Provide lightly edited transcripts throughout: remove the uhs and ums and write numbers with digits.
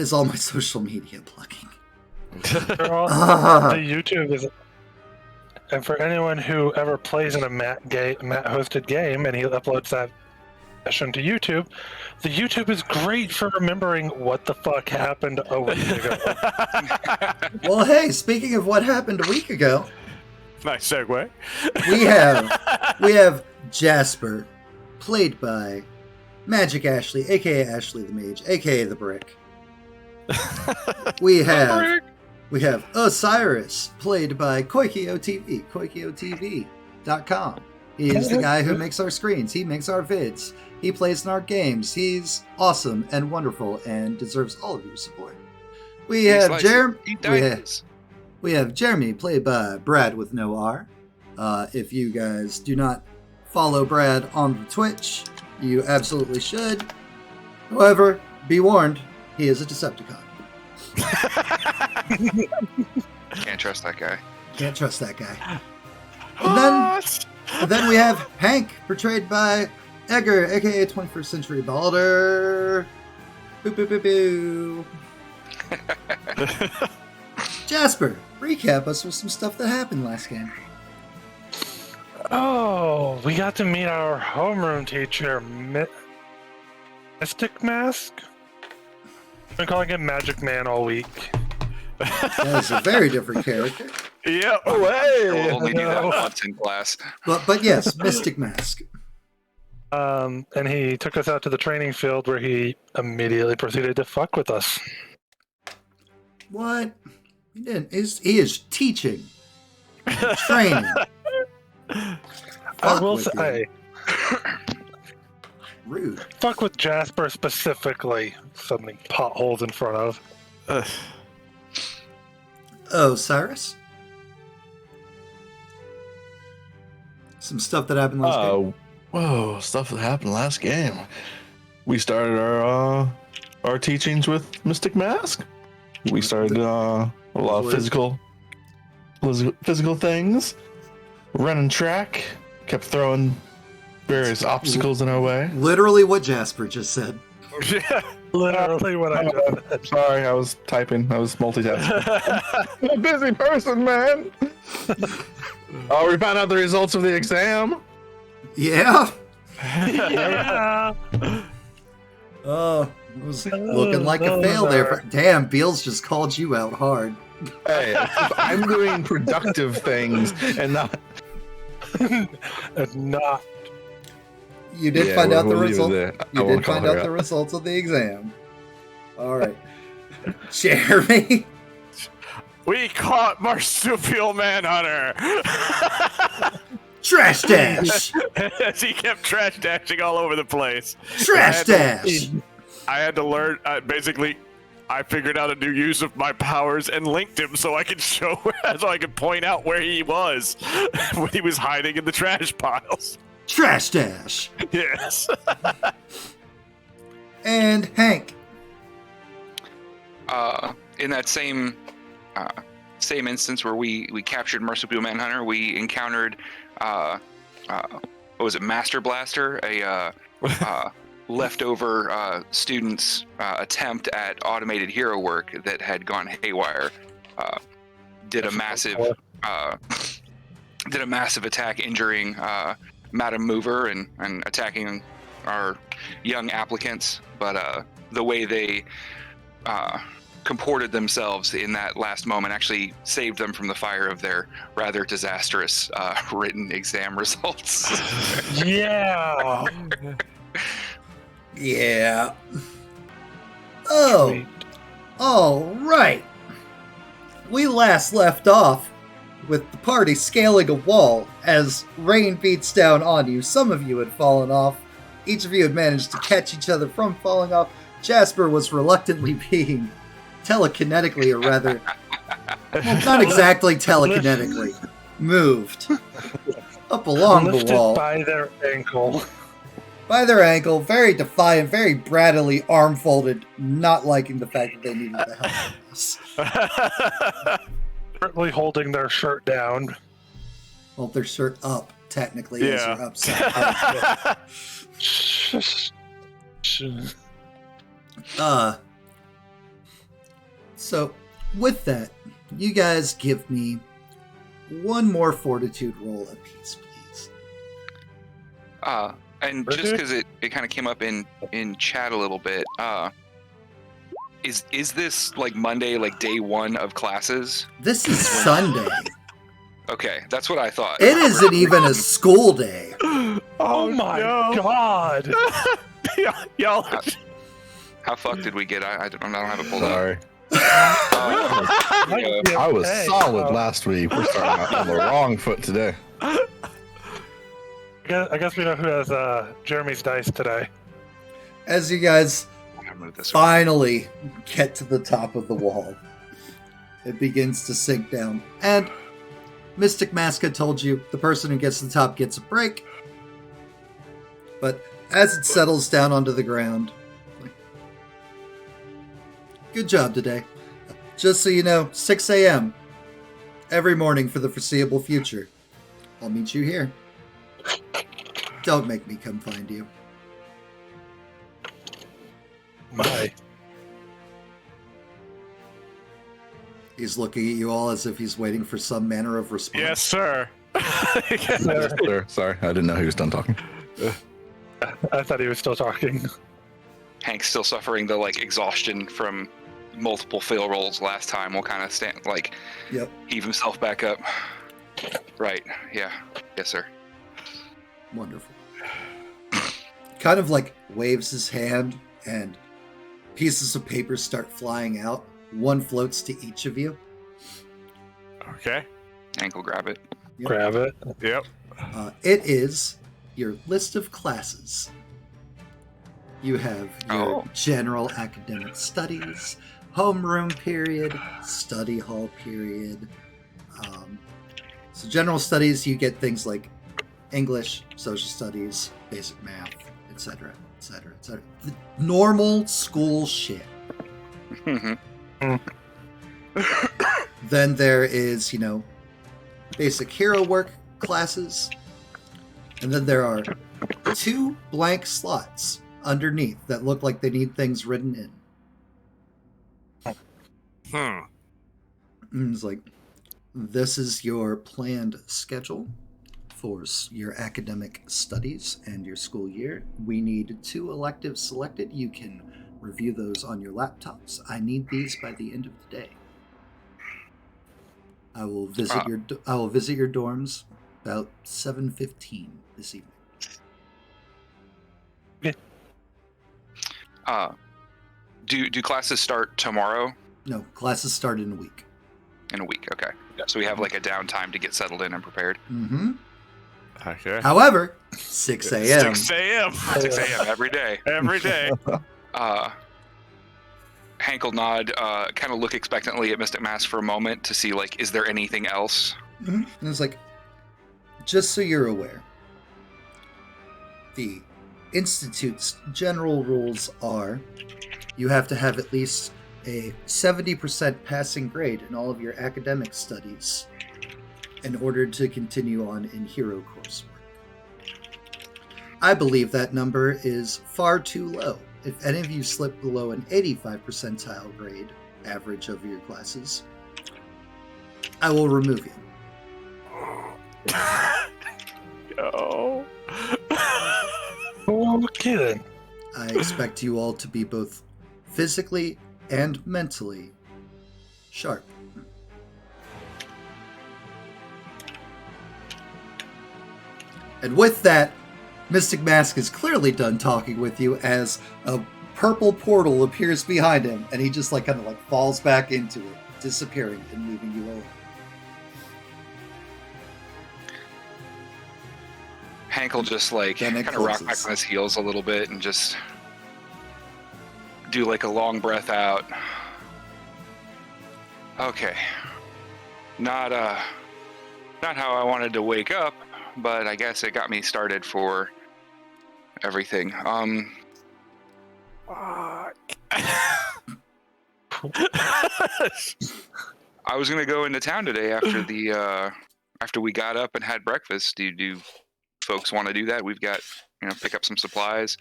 That is all my social media plugging. The YouTube is, and for anyone who ever plays in a Matt hosted game and he uploads that session to YouTube, the YouTube is great for remembering what the fuck happened a week ago. Well, hey, speaking of what happened a week ago, Nice segue. we have Jasper, played by Magic Ashley, aka Ashley the Mage, aka the Brick. We have Osiris, played by Koikyo TV, koikyotv.com. He is the guy who makes our screens. He makes our vids. He plays in our games. He's awesome and wonderful and deserves all of your support. We have Jeremy. We have Jeremy, played by Brad with no R. If you guys do not follow Brad on the Twitch, you absolutely should. However, be warned, he is a Decepticon. Can't trust that guy. Can't trust that guy. And then we have Hank, portrayed by Edgar, aka 21st Century Balder. Boo boo boo boo. Jasper, recap us with some stuff that happened last game. Oh, we got to meet our homeroom teacher, Mystic Mask? I've been calling him Magic Man all week. That is a very different character. Yeah, We'll only do that once in class. But yes, Mystic Mask. And he took us out to the training field where he immediately proceeded to fuck with us. What? He didn't. He is teaching. Training. I will say, rude. Fuck with Jasper specifically. Something potholes in front of. Oh, Cyrus? Some stuff that happened last game. Whoa, stuff that happened last game. We started our teachings with Mystic Mask. We started a lot of physical things. Running track. Kept throwing various obstacles in our way. Literally what Jasper just said. Yeah. Literally what I did. Sorry, I was typing. I was multitasking. I'm a busy person, man. We found out the results of the exam. Yeah. Yeah. Oh, it was looking like a fail there. Damn, Beals just called you out hard. Hey, I'm doing productive things and not. And not. You did find out the result. You You did find out the results of the exam. All right, Jeremy. We caught Marsupial Manhunter! Trash dash. As he kept trash dashing all over the place. Trash dash. I had to learn, basically, I figured out a new use of my powers and linked him so I could so I could point out where he was when he was hiding in the trash piles. Trash dash. Yes. And Hank. In that same instance where we captured Marsupial Manhunter, we encountered what was it, Master Blaster, a leftover student's attempt at automated hero work that had gone haywire. Did a massive attack, injuring Madam Mover and attacking our young applicants. But the way they comported themselves in that last moment actually saved them from the fire of their rather disastrous written exam results. Yeah. Yeah. Oh. Sweet. All right. We last left off with the party scaling a wall as rain beats down on you. Some of you had fallen off. Each of you had managed to catch each other from falling off. Jasper was reluctantly being telekinetically, or rather, well, not exactly telekinetically, moved up along the Lifted wall. by their ankle. By their ankle, very defiant, very bratterly, arm folded, not liking the fact that they needed the help from us. Currently holding their shirt down. Hold their shirt up, technically, as Yeah. you're upset. So, with that, you guys give me one more fortitude roll apiece, please. And just because it kind of came up in chat a little bit, is this like Monday, like day one of classes? This is Sunday. Okay, that's what I thought. It isn't even a school day. Oh my god! Y'all. How fucked did we get? I don't have it pulled up. Sorry. Yeah. I was Hey, solid last week. We're starting out on the wrong foot today. I guess we know who has Jeremy's dice today. As you guys I'll move this one. finally get to the top of the wall, it begins to sink down. And Mystic Mask had told you the person who gets to the top gets a break. But as it settles down onto the ground, good job today. Just so you know, 6 a.m. every morning for the foreseeable future. I'll meet you here. Don't make me come find you. My. He's looking at you all as if he's waiting for some manner of response. Yes, sir. Sir, sorry, I didn't know he was done talking. I thought he was still talking. Hank's still suffering the like exhaustion from multiple fail rolls last time. Will kind of stand like Yep. heave himself back up. Right. Yeah. Yes, sir. Wonderful. Kind of like waves his hand and pieces of paper start flying out. One floats to each of you. Okay. Hank will grab it. Yep. Grab it. Yep. It is your list of classes. You have your general academic studies, homeroom period, study hall period. So general studies, you get things like English, social studies, basic math, etc., etc., etc. The normal school shit. Then there is, basic hero work classes. And then there are 2 blank slots underneath that look like they need things written in. And it's like, this is your planned schedule for your academic studies and your school year. We need 2 electives selected. You can review those on your laptops. I need these by the end of the day. I will visit your dorms about 7:15 this evening. Do classes start tomorrow? No, classes start in a week. In a week, okay. So we have like a downtime to get settled in and prepared. Mm-hmm. Okay. However, 6 a.m. 6 a.m. 6 a.m. every day. Every day. Hank will nod, kind of look expectantly at Mystic Mask for a moment to see, like, is there anything else? And it's like, just so you're aware, the Institute's general rules are you have to have at least a 70% passing grade in all of your academic studies in order to continue on in hero coursework. I believe that number is far too low. If any of you slip below an 85 percentile grade average of your classes, I will remove you. Oh. Okay then. I expect you all to be both physically and mentally sharp. And with that, Mystic Mask is clearly done talking with you as a purple portal appears behind him, and he just kind of falls back into it, disappearing and leaving you alone. Hank will just kind of rock back on his heels a little bit and just do a long breath out. Okay. Not how I wanted to wake up, but I guess it got me started for everything. Fuck. I was gonna go into town today after after we got up and had breakfast. Do folks want to do that? We've got pick up some supplies.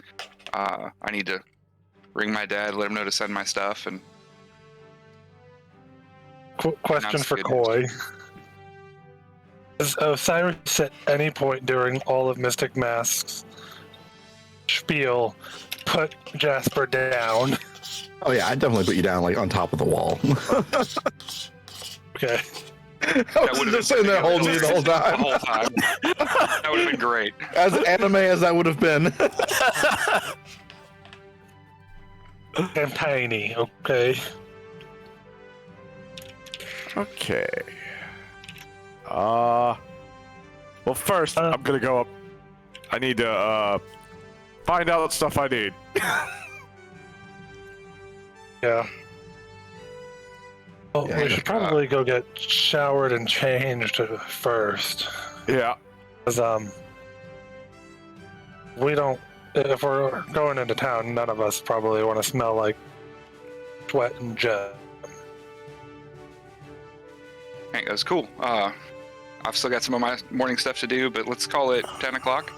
I need to ring my dad, let him know to send my stuff, and Question That's for good Koi. Does Osiris at any point during all of Mystic Mask's spiel put Jasper down? Oh yeah, I definitely put you down like on top of the wall. Okay. I was just sitting there holding you the whole The time. whole time. That would have been great. As anime as that would have been. And tiny, okay. Okay. Well, first I'm gonna go up. I need to find out what stuff I need. Yeah. Well, Yeah, we should probably go get showered and changed first. Yeah. Because, we don't... If we're going into town, none of us probably want to smell like sweat and jet. Hey, that's cool. I've still got some of my morning stuff to do, but let's call it 10 o'clock.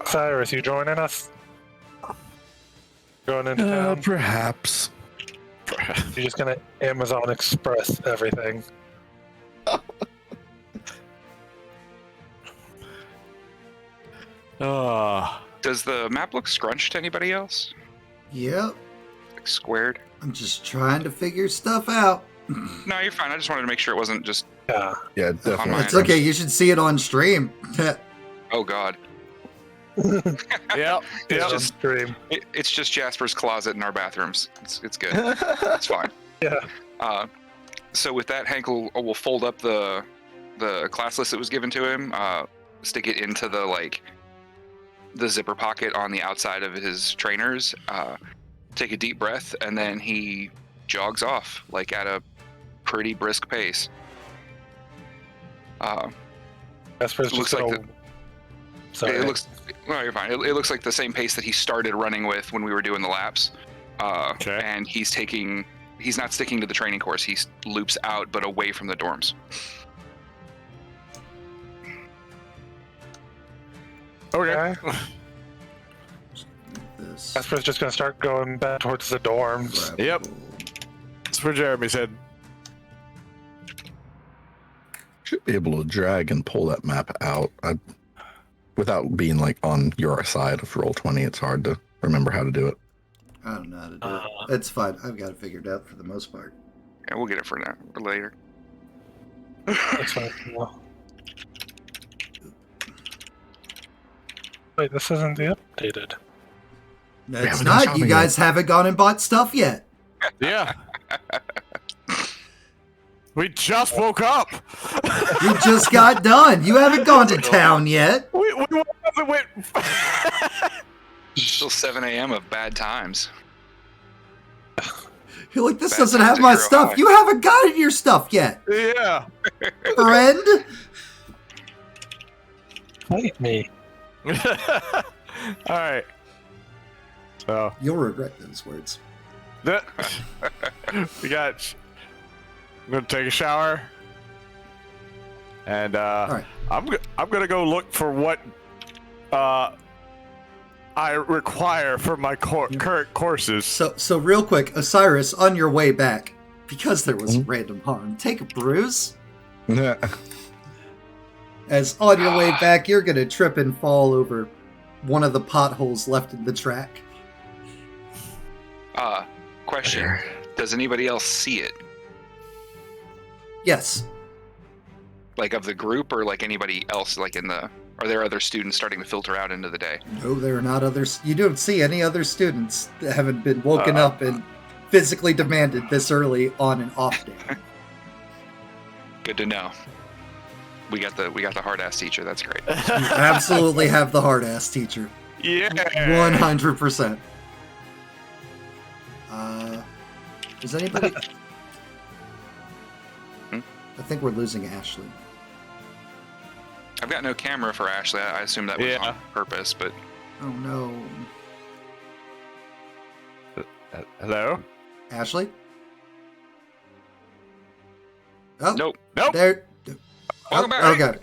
Cyrus, you joining us? Going into town? Perhaps. You're just gonna Amazon Express everything. Does the map look scrunched to anybody else? Yep. Like squared? I'm just trying to figure stuff out. No, you're fine. I just wanted to make sure it wasn't just... Yeah. Yeah, definitely. mine. It's okay. You should see it on stream. Oh, God. Yep. It's Yep. just stream. It's just Jasper's closet in our bathrooms. It's good. It's fine. Yeah. So with that, Hank will fold up the class list that was given to him, stick it into the zipper pocket on the outside of his trainers, take a deep breath, and then he jogs off, like at a pretty brisk pace. Jasper's It just looks gonna... like Sorry. It looks... No, you're fine. It looks like the same pace that he started running with when we were doing the laps. Okay. And he's not sticking to the training course. He loops out, but away from the dorms. Okay. This. Jasper's just gonna start going back towards the dorms. Yep. That's where Jeremy said. Should be able to drag and pull that map out. Without being like on your side of Roll20, it's hard to remember how to do it. I don't know how to do it. It's fine. I've got it figured out for the most part. Yeah, we'll get it for now or later. That's fine. Well. Wait, this isn't the updated. No, it's haven't done not. shopping You guys haven't gone and bought stuff yet. Yeah. We just woke up. You just got done. You haven't gone to town yet. We went. Still 7 a.m. of bad times. You're like, this Bad doesn't times have at my Hero stuff. High. You haven't gotten your stuff yet, Yeah. friend. Fight me. All right. So You'll regret those words. we got. I'm gonna take a shower, and right. I'm gonna go look for what I require for my current courses. So real quick, Osiris, on your way back, because there was random harm, take a bruise. As on your way back, you're gonna trip and fall over one of the potholes left in the track. Question: does anybody else see it? Yes. Like of the group, or like anybody else? Like are there other students starting to filter out into the day? No, there are not others. You don't see any other students that haven't been woken up and physically demanded this early on an off day. Good to know. We got the hard ass teacher. That's great. You absolutely have the hard ass teacher. Yeah. 100%. Does anybody? I think we're losing Ashley. I've got no camera for Ashley. I assume that was on purpose, but Oh no, Hello. Ashley. Oh, nope. there. Welcome back. Okay.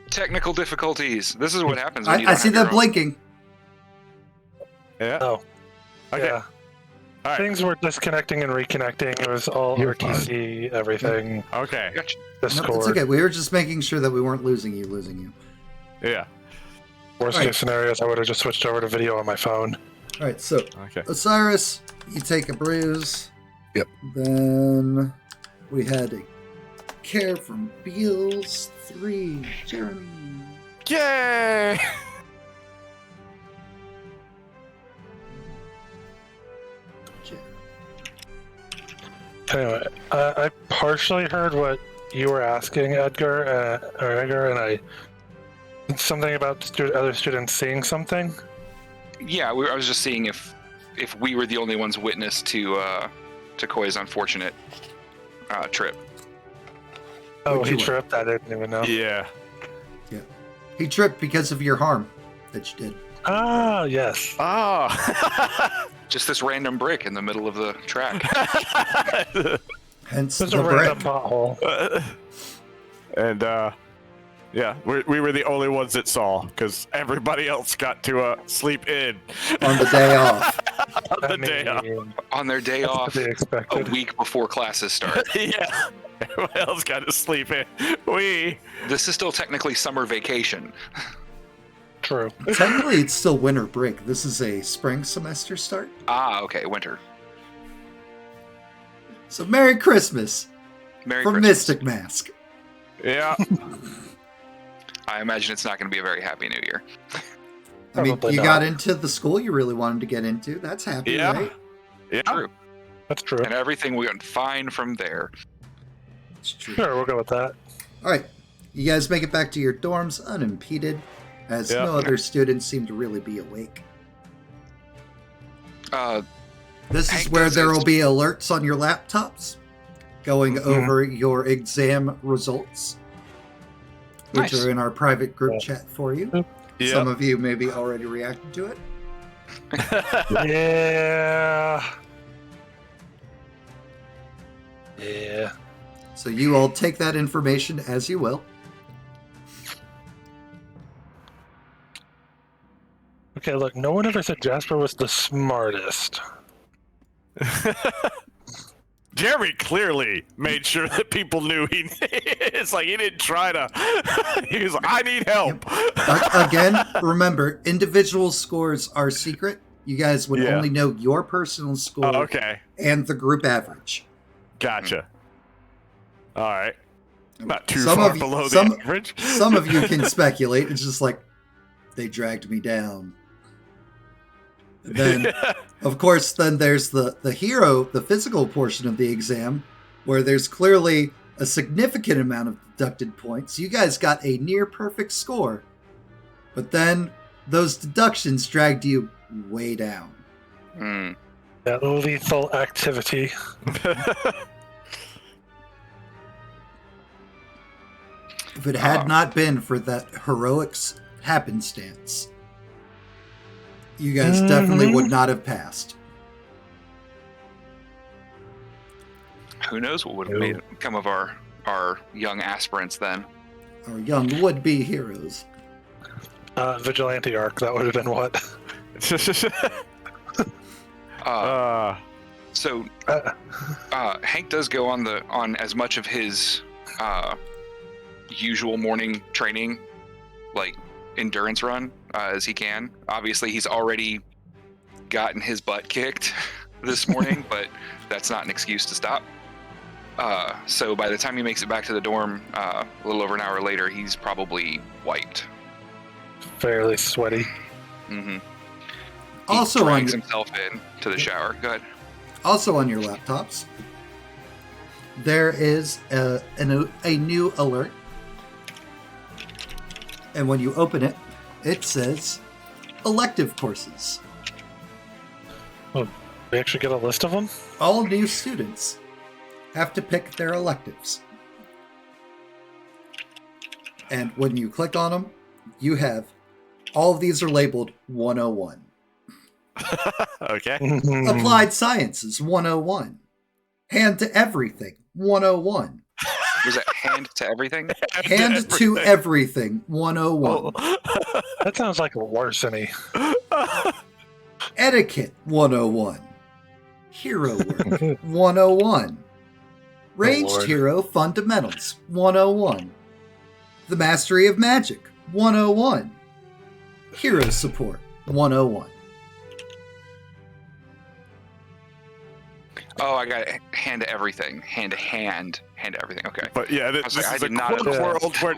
Technical difficulties. This is what happens when you I don't see have your them own- blinking. Yeah. Oh. Okay. Yeah. All right. Things were disconnecting and reconnecting. It was all You're RTC, everything. Okay. Gotcha. No, Discord. it's okay. We were just making sure that we weren't losing you. Yeah. Worst Alright. case scenarios, I would have just switched over to video on my phone. All right, so Okay. Osiris, you take a bruise. Yep. Then we had a care from Beals 3. Jeremy. Yay! Anyway, I partially heard what you were asking, Edgar, and something about other students seeing something. Yeah, I was just seeing if we were the only ones witness to Koi's unfortunate trip. Oh, Where'd he you tripped. I didn't even know. Yeah. He tripped because of your harm that you did. Ah, yes. Oh. Just this random brick in the middle of the track. Hence There's the a random brick. pothole. And yeah, we were the only ones that saw because everybody else got to sleep in On the day off. on the day off. On their day That's off, to be a expected. week before classes start. Yeah, everybody else got to sleep in. This is still technically summer vacation. True. Technically, it's still winter break. This is a spring semester start. Ah, okay, winter. So Merry Christmas Merry from Christmas. Mystic Mask. Yeah. I imagine it's not going to be a very happy New Year. I mean, Probably you not. got into the school you really wanted to get into. That's happy, Yeah. right? Yeah. True. That's true. And everything went fine from there. It's true. Sure, we'll go with that. All right. You guys make it back to your dorms unimpeded, as Yeah. no other students seem to really be awake. This is Hank where does there this- will be alerts on your laptops going Mhm. over your exam results, which Nice. are in our private group Yeah. chat for you. Yeah. Some of you maybe already reacted to it. Yeah. Yeah. So you all take that information as you will. Okay, look, no one ever said Jasper was the smartest. Jeremy clearly made sure that people knew he. It's like he didn't try to. He was like, I need help. Again, remember, individual scores are secret. You guys would Yeah. only know your personal score Oh, okay. and the group average. Gotcha. All right. Not too Some far of you- below some- the average. Some of you can speculate. It's just like, they dragged me down. Then, of course, then there's the hero, the physical portion of the exam, where there's clearly a significant amount of deducted points. You guys got a near perfect score. But then those deductions dragged you way down. Hmm. That lethal activity. If it had not been for that heroics happenstance, you guys definitely would not have passed. Who knows what would have become of our young aspirants then? Our young would-be heroes. Vigilante arc, that would have been what? So Hank does go on as much of his usual morning training, like endurance run, as he can. Obviously, he's already gotten his butt kicked this morning, but that's not an excuse to stop. So by the time he makes it back to the dorm, a little over an hour later, he's probably wiped. Fairly sweaty. Mm-hmm. Also he on drags your, himself in to the shower. Go ahead. also on your laptops, there is a new alert. And when you open it, it says elective courses. We actually get a list of them? All new students have to pick their electives. And when you click on them, you have all of these are labeled 101. Okay. Applied Sciences 101. Hand to Everything 101. Was it hand to everything? Hand to Everything 101. Oh. That sounds like larceny. Etiquette 101. Hero Work 101. Ranged Lord. Hero Fundamentals 101. The Mastery of Magic 101. Hero Support 101. Oh, I got hand to everything. Hand to everything. Okay. But yeah, this like, I is a did not quirk understand. world where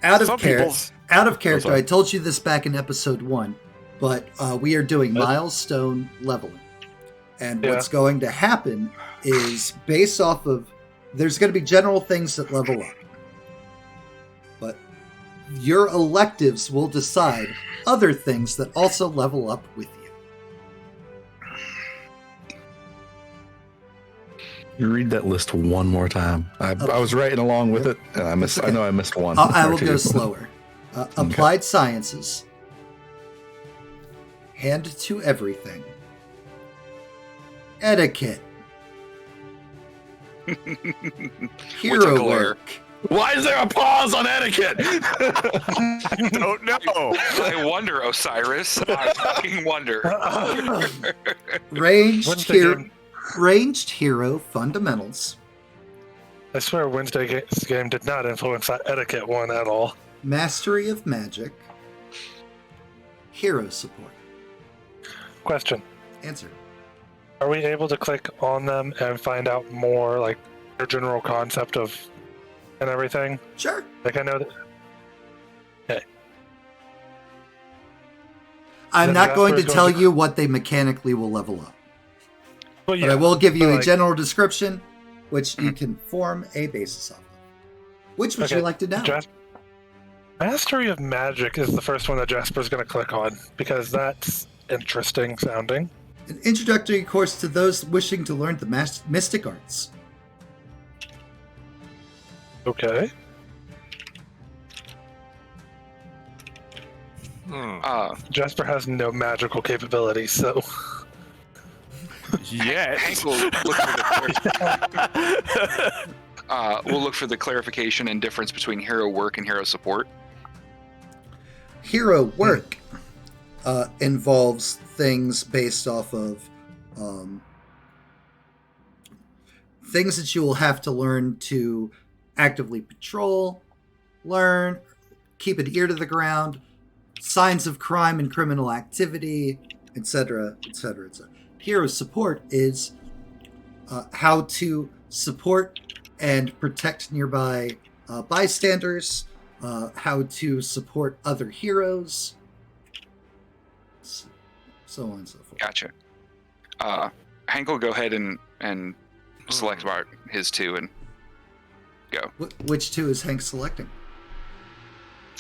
Out of some character. people's Out of character. sorry. I told you this back in episode 1, but we are doing milestone leveling. And what's going to happen is based off of, there's going to be general things that level up. But your electives will decide other things that also level up with you. You read that list one more time. I was writing along with it, and I missed. okay. I know I missed one. I will or two. go slower. Applied Sciences. Hand to Everything. Etiquette. Hero glare. Work. Why is there a pause on etiquette? I don't know. I wonder, Osiris. I fucking wonder. Ranged Hero Fundamentals. I swear Wednesday's game did not influence that etiquette one at all. Mastery of Magic. Hero Support. Question. Answer. Are we able to click on them and find out more, like, their general concept of and everything? Sure. Like, I know that... Okay. I'm Then not going to Jasper's tell going to- you what they mechanically will level up. Well, But I will give you but, a like, general description, which you can form a basis off of. Which would you Okay, like to know? Mastery of Magic is the first one that Jasper's going to click on, because that's interesting sounding. An introductory course to those wishing to learn the mystic arts. Okay. Jasper has no magical capabilities, so... Yet. Hank will look we'll look for the clarification and difference between hero work and hero support. Hero work involves things based off of things that you will have to learn to actively patrol, learn, keep an ear to the ground, signs of crime and criminal activity, etc., etc., etc. Hero support is how to support and protect nearby bystanders, how to support other heroes, so on and so forth. Gotcha. Hank will go ahead and select about his two and go. Which two is Hank selecting?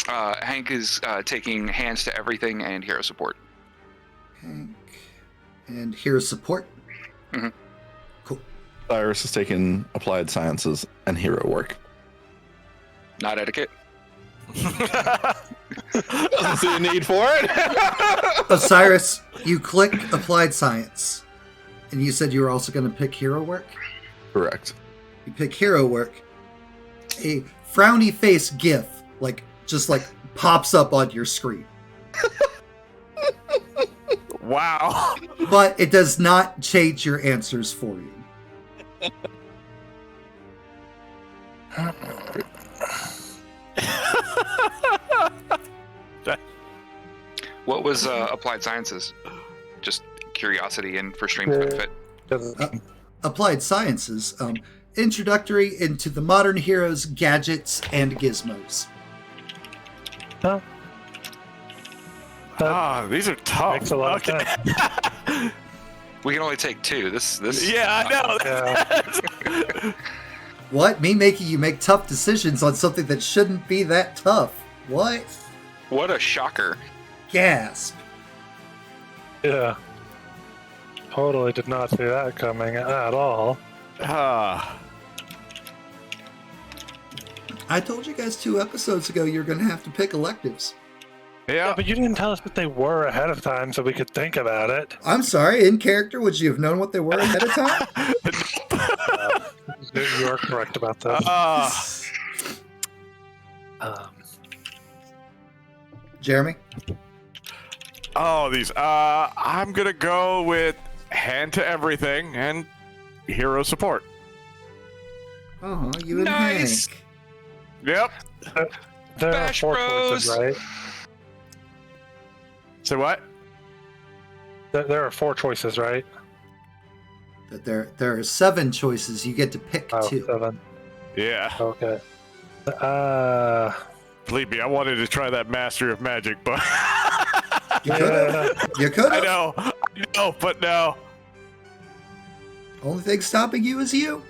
Hank is taking hands to everything and hero support. Hank and hero support. Mm-hmm. Cool. Cyrus is taking applied sciences and hero work. Not etiquette. Doesn't see a need for it. Osiris, you click applied science, and you said you were also going to pick hero work. Correct. You pick hero work. A frowny face GIF just pops up on your screen, Wow. but it does not change your answers for you. What was applied sciences? Just curiosity and for stream's benefit. Applied sciences, introductory into the modern heroes, gadgets, and gizmos. Huh? These are tough. Makes a lot of sense. We can only take two. This. Yeah, I know. What? Me making you make tough decisions on something that shouldn't be that tough? What? What a shocker. Gasp. Yeah. Totally did not see that coming at all. I told you guys 2 episodes ago you're going to have to pick electives. Yeah. But you didn't tell us what they were ahead of time so we could think about it. I'm sorry, in character, would you have known what they were ahead of time? You are correct about that. Jeremy? Oh, these. I'm gonna go with hand to everything and hero support. Oh, you and Nice. Hank. Yep. There are Bash 4 Bros. choices, right? So what? There are 4 choices, right? But there are 7 choices. You get to pick Oh, 2. 7. Yeah. Okay. Believe me, I wanted to try that Mastery of Magic, but You could have. You could I have. know, but no. Only thing stopping you is you.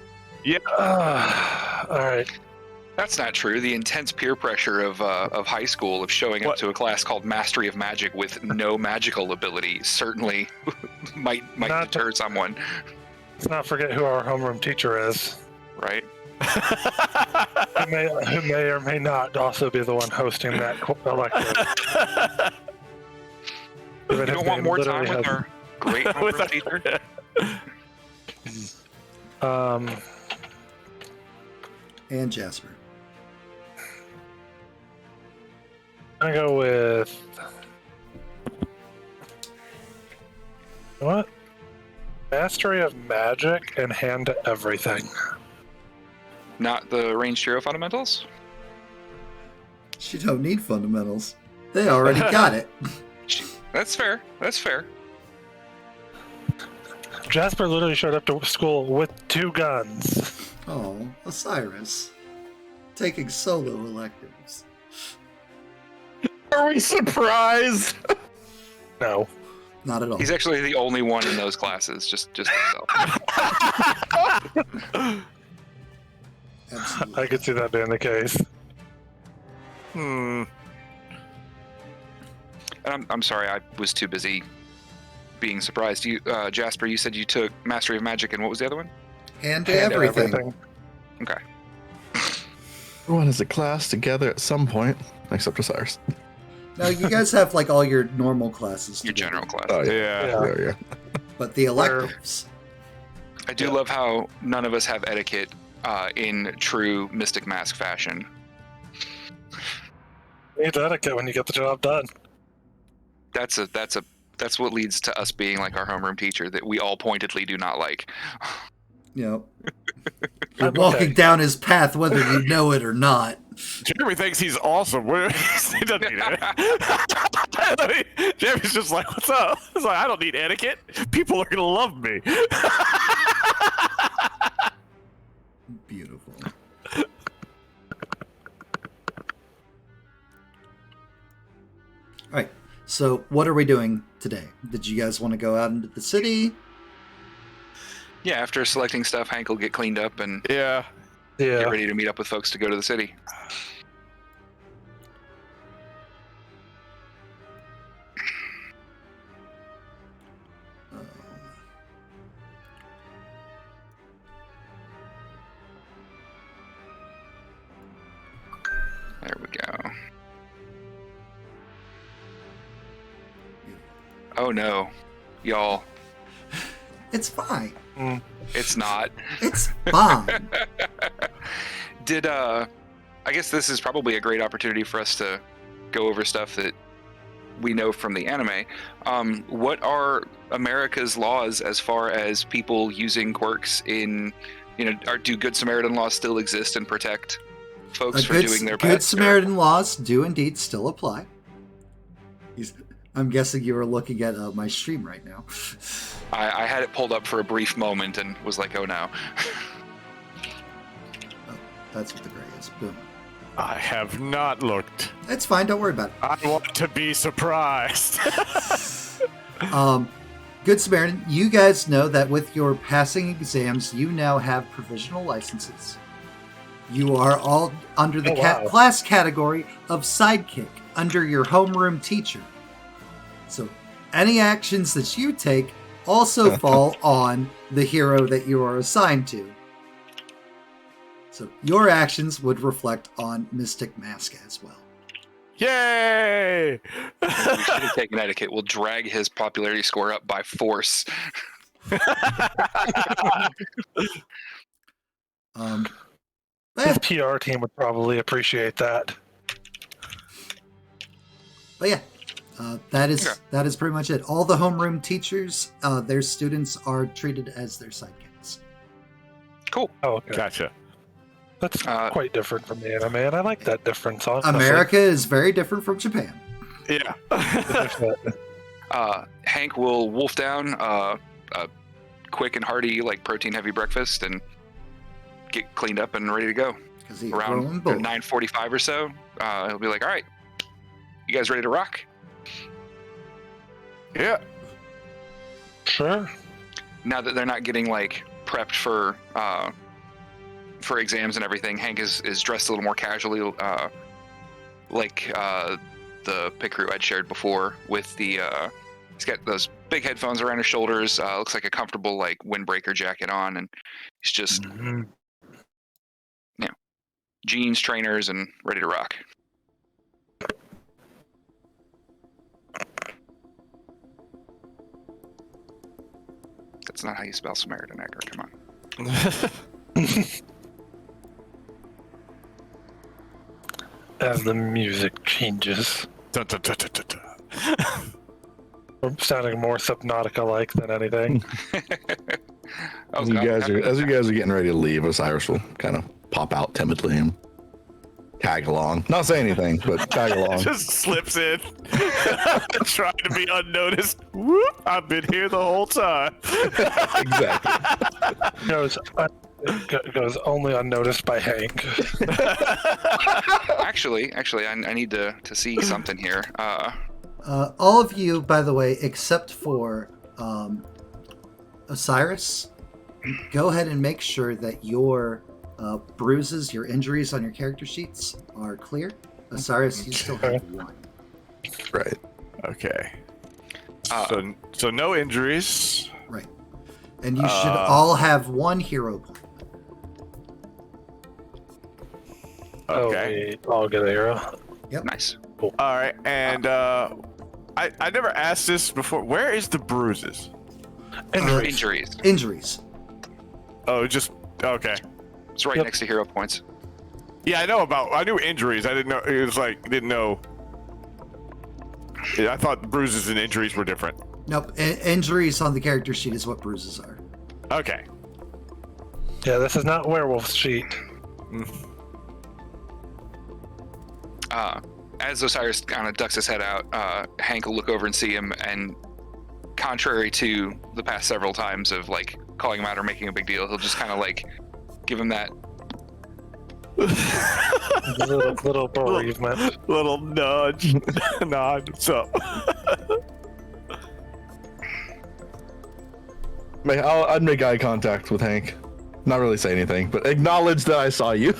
Yeah. all right. That's not true. The intense peer pressure of high school, of showing up What? to a class called Mastery of Magic with no magical ability, certainly might Not deter someone, Let's not forget who our homeroom teacher is, right? who may or may not also be the one hosting that elective. You don't want more time with our great With homeroom our- teacher? And Jasper. I'm gonna go with what? Mastery of Magic and hand to everything. Not the ranged hero fundamentals? She don't need fundamentals. They already got it. That's fair. That's fair. Jasper literally showed up to school with 2 guns. Oh, Osiris. Taking solo electives. Are we surprised? No. Not at all. He's actually the only one in those classes. Just himself. Absolutely. I could see that being the case. Hmm. And I'm sorry, I was too busy being surprised. You, Jasper, you said you took Mastery of Magic, and what was the other one? And to Hand to everything. Okay. Everyone is a class together at some point, except Osiris. No, you guys have like all your normal classes. Your together. general class. Oh Yeah. Yeah. But the electives. I do love how none of us have etiquette in true Mystic Mask fashion. Need etiquette when you get the job done. That's what leads to us being like our homeroom teacher that we all pointedly do not like. You know, you're I'm walking okay. down his path whether you know it or not. Jeremy thinks he's awesome. He doesn't need it. Jeremy's just like, what's up? He's like, I don't need etiquette. People are gonna love me. Beautiful. All right. So, what are we doing today? Did you guys want to go out into the city? Yeah, after selecting stuff, Hank will get cleaned up and Yeah. Yeah. get ready to meet up with folks to go to the city. There we go. Oh no, y'all, It's fine. it's not. It's fine. Did I guess this is probably a great opportunity for us to go over stuff that we know from the anime. What are America's laws as far as people using quirks in, do Good Samaritan laws still exist and protect folks for doing their Good best? Samaritan laws do indeed still apply. I'm guessing you are looking at my stream right now. I had it pulled up for a brief moment and was like, oh no. Oh, that's what the gray is. Boom. I have not looked. It's fine. Don't worry about it. I want to be surprised. Good Samaritan, you guys know that with your passing exams, you now have provisional licenses. You are all under the class category of sidekick under your homeroom teacher. So any actions that you take also fall on the hero that you are assigned to. So your actions would reflect on Mystic Mask as well. Yay! We should have taken etiquette. We'll drag his popularity score up by force. His PR team would probably appreciate that. But yeah, That is pretty much it. All the homeroom teachers, their students are treated as their sidekicks. Cool. Oh, okay. Gotcha. That's quite different from the anime, and I like that difference. Honestly. America is very different from Japan. Yeah. Hank will wolf down a quick and hearty, like protein-heavy breakfast and get cleaned up and ready to go. Around 9:45 or so, he'll be like, "All right, you guys ready to rock?" Yeah. Sure. Now that they're not getting like prepped for exams and everything, Hank is dressed a little more casually, like the pit crew I'd shared before. With the he's got those big headphones around his shoulders. Looks like a comfortable like windbreaker jacket on, and he's just jeans, trainers, and ready to rock. That's not how you spell Samaritan Egger. Come on. As the music changes. Dun, dun, dun, dun, dun, dun. I'm sounding more Subnautica-like than anything. As you guys are getting ready to leave, Osiris will kind of pop out timidly and tag along. Not say anything, but tag along. Just slips in, trying to be unnoticed. Whoop! I've been here the whole time. Exactly. Goes only unnoticed by Hank. Actually, I need to see something here. All of you, by the way, except for Osiris, go ahead and make sure that your bruises, your injuries on your character sheets are clear. Osiris, you still have one. Right. Okay. So no injuries. Right. And you should all have one hero point. Okay. Oh, I'll get a hero. Yep. Nice. All right, and I never asked this before. Where is the bruises? Injuries. Injuries. Oh, just okay. It's right next to hero points. Yeah, I knew injuries. I didn't know. It was like didn't know. Yeah, I thought bruises and injuries were different. Nope. Injuries on the character sheet is what bruises are. Okay. Yeah, this is not werewolf sheet. As Osiris kind of ducks his head out, Hank will look over and see him, and contrary to the past several times of like calling him out or making a big deal, he'll just kind of like give him that little bereavement, little nudge, nod. So, I'd make eye contact with Hank. Not really say anything, but acknowledge that I saw you.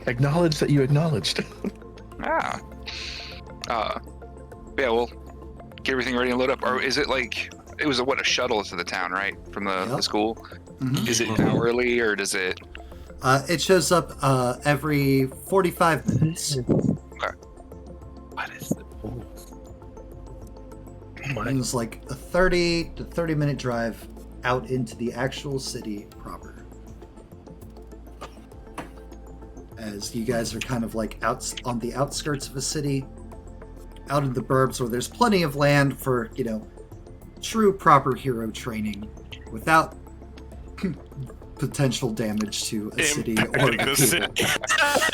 Acknowledge that you acknowledged. yeah, we'll get everything ready and load up. Or is it like it was a shuttle to the town, right, from the school? Mm-hmm. Is it hourly or does it? It shows up every 45 minutes. Okay. What is it? It was like a 30 to 30 minute drive out into the actual city proper. As you guys are kind of like out on the outskirts of a city, out in the burbs where there's plenty of land for, true proper hero training without potential damage to a city or the city.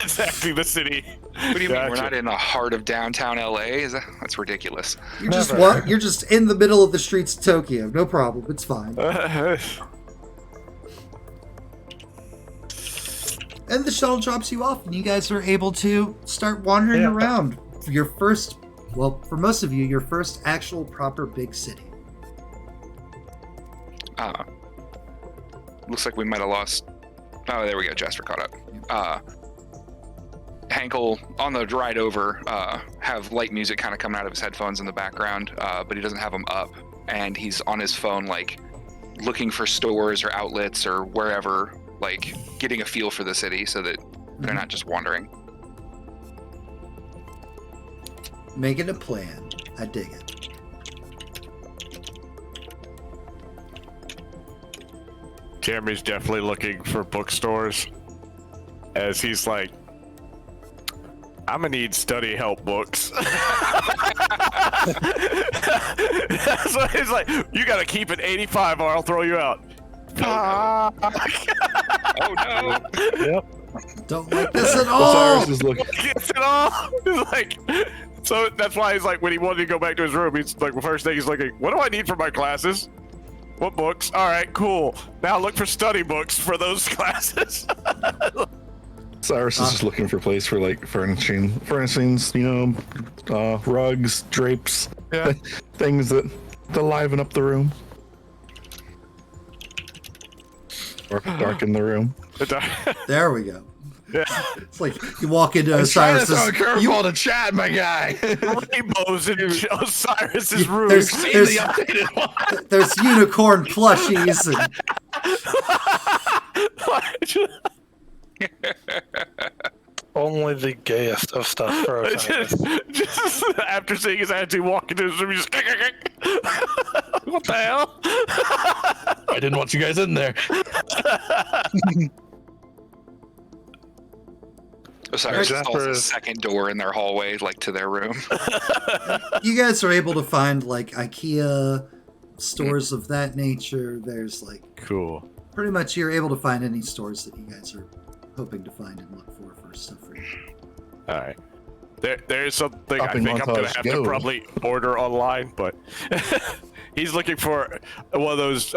Exactly, the city. What do you mean? We're not in the heart of downtown LA? That's ridiculous. You're just in the middle of the streets of Tokyo. No problem. It's fine. And the shuttle drops you off, and you guys are able to start wandering around. For most of you, your first actual proper big city. Looks like we might have lost. Oh, there we go. Jasper caught up. Hank will, on the ride over, have light music kind of coming out of his headphones in the background, but he doesn't have them up, and he's on his phone, like, looking for stores or outlets or wherever, like, getting a feel for the city so that they're not just wandering. Making a plan. I dig it. Jeremy's definitely looking for bookstores as he's like, I'm gonna need study help books. So he's like, you gotta keep it 85 or I'll throw you out. Oh no! Yep. Don't like this at all. Osiris is looking. Gets it all. He's like, so that's why he's like, when he wanted to go back to his room, he's like, the first thing he's looking, what do I need for my classes? What books? All right, cool. Now look for study books for those classes. Cyrus is just looking for a place for like furnishings, rugs, drapes, Yeah. things that liven up the room. Or darken the room. There we go. Yeah. It's like you walk into Trying to Osiris's. throw a curveball to chat, my guy. Rainbows in Osiris's room. There's, See there's, the updated one. there's unicorn plushies and Only the gayest of stuff for Osiris. just after seeing his attitude walk into his room, he just what the hell? I didn't want you guys in there. Osiris Jasper installs a is- second door in their hallway, like to their room. you guys are able to find like IKEA stores of that nature. There's like Cool. pretty much you're able to find any stores that you guys are hoping to find and look for stuff for you. All right. There's something I Shopping think I'm gonna montage, have go. to probably order online, but he's looking for one of those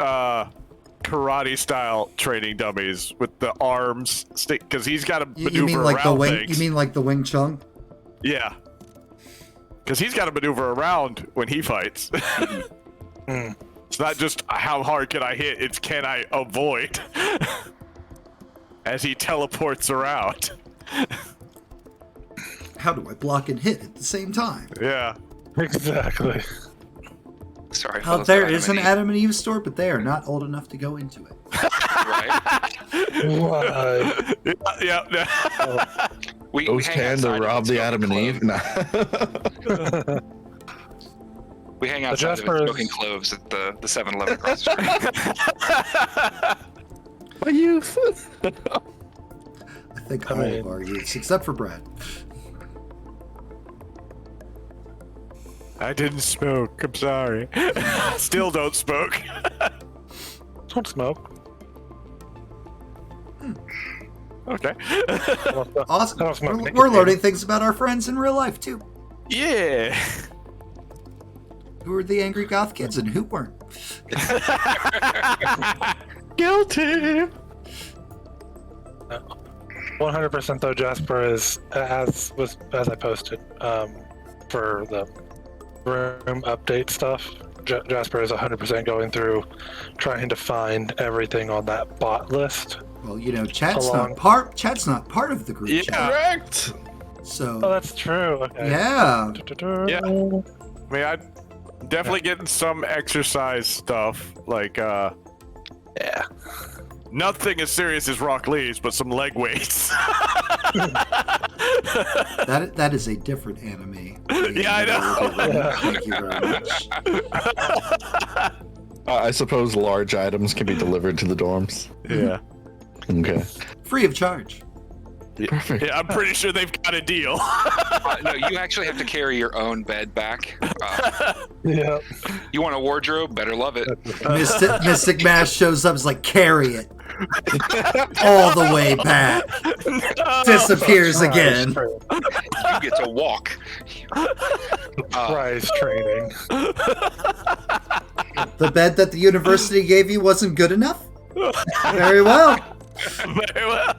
karate style training dummies with the arms stick because he's got to maneuver You mean like the around wing? things. You mean like the Wing Chun? Yeah. Because he's got to maneuver around when he fights. It's not just how hard can I hit, it's can I avoid as he teleports around. How do I block and hit at the same time? Yeah. Exactly. Sorry. There is an Adam and Eve store, but they are not old enough to go into it. Right? Why? Yeah. We Those hang can to outside rob of the it, Adam and smoking Eve. Nah. cloves. We hang outside of it Jaspers- smoking cloves at the 7-Eleven across the street. My youth. I think I all mean- of our youths, except for Brad. I didn't smoke. I'm sorry. Still don't smoke. Don't smoke. Okay. Awesome. I don't smoke We're nicotine. learning things about our friends in real life too. Yeah. Who were the angry goth kids and who weren't? Guilty. 100% though, Jasper is as I posted for the room update stuff. Jasper is 100% going through, trying to find everything on that bot list. Well, chat's Along- not part of the group Yeah. chat. Correct. So Oh, that's true. Okay. yeah, Yeah. I mean, I'm definitely getting some exercise stuff, like, Yeah. nothing as serious as Rock Lee's, but some leg weights. that is a different anime. Yeah, I know. Thank you very much. I suppose large items can be delivered to the dorms. Yeah. Okay. Free of charge. Perfect. Yeah, I'm pretty sure they've got a deal. No, you actually have to carry your own bed back. Yeah. You want a wardrobe? Better love it. Mystic Mash shows up, is like, carry it all the way back. Disappears again. You get to walk. Prize training. The bed that the university gave you wasn't good enough? Very well. Very well.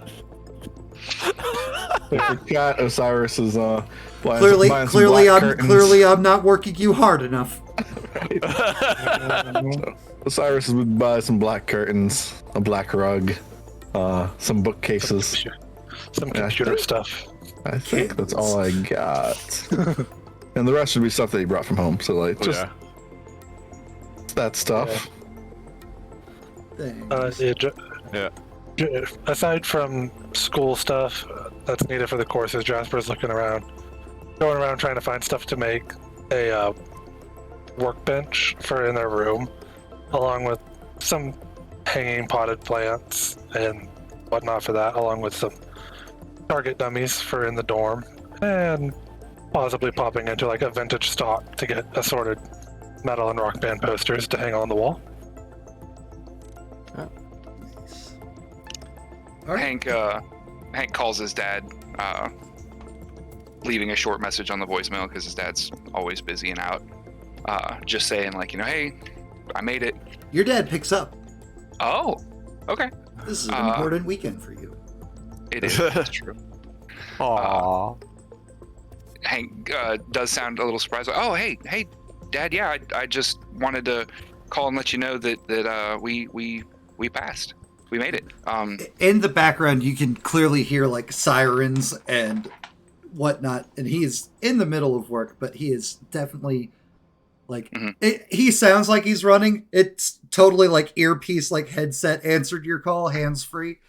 Got Osiris is buying Clearly, some clearly, black I'm curtains. clearly I'm not working you hard enough. Osiris would buy some black curtains, a black rug, some bookcases. Some computer stuff. I think that's all I got. And the rest would be stuff that he brought from home. So like just that stuff. Thanks. Aside from school stuff that's needed for the courses, Jasper's going around trying to find stuff to make a workbench for in their room, along with some hanging potted plants and whatnot for that, along with some target dummies for in the dorm, And possibly popping into like a vintage stock to get assorted metal and rock band posters to hang on the wall. Nice. All right. Hank calls his dad, leaving a short message on the voicemail because his dad's always busy and out. Just saying, like, hey, I made it. Your dad picks up. Oh, okay. This is an important weekend for you. It is. It's true. Aww. Hank does sound a little surprised. Oh, hey, Dad. Yeah, I just wanted to call and let you know that we passed. We made it. In the background, you can clearly hear like sirens and whatnot, and he is in the middle of work, but he is definitely like he sounds like he's running. It's totally like earpiece, like headset answered your call, hands free.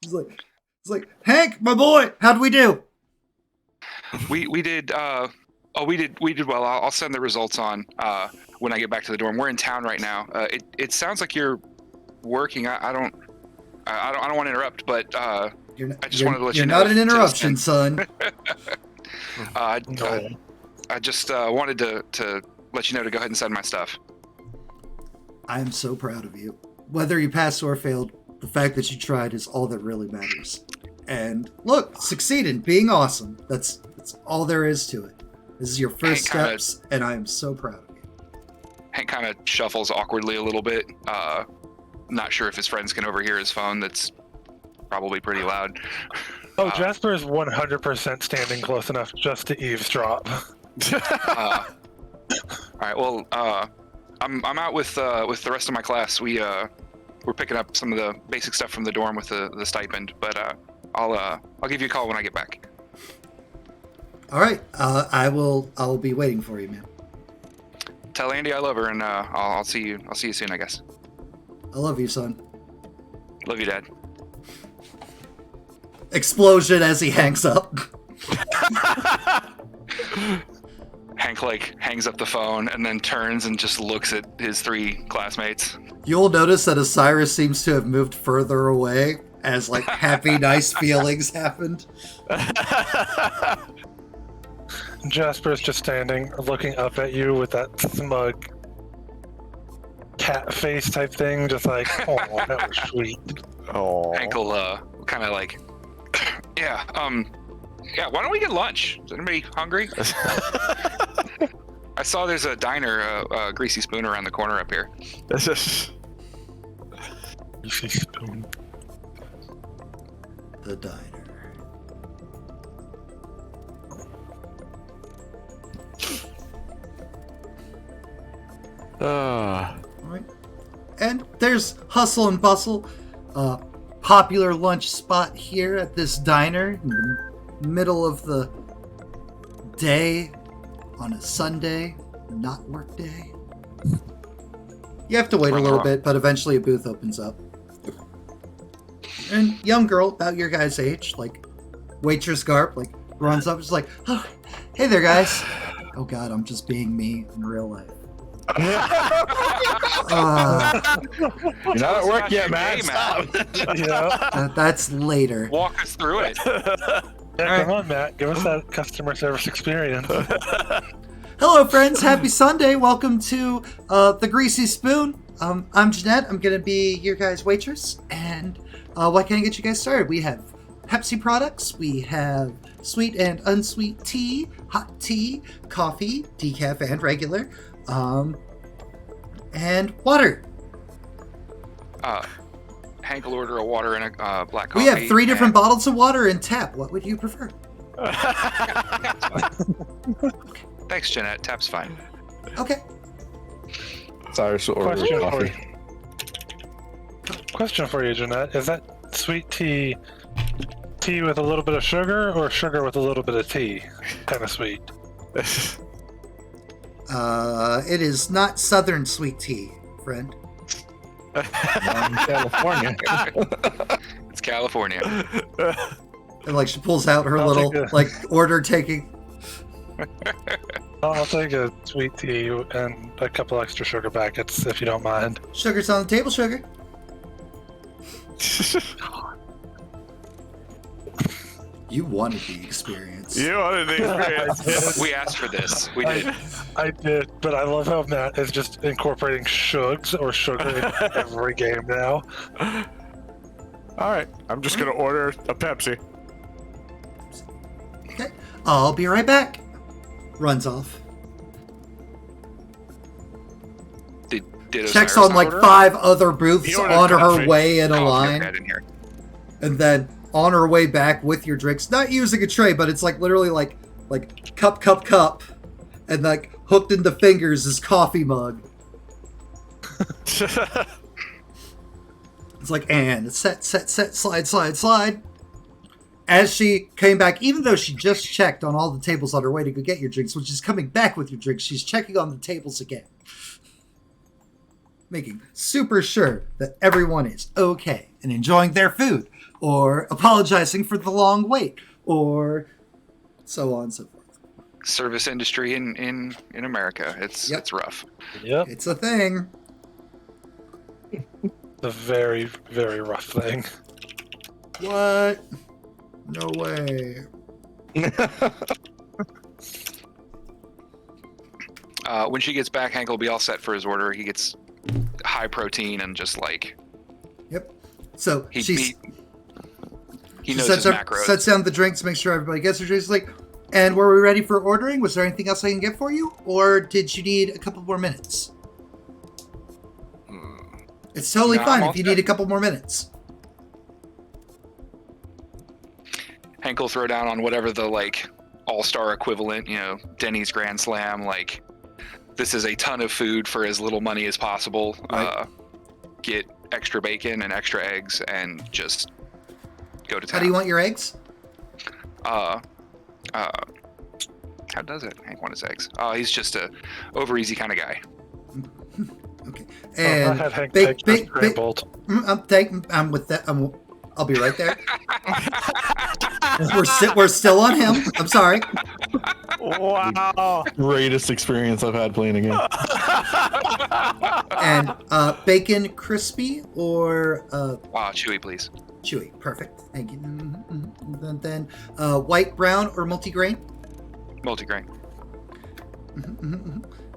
He's like, Hank, my boy, how'd we do? We did. We did well. I'll send the results on when I get back to the dorm. We're in town right now. It sounds like you're working. I don't want to interrupt, but I just wanted to let you know. You're not an interruption, son. I just wanted to let you know to go ahead and send my stuff. I'm so proud of you. Whether you passed or failed, the fact that you tried is all that really matters. And look, succeeded, being awesome. That's all there is to it. This is your first steps, and I am so proud of you. Hank kind of shuffles awkwardly a little bit. Not sure if his friends can overhear his phone. That's probably pretty loud. Oh, Jasper is 100% standing close enough just to eavesdrop. All right. Well, I'm out with the rest of my class. We're picking up some of the basic stuff from the dorm with the stipend, but I'll give you a call when I get back. All right. I will be waiting for you, man. Tell Andy I love her, and I'll see you. I'll see you soon, I guess. I love you, son. Love you, Dad. Explosion as he hangs up. Hank hangs up the phone and then turns and just looks at his three classmates. You'll notice that Osiris seems to have moved further away as like happy, nice feelings happened. Jasper's just standing, looking up at you with that smug cat face type thing, just like, oh, that was sweet. Oh. Hank will kind of like, yeah, why don't we get lunch? Is anybody hungry? I saw there's a diner, Greasy Spoon, around the corner up here. Greasy Spoon. The diner. All right. And there's hustle and bustle. Popular lunch spot here at this diner in the middle of the day on a Sunday, not work day. You have to wait a little bit, but eventually a booth opens up. And young girl, about your guys' age, like waitress garb, like runs up, just like, oh, hey there, guys. Oh God, I'm just being me in real life. You're not at work yet, man. That's later. Walk us through it. Yeah, come on, Matt. Give us that customer service experience. Hello, friends. Happy Sunday. Welcome to the Greasy Spoon. I'm Jeanette. I'm going to be your guys' waitress. And what can I get you guys started? We have Pepsi products. We have sweet and unsweet tea, hot tea, coffee, decaf and regular, and water. Hank will order a water and a black coffee. We have 3 different bottles of water and tap. What would you prefer? Okay. Thanks, Jeanette. Tap's fine. Okay. Cyrus will order coffee. Question for you, Jeanette. Is that sweet tea with a little bit of sugar, or sugar with a little bit of tea? Kind of sweet. It is not Southern sweet tea, friend. California. It's California. And like she pulls out her I'll little take like order taking. I'll take a sweet tea and a couple extra sugar packets, if you don't mind. Sugar's on the table, sugar. You wanted the experience. You wanted the experience. We asked for this. We did. I did, but I love how Matt is just incorporating shugs or sugar in every game now. All right, I'm just gonna order a Pepsi. Okay, I'll be right back. Runs off. Did Checks Osiris on not like order? 5 other booths He ordered on coffee. her way in a Oh, line, okay, in here. and then on her way back with your drinks, not using a tray, but it's like literally like cup, and like hooked into fingers is coffee mug. It's like, and set, slide. As she came back, even though she just checked on all the tables on her way to go get your drinks, when she's coming back with your drinks, she's checking on the tables again. Making super sure that everyone is okay and enjoying their food, or apologizing for the long wait, or so on and so forth. Service industry in America. It's rough. Yep. It's a thing. A very, very rough thing. What? No way. When she gets back, Hank will be all set for his order. He gets high protein and just like Yep. So he she knows sets, his macros. sets down the drinks, makes sure everybody gets their drinks. Like, and were we ready for ordering? Was there anything else I can get for you? Or did you need a couple more minutes? It's totally No, fine I'm if you all need a couple more minutes. Hank will throw down on whatever the like all-star equivalent, Denny's Grand Slam. Like, this is a ton of food for as little money as possible. Right. Get extra bacon and extra eggs and just go to town. How do you want your eggs? How does it? Hank want his eggs. He's just a over easy kind of guy. Okay. I And had Hank take the scrambled. I'm with that. I'll be right there. We're still on him. I'm sorry. Wow. Greatest experience I've had playing a game. And bacon crispy or Chewy, please. chewy. Perfect. Thank you. And then white, brown, or multigrain. Multigrain.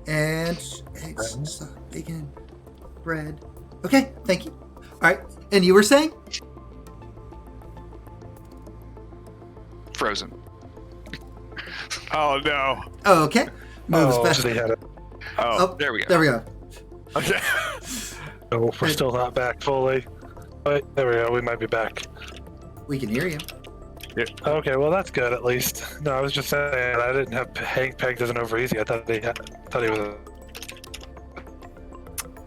And eggs, bacon, bread. Okay, thank you. All right, and you were saying? Frozen. Oh no. Oh, okay. Moves Oh, back. so they had it. Oh, There we go. there we go. Okay. Oh, we're still not back fully. But there we go. We might be back. We can hear you. Okay, well that's good at least. No, I was just saying I didn't have Hank pegged as an over easy. I thought he was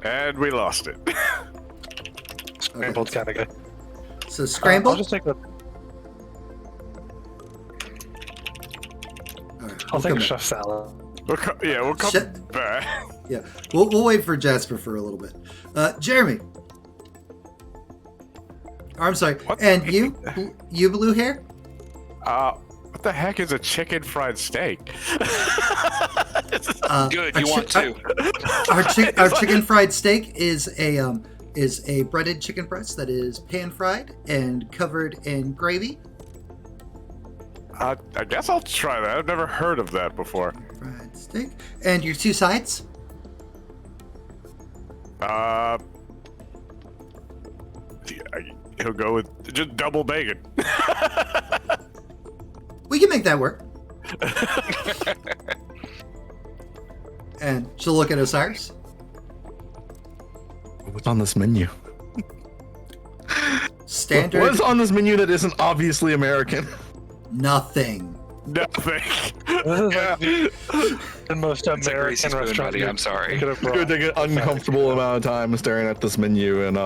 And we lost it. a scrambled kind of guy. So scramble. I'll just take the. All right, I'll we'll take come a back. chef salad. We'll come Shit. back. Yeah, we'll wait for Jasper for a little bit. Jeremy. I'm sorry. What? And you blue hair? What the heck is a chicken fried steak? Good. our You want chi- to? Our chicken fried steak is a breaded chicken breast that is pan fried and covered in gravy. I guess I'll try that. I've never heard of that before. Fried steak. And your 2 sides? He'll go with just double bacon. We can make that work. And she'll look at Osiris. What's on this menu? Standard. What is on this menu that isn't obviously American? Nothing. Nothing. This is like the most It's a American greasy spoon, restaurant. buddy. I'm sorry. Could have Could brought. take an uncomfortable amount of time staring at this menu and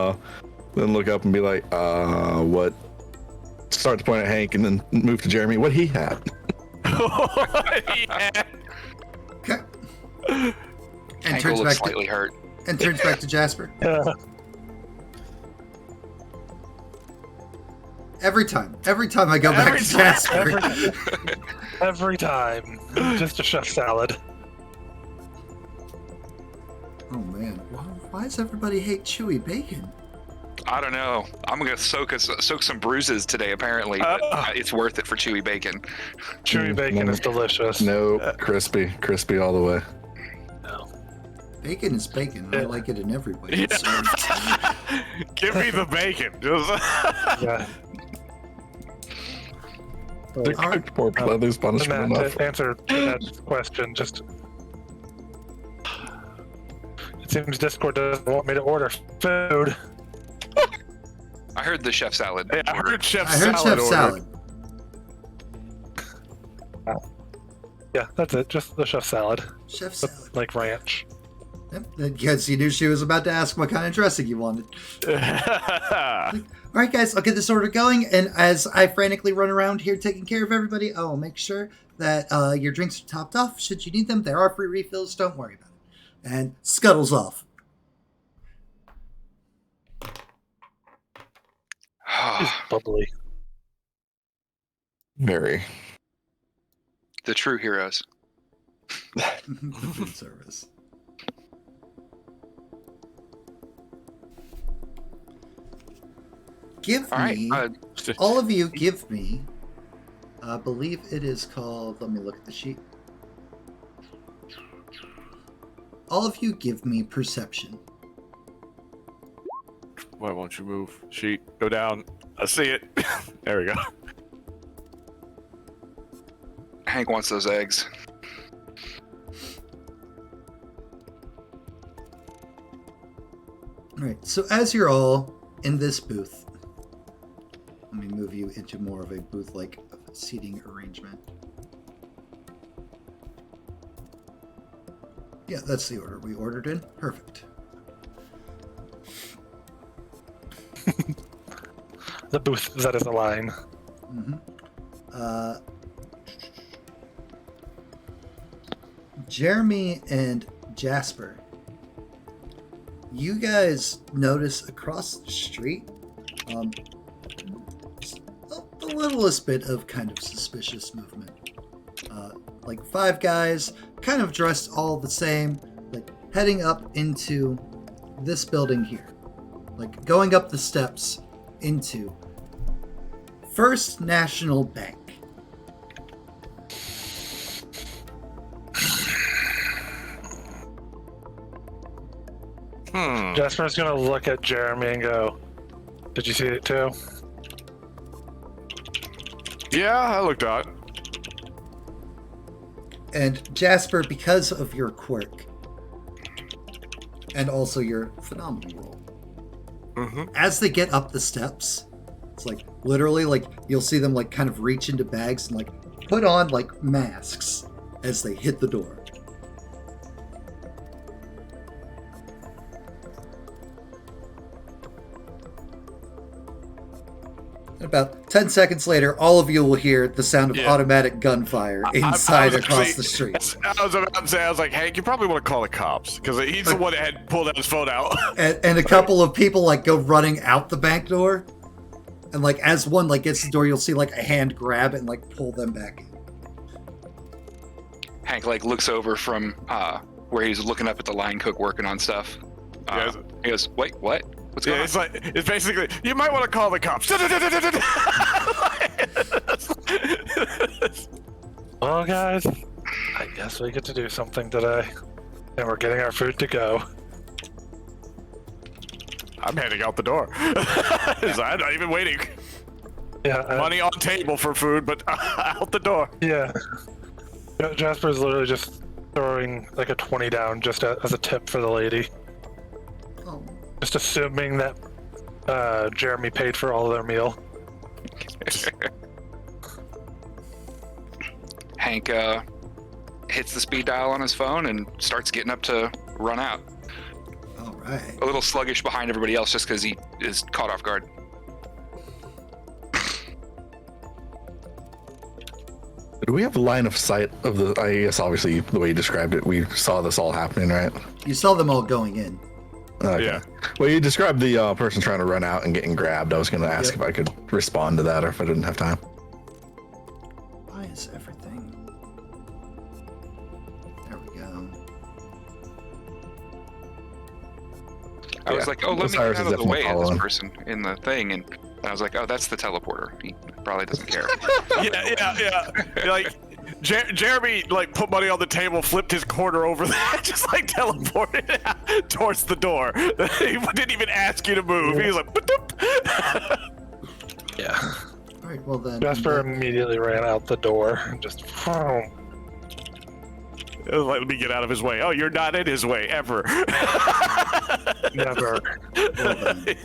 then look up and be like, what? Start to point at Hank and then move to Jeremy. What he had? Yeah. Okay. And Hank turns looks back slightly hurt. to Jasper. Every time I go back to Jasper. Every time, just a chef salad. Oh man, why does everybody hate chewy bacon? I don't know. I'm gonna soak some bruises today. Apparently, but it's worth it for chewy bacon. Chewy bacon is delicious. No, crispy all the way. No. Bacon is bacon. I like it in every way. Yeah. It's served. Give me the bacon. Yeah. The cooked pork leather's punishment Matt, enough. to answer that question, just it seems Discord doesn't want me to order food. I heard the chef salad. Yeah, I heard chef I heard salad. chef salad. Yeah, that's it. Just the chef salad, Chef salad. like ranch. Yep. Because you knew she was about to ask what kind of dressing you wanted. All right, guys, I'll get this order going. And as I frantically run around here taking care of everybody, I'll make sure that your drinks are topped off. Should you need them, there are free refills. Don't worry about it. And scuttles off. It's bubbly. Very. The true heroes. Food service. Give All right. me, all of you give me, I believe it is called, let me look at the sheet. All of you give me perception. Why won't you move? Sheet, go down. I see it. There we go. Hank wants those eggs. All right, so as you're all in this booth, let me move you into more of a booth-like seating arrangement. Yeah, that's the order we ordered in. Perfect. The booth that is a line. Mm-hmm. Jeremy and Jasper, you guys notice across the street the littlest bit of kind of suspicious movement. Like 5 guys, kind of dressed all the same, like heading up into this building here. Like going up the steps into First National Bank. Jasper's gonna look at Jeremy and go, "Did you see it too?" Yeah, I looked at it. And Jasper, because of your quirk, and also your phenomenal roll, as they get up the steps, it's like literally like you'll see them like kind of reach into bags and like put on like masks as they hit the door. About 10 seconds later, all of you will hear the sound of automatic gunfire inside across the street. I was about to say, I was like, Hank, you probably want to call the cops because he's the one that had pulled out his phone out. And a couple of people like go running out the back door, and like as one like gets the door, you'll see like a hand grab it and like pull them back in. Hank like looks over from where he's looking up at the line cook working on stuff. He goes, "Wait, what? What's going on?" It's basically, you might want to call the cops. Well, guys, I guess we get to do something today, and we're getting our food to go. I'm heading out the door. I'm not even waiting. Yeah, Money on table for food, but out the door. Yeah. Jasper's literally just throwing like a 20 down just as a tip for the lady. Oh. Just assuming that Jeremy paid for all of their meal. Hank hits the speed dial on his phone and starts getting up to run out. All right. A little sluggish behind everybody else just because he is caught off guard. Do we have line of sight of the? I guess obviously the way you described it, we saw this all happening, right? You saw them all going in. Okay. Yeah. Well, you described the person trying to run out and getting grabbed. I was going to ask if I could respond to that or if I didn't have time. Why is everything? There we go. I was like, oh, let me Osiris get is out of the way definitely of this following. person in the thing, and I was like, oh, that's the teleporter. He probably doesn't care. Yeah. Like Jeremy, like put money on the table, flipped his quarter over there, just like teleported out towards the door. He didn't even ask you to move. He was like, "Boop." Yeah. All right, well then. Jasper immediately ran out the door and just. It was like, let me get out of his way. Oh, you're not in his way ever. Never. Well then.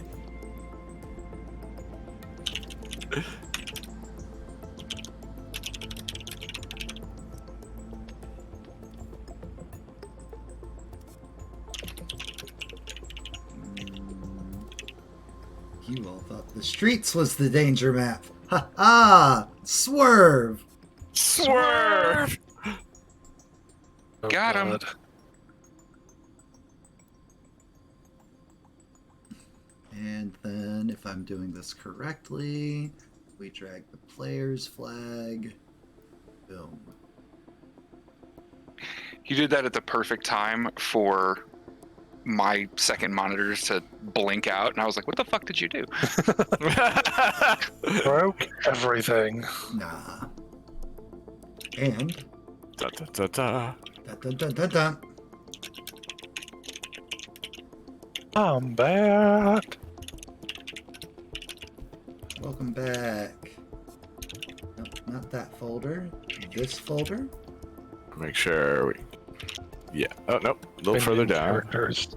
You all thought the streets was the danger map. Ha ha! Swerve! Swerve! Oh, Got him. God. And then, if I'm doing this correctly, we drag the player's flag. Boom. You did that at the perfect time for my second monitors to blink out, and I was like, what the fuck did you do? Broke everything. Nah. And. Da, da, da, da. Dun, dun, dun, dun, dun. I'm back. Welcome back. Nope, not that folder. This folder. Make sure we. Yeah. Oh nope. A little further down. Characters.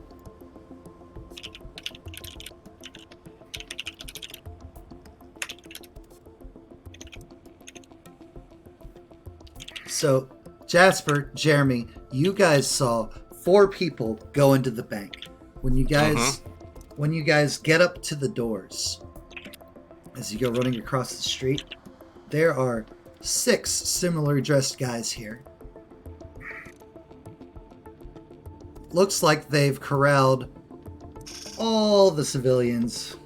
So, Jasper, Jeremy, you guys saw 4 people go into the bank. When you guys get up to the doors, as you go running across the street, there are 6 similar dressed guys here. Looks like they've corralled all the civilians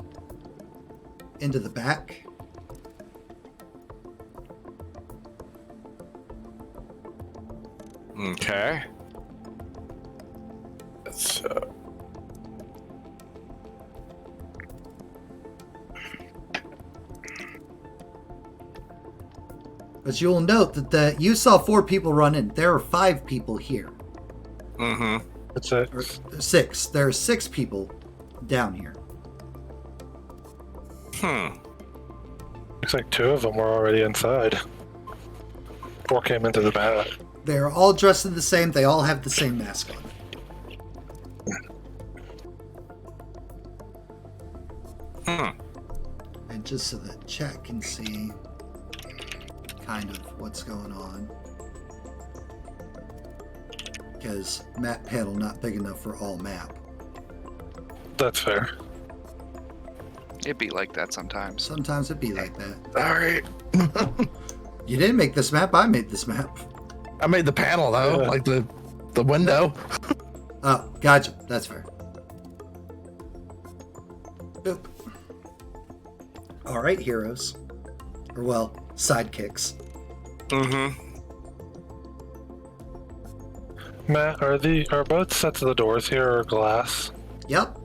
into the back. Okay. So. But you'll note that you saw 4 people run in. There are 5 people here. Mm-hmm. That's it. Or 6. There are 6 people down here. Looks like 2 of them were already inside. 4 came into the back. They're all dressed in the same. They all have the same mask on. And just so that chat can see kind of what's going on. Because map panel not big enough for all map. That's fair. It'd be like that sometimes. Sometimes it be like that. Alright. You didn't make this map, I made this map. I made the panel though, Yeah. like the window. Oh, gotcha. That's fair. Boop. Alright, heroes. Or well, sidekicks. Mm-hmm. Matt, are both sets of the doors here glass? Yep.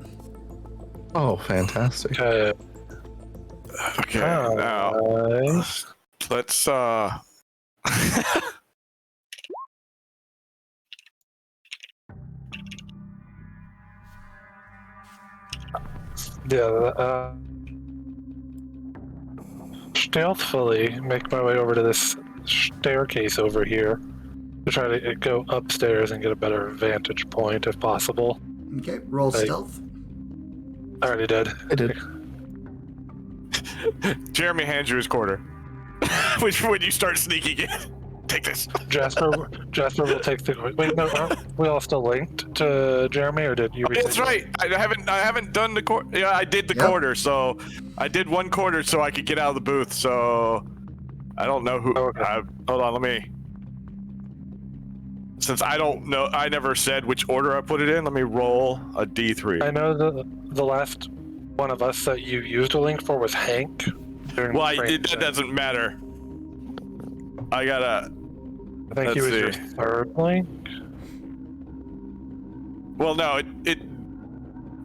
Oh, fantastic. Okay. Okay. Now Nice. let's Yeah, stealthily make my way over to this staircase over here to try to go upstairs and get a better vantage point if possible. Okay, roll Hey. stealth. I already did. I did. Jeremy hands you his quarter. Which when you start sneaking in. Take this. Jasper will take the. Wait, no, aren't we all still linked to Jeremy, or did you? That's right. I haven't done the quarter. Yeah, I did the Yep. quarter. So I did 1 quarter so I could get out of the booth. So I don't know who. Okay. Hold on, let me. Since I don't know, I never said which order I put it in. Let me roll a D3. I know the last one of us that you used a link for was Hank. during Well, the frame that check. doesn't matter. I gotta. I think he was let's your see. 3rd link. Well, no,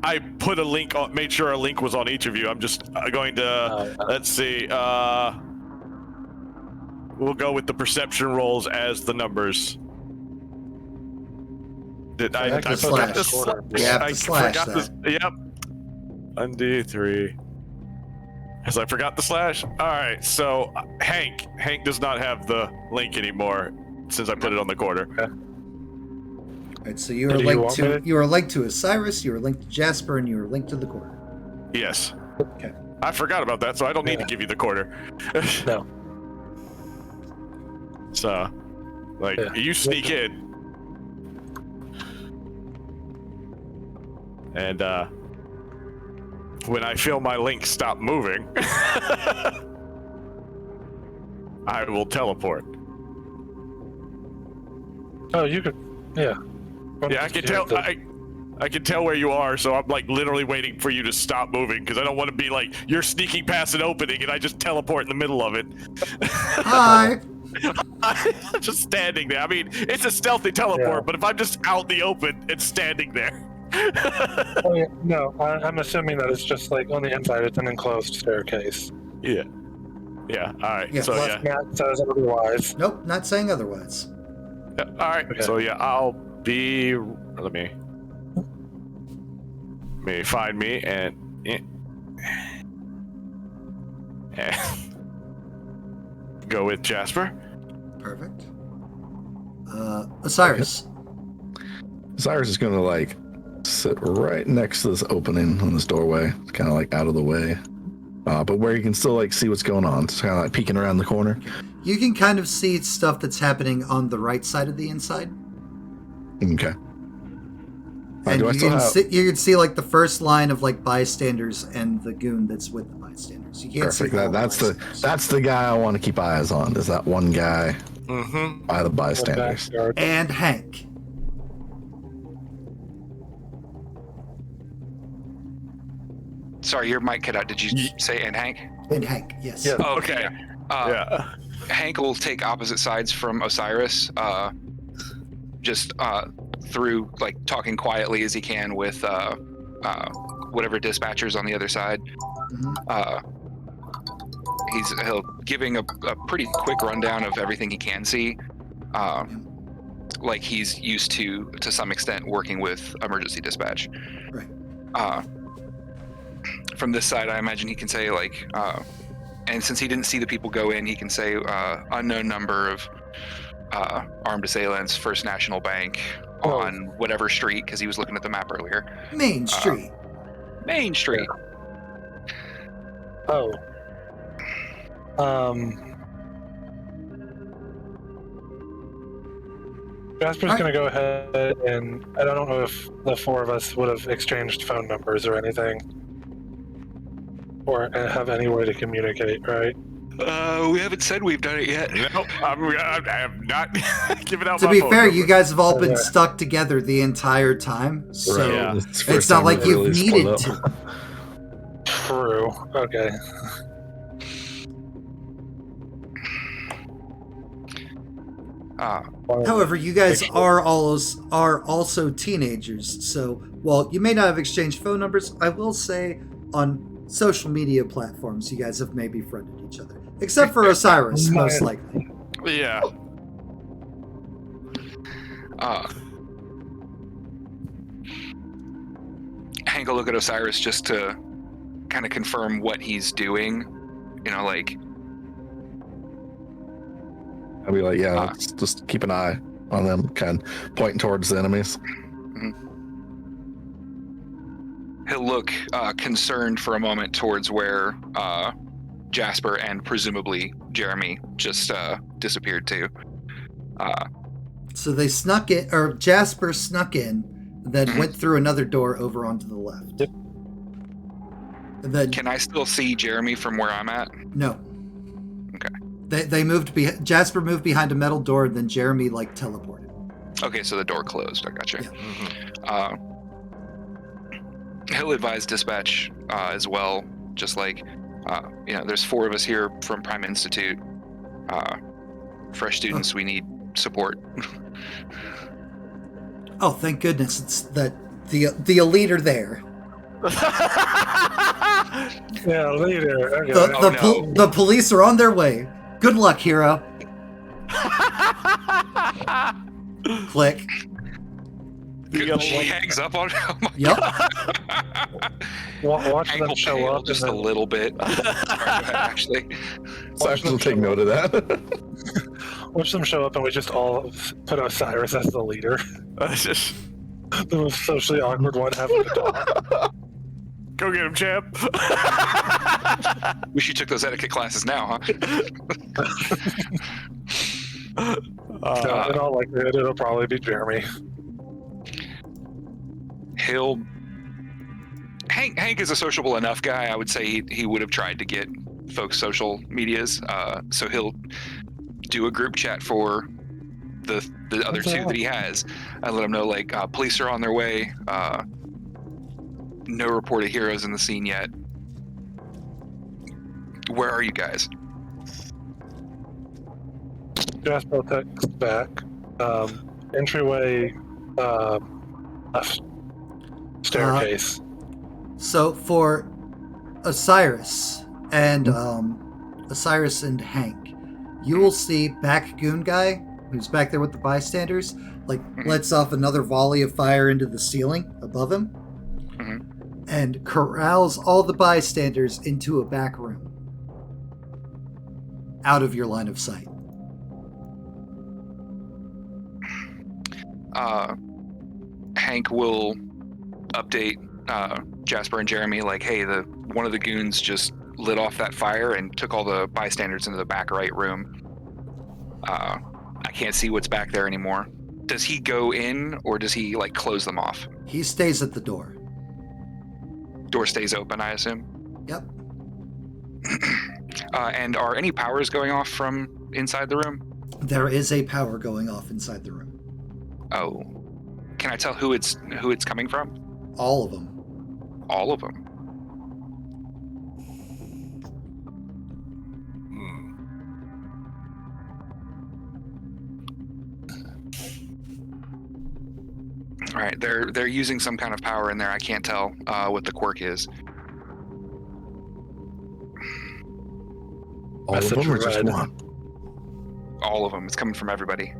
I put a link on, made sure a link was on each of you. I'm just going to, let's see. We'll go with the perception rolls as the numbers. Did I forgot this? You have to slash that. Yep. 1d3. As I forgot the slash. All right. So Hank does not have the link anymore since I put it on the quarter. All right. So you are linked to Osiris. You are linked to Jasper, and you are linked to the quarter. Yes. Okay. I forgot about that, so I don't need to give you the quarter. No. So, you sneak in. And when I feel my link stop moving, I will teleport. Oh, you could, yeah. Yeah, I can tell. I can tell where you are, so I'm like literally waiting for you to stop moving because I don't want to be like you're sneaking past an opening and I just teleport in the middle of it. Hi. I'm just standing there. I mean, it's a stealthy teleport, but if I'm just out in the open and standing there. Oh, yeah. No, I'm assuming that it's just like on the inside. It's an enclosed staircase. Yeah. Yeah. All right. Yeah. So Matt says otherwise. Nope, not saying otherwise. Yeah, all right. Okay. So I'll be. Let me find me and go with Jasper. Perfect. Osiris. Cyrus is gonna like sit right next to this opening on this doorway, kind of like out of the way, but where you can still like see what's going on. It's kind of like peeking around the corner. You can kind of see stuff that's happening on the right side of the inside. Okay. And you can see like the first line of like bystanders and the goon that's with the bystanders. You can't Perfect. see all That's the guy I want to keep eyes on. Is that one guy by the bystanders? And Hank. Sorry, your mic cut out. Did you say and Hank? And Hank, yes. Yeah. Oh, okay. Yeah. Hank will take opposite sides from Osiris, just through like talking quietly as he can with whatever dispatchers on the other side. Mm-hmm. He'll giving a pretty quick rundown of everything he can see. Like he's used to some extent working with emergency dispatch. Right. From this side, I imagine he can say like, and since he didn't see the people go in, he can say unknown number of armed assailants, First National Bank on whatever street, because he was looking at the map earlier. Main Street. Main Street. Oh. Jasper's going to go ahead and I don't know if the four of us would have exchanged phone numbers or anything. Or have any way to communicate, right? We haven't said we've done it yet. Nope, I have not given out To my be phone fair, number. you guys have all been stuck together the entire time, so Yeah. it's not like you've needed to. True. Okay. However, you guys are also teenagers, so while you may not have exchanged phone numbers, I will say on social media platforms you guys have maybe friended each other. Except for Osiris, most likely. Yeah. Hank will look at Osiris just to kind of confirm what he's doing. You know, like... I'll be like, yeah, let's just keep an eye on them, kind of pointing towards the enemies. He'll look concerned for a moment towards where Jasper and presumably Jeremy just disappeared to. So they snuck in, or Jasper snuck in, then went through another door over onto the left. Yep. And then, Can I still see Jeremy from where I'm at? no. Okay. They moved, Jasper moved behind a metal door, and then Jeremy, like, teleported. Okay, so the door closed. I gotcha. Yeah. He'll advise dispatch as well, just like, there's 4 of us here from Prime Institute. Fresh students, we need support. Oh, thank goodness it's that the elite are there. Yeah, leader. Okay. The police are on their way. Good luck, hero. Click. He hangs up on him. Yep. Watch Hank them will show pale up just and a then little bit. Sorry, go ahead, actually. Cyrus will take note of that. watch them show up, and we just all put Osiris as the leader. Just The most socially awkward one having to talk. go get him, champ. Wish you took those etiquette classes now, huh? In all likelihood, it'll probably be Jeremy. Hank is a sociable enough guy. I would say he would have tried to get folks' social medias. So he'll do a group chat for the other two that he has. I let him know, like, police are on their way. No reported heroes in the scene yet. Where are you guys? Jasper texts back. Entryway left. Staircase. So for Osiris and Hank, you will see back goon guy who's back there with the bystanders, like lets off another volley of fire into the ceiling above him, and corrals all the bystanders into a back room, out of your line of sight. Hank will update Jasper and Jeremy, like, hey, one of the goons just lit off that fire and took all the bystanders into the back right room. I can't see what's back there anymore. Does he go in, or does he, like, close them off? He stays at the door. Door stays open, I assume? Yep. And are any powers going off from inside the room? There is a power going off inside the room. Oh. Can I tell who it's coming from? All of them. All of them. All right, they're using some kind of power in there. I can't tell what the quirk is. All of them or just one? All of them. It's coming from everybody.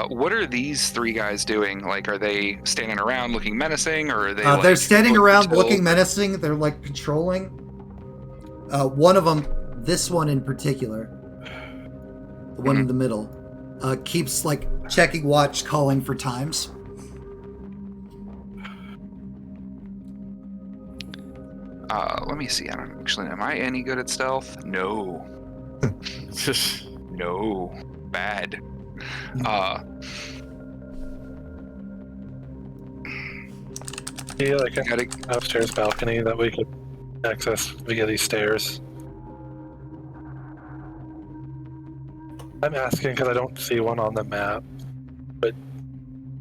What are these three guys doing? Like, are they standing around looking menacing, or are they? They're standing around looking menacing. They're like patrolling. One of them, this one in particular, the one in the middle, keeps like checking watch, calling for times. Let me see. I don't actually. Am I any good at stealth? No. No. Bad. Yeah, like an upstairs balcony that we could access via these stairs. I'm asking because I don't see one on the map, but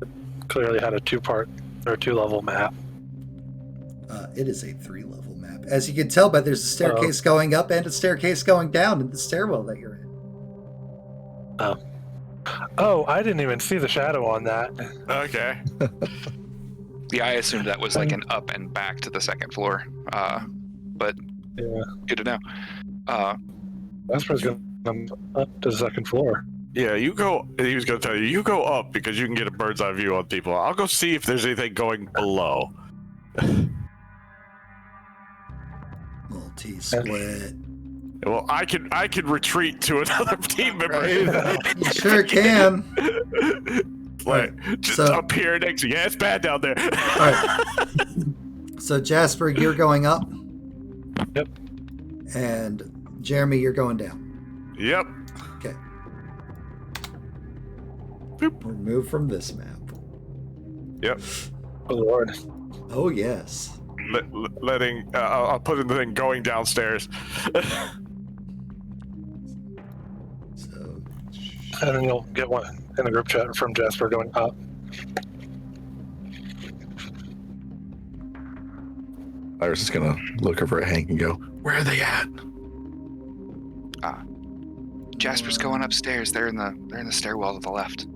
it clearly had a two-level map. It is a 3-level map. As you can tell, but there's a staircase going up and a staircase going down in the stairwell that you're in. Oh, I didn't even see the shadow on that. Okay. Yeah, I assumed that was like an up and back to the second floor. But Yeah, good to know. Jasper's going up to the second floor. Yeah, you go. He was going to tell you, you go up because you can get a bird's eye view on people. I'll go see if there's anything going below. Multi-split. Well, I can retreat to another team member. You sure can. Like, just So- up here next to you. Yeah, it's bad down there. All right. So Jasper, you're going up. Yep. And Jeremy, you're going down. Yep. Okay. Boop. Remove from this map. Yep. Oh Lord. Oh yes. Letting. I'll put in the thing going downstairs. So And then you'll get one in the group chat from Jasper going up. Iris is gonna look over at Hank and go, "Where are they at?" Jasper's going upstairs. They're in the stairwell to the left.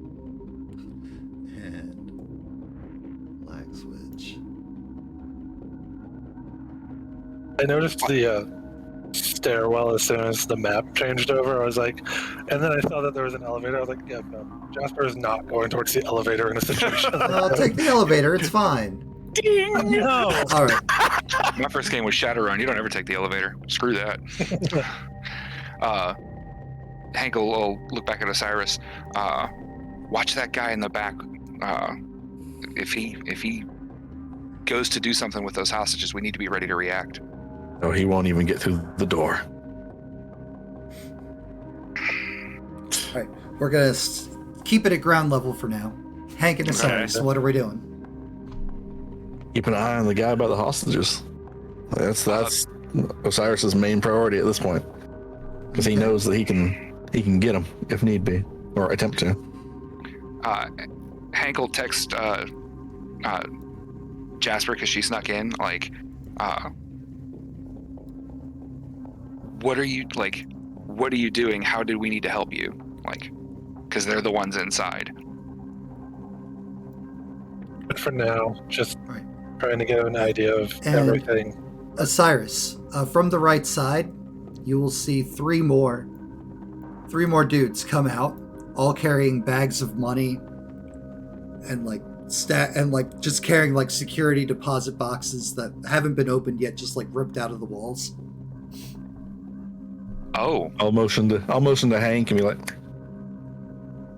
and black switch. I noticed the stairwell as soon as the map changed over. I was like, and then I saw that there was an elevator. I was like, yeah, no, Jasper is not going towards the elevator in a situation like I'll that. take the elevator. It's fine. No. All right. My first game was Shadowrun. You don't ever take the elevator. Screw that. Hank will look back at Osiris. Watch that guy in the back. If he goes to do something with those hostages, we need to be ready to react. Oh, he won't even get through the door. All right. We're going to keep it at ground level for now. Hank and Osiris, what are we doing? Keep an eye on the guy by the hostages. That's Osiris's main priority at this point, because he knows that he can get him if need be, or attempt to. Hank will text Jasper because she snuck in. Like, what are you like? What are you doing? How did we need to help you? Like, because they're the ones inside. But for now, just Right. trying to get an idea of And- everything. Osiris, from the right side, you will see three more dudes come out, all carrying bags of money and just carrying like security deposit boxes that haven't been opened yet, just like ripped out of the walls. Oh, I'll motion to Hank and be like,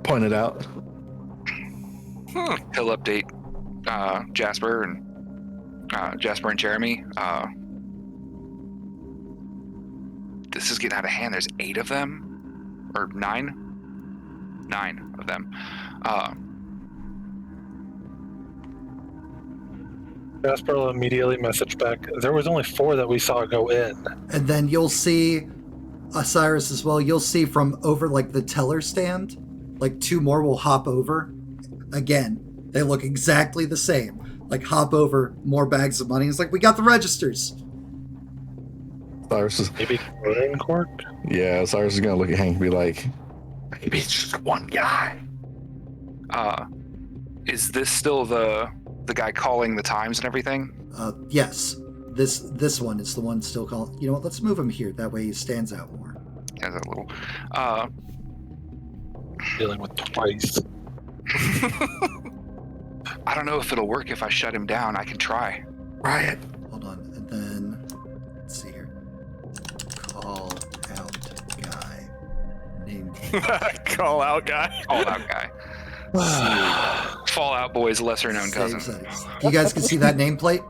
point it out. he'll update Jasper and Jeremy. This is getting out of hand. There's 8 of them, or 9 of them. Jasper will immediately message back. There was only 4 that we saw go in. And then you'll see Osiris as well. You'll see from over like the teller stand, like 2 more will hop over. Again, they look exactly the same. Like hop over, more bags of money. It's like, we got the registers. Osiris is, Maybe Corin Cork? Osiris is gonna look at Hank and be like, maybe it's just one guy. Is this still the guy calling the times and everything? Yes. This one is the one still calling. You know what? Let's move him here. That way he stands out more. Yeah, that little. Dealing with twice. I don't know if it'll work if I shut him down. I can try. Riot. Hold on. And then, let's see here. Call out guy. Name. Call out guy. Call out guy. Fallout Boy's lesser known Save cousin. settings. You guys can see that nameplate?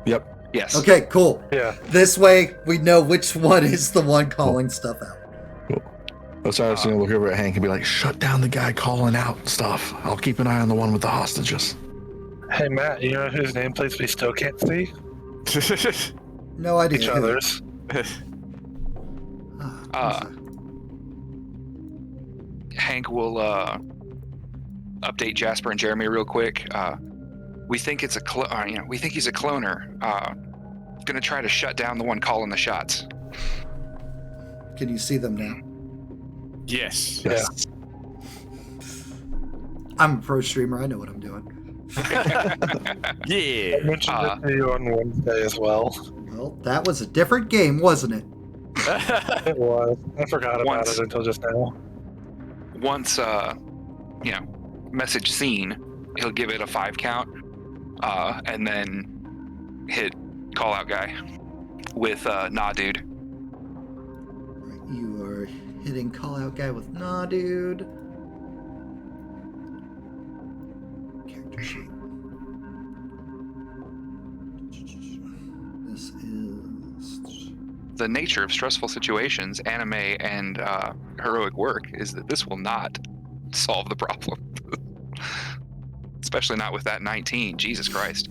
Yep. Yes. Okay, cool. Yeah. This way we know which one is the one calling stuff out. Osiris is gonna look over at Hank and be like, shut down the guy calling out stuff. I'll keep an eye on the one with the hostages. Hey, Matt, you know whose nameplates we still can't see? No idea. Each who. other's. Hank will update Jasper and Jeremy real quick. We think it's we think he's a cloner. Gonna try to shut down the one calling the shots. Can you see them now? Yes. Yeah. I'm a pro streamer. I know what I'm doing. Yeah. I mentioned it to you on Wednesday as well. Well, that was a different game, wasn't it? It was. I forgot about Once- it until just now. Once message seen, he'll give it a 5 count, and then hit call out guy with nah dude. Right, you are hitting call out guy with nah, dude. Character sheet. This is. The nature of stressful situations, anime, and heroic work is that this will not solve the problem. Especially not with that 19. Jesus Christ.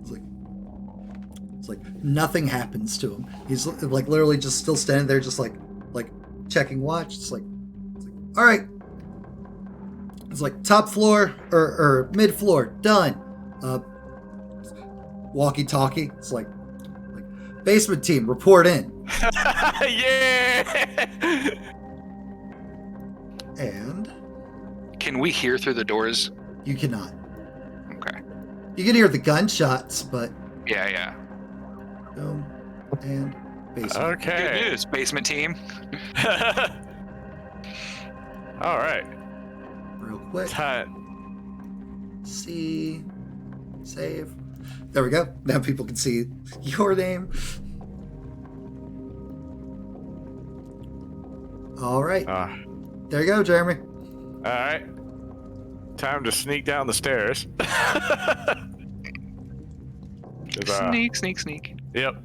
It's like nothing happens to him. He's like literally just still standing there, just like checking watch. It's like all right. It's like top floor or mid floor done. Walkie talkie. It's like basement team report in. Yeah. And Can we hear through the doors? you cannot. Okay. You can hear the gunshots, but Yeah. and basement. Okay. Good news, basement team. All right. Real quick. Time. See. Save. There we go. Now people can see your name. All right. There you go, Jeremy. All right. Time to sneak down the stairs. Sneak. Yep.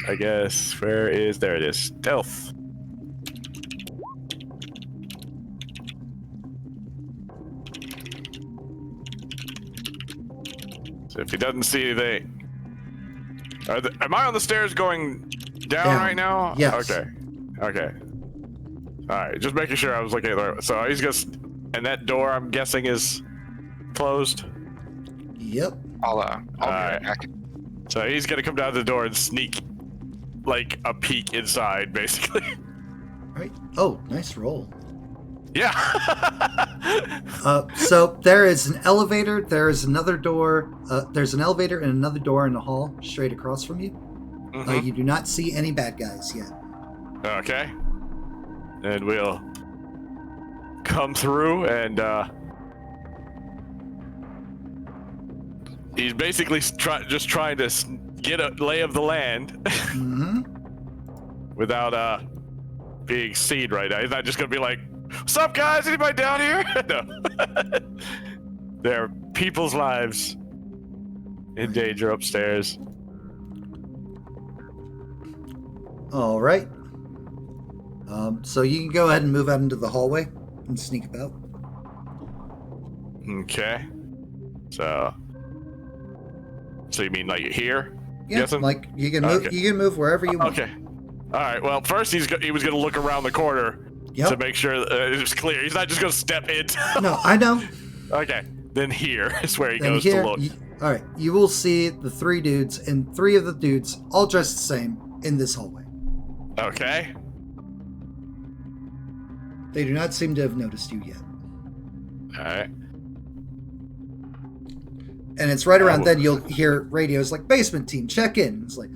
I guess where is there? It is stealth. So if he doesn't see anything, am I on the stairs going down right now? Yes. Okay. All right. Just making sure I was looking at the. So he's just, and that door I'm guessing is closed. Yep. I'll be right back. So he's gonna come down to the door and sneak, like a peek inside, basically. Right. Oh, nice roll. Yeah. So there is an elevator. There is another door. There's an elevator and another door in the hall straight across from you. Mhm. You do not see any bad guys yet. Okay. And we'll come through and he's basically just trying to get a lay of the land Mm-hmm. without being seen right now. He's not just gonna be like, "What's up, guys? Anybody down here?" No. There are people's lives in danger upstairs. All right. So you can go ahead and move out into the hallway and sneak about. Okay. So you mean like here? Yeah, Guessing? like you can move. Okay. You can move wherever you want. Okay. All right. Well, first he was gonna look around the corner Yep. to make sure it was clear. He's not just gonna step into. No, I know. Okay. Then here is where he And goes here, to look. all right, you will see the three dudes, and three of the dudes, all dressed the same, in this hallway. Okay. They do not seem to have noticed you yet. All right. And it's right around then you'll hear radios like "Basement team, check in." It's like,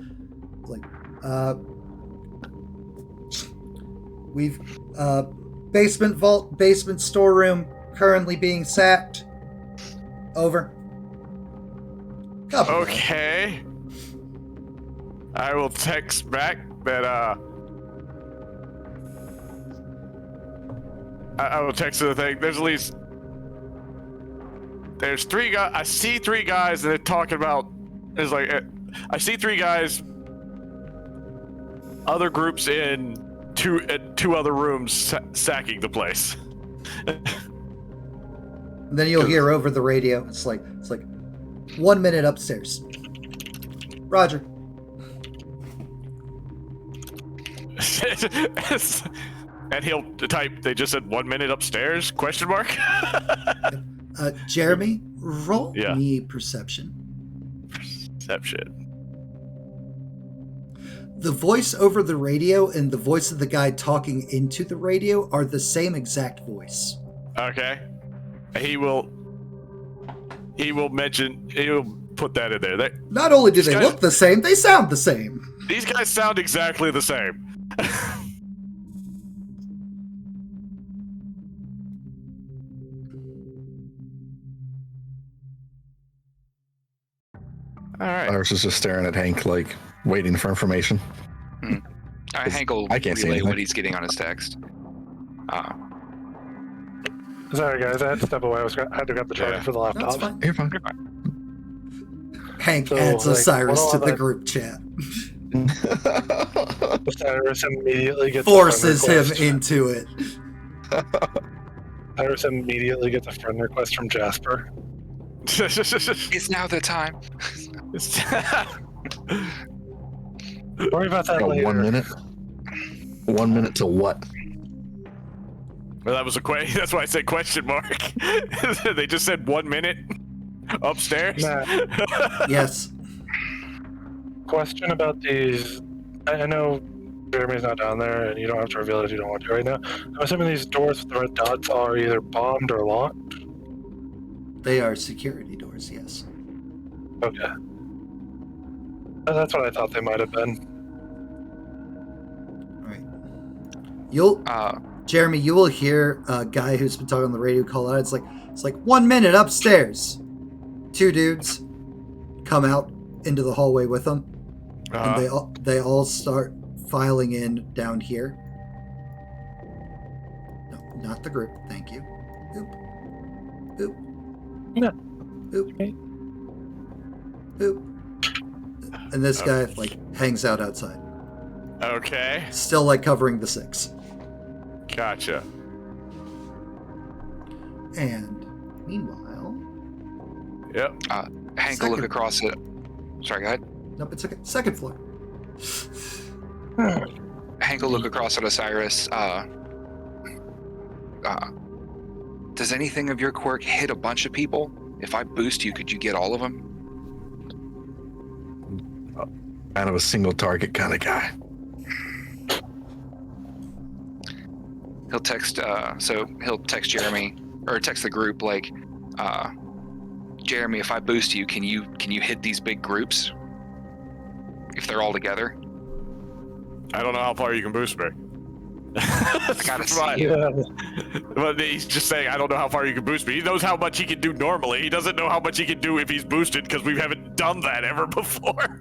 we've basement vault, basement storeroom currently being sacked. Over. Copy that. Okay. I will text back that I will text the thing. There's three guys. I see three guys and they're talking about. It's like I see three guys. Other groups in two other rooms sacking the place. And then you'll hear over the radio. It's like 1 minute upstairs. Roger. And he'll type. They just said 1 minute upstairs? Question mark. Jeremy, roll Yeah. me perception. Perception. The voice over the radio and the voice of the guy talking into the radio are the same exact voice. Okay. He will mention. He'll put that in there. Not only do These they guys- look the same, they sound the same. These guys sound exactly the same. All right. Iris is just staring at Hank, like waiting for information. Hank will I can't see relay anything. what he's getting on his text. Sorry, guys. I had to step away. I had to grab the charger Yeah. for the That's laptop. fine. You're fine. Hank So, adds like, Osiris what to all the that- group chat. Cyrus immediately gets Forces a friend him request. into it. Cyrus immediately gets a friend request from Jasper. It's now the time. Worry about that Oh, later. 1 minute. 1 minute to what? Well, that was a question. That's why I said question mark. They just said 1 minute upstairs. Matt, Yes. question about these. I know Jeremy's not down there, and you don't have to reveal it if you don't want to right now. I'm assuming these doors with the red dots are either bombed or locked. They are security doors, yes. Okay. That's what I thought they might have been. All right. Jeremy, you will hear a guy who's been talking on the radio call out. It's like 1 minute upstairs. 2 dudes come out into the hallway with them, and they all start filing in down here. No, not the group. Thank you. Oop. Oop. No. Oop. Okay. Oop. And this guy hangs out outside. Okay. Still covering the 6. Gotcha. And meanwhile, Yep. Hank will look across it. Sorry, go ahead. nope, it's okay. Second floor. Hank will look across at Osiris. Does anything of your quirk hit a bunch of people? If I boost you, could you get all of them? Kind of a single target kind of guy. He'll text. He'll text Jeremy or text the group Jeremy, if I boost you, can you hit these big groups? If they're all together. I don't know how far you can boost me. I gotta see. Yeah. But he's just saying, I don't know how far you can boost me. He knows how much he can do normally. He doesn't know how much he can do if he's boosted, because we haven't done that ever before.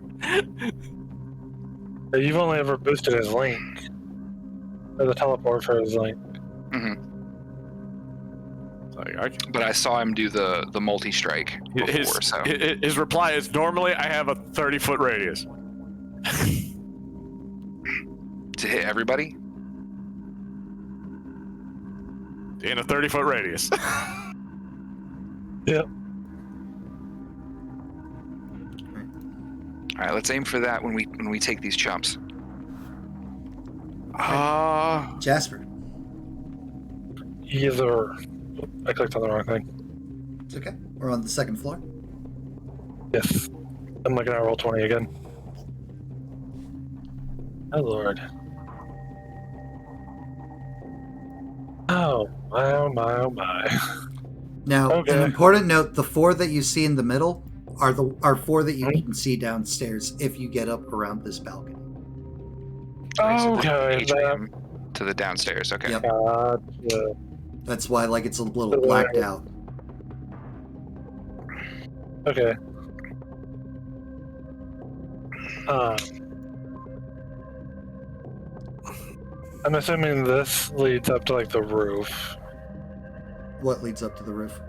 You've only ever boosted his link. Or the teleport for his link. Mm-hmm. Like, But I saw him do the multi-strike before, so... His reply is, normally I have a 30-foot radius. To hit everybody? In a 30-foot radius. Yep. Alright, let's aim for that when we take these chumps. Jasper. Either. I clicked on the wrong thing. It's okay. We're on the second floor. Yes. I'm looking at Roll20 again. Oh, Lord. Oh, my, oh, my, oh, my. Now, Okay. an important note: the 4 that you see in the middle are 4 that you can see downstairs if you get up around this balcony. Okay, Atrium to the downstairs, okay. Yep. Gotcha. That's why it's a little blacked out. Okay. I'm assuming this leads up to the roof. What leads up to the roof?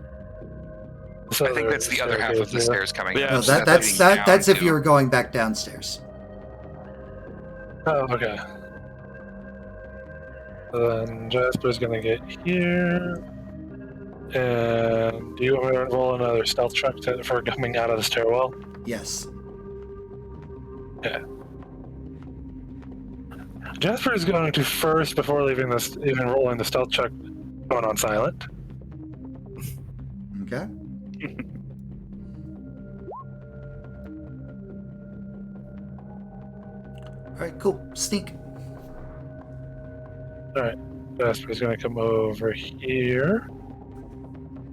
So I think that's the other half of the stairs coming Yeah. up. No, So that's leading down if to- you were going back downstairs. Oh, okay. Then Jasper's gonna get here. And do you want me to roll another stealth check for coming out of the stairwell? Yes. Jasper is going to first, before leaving this, even rolling the stealth check, going on silent. Okay. All right. Cool. Sneak. Alright, Jasper's gonna come over here.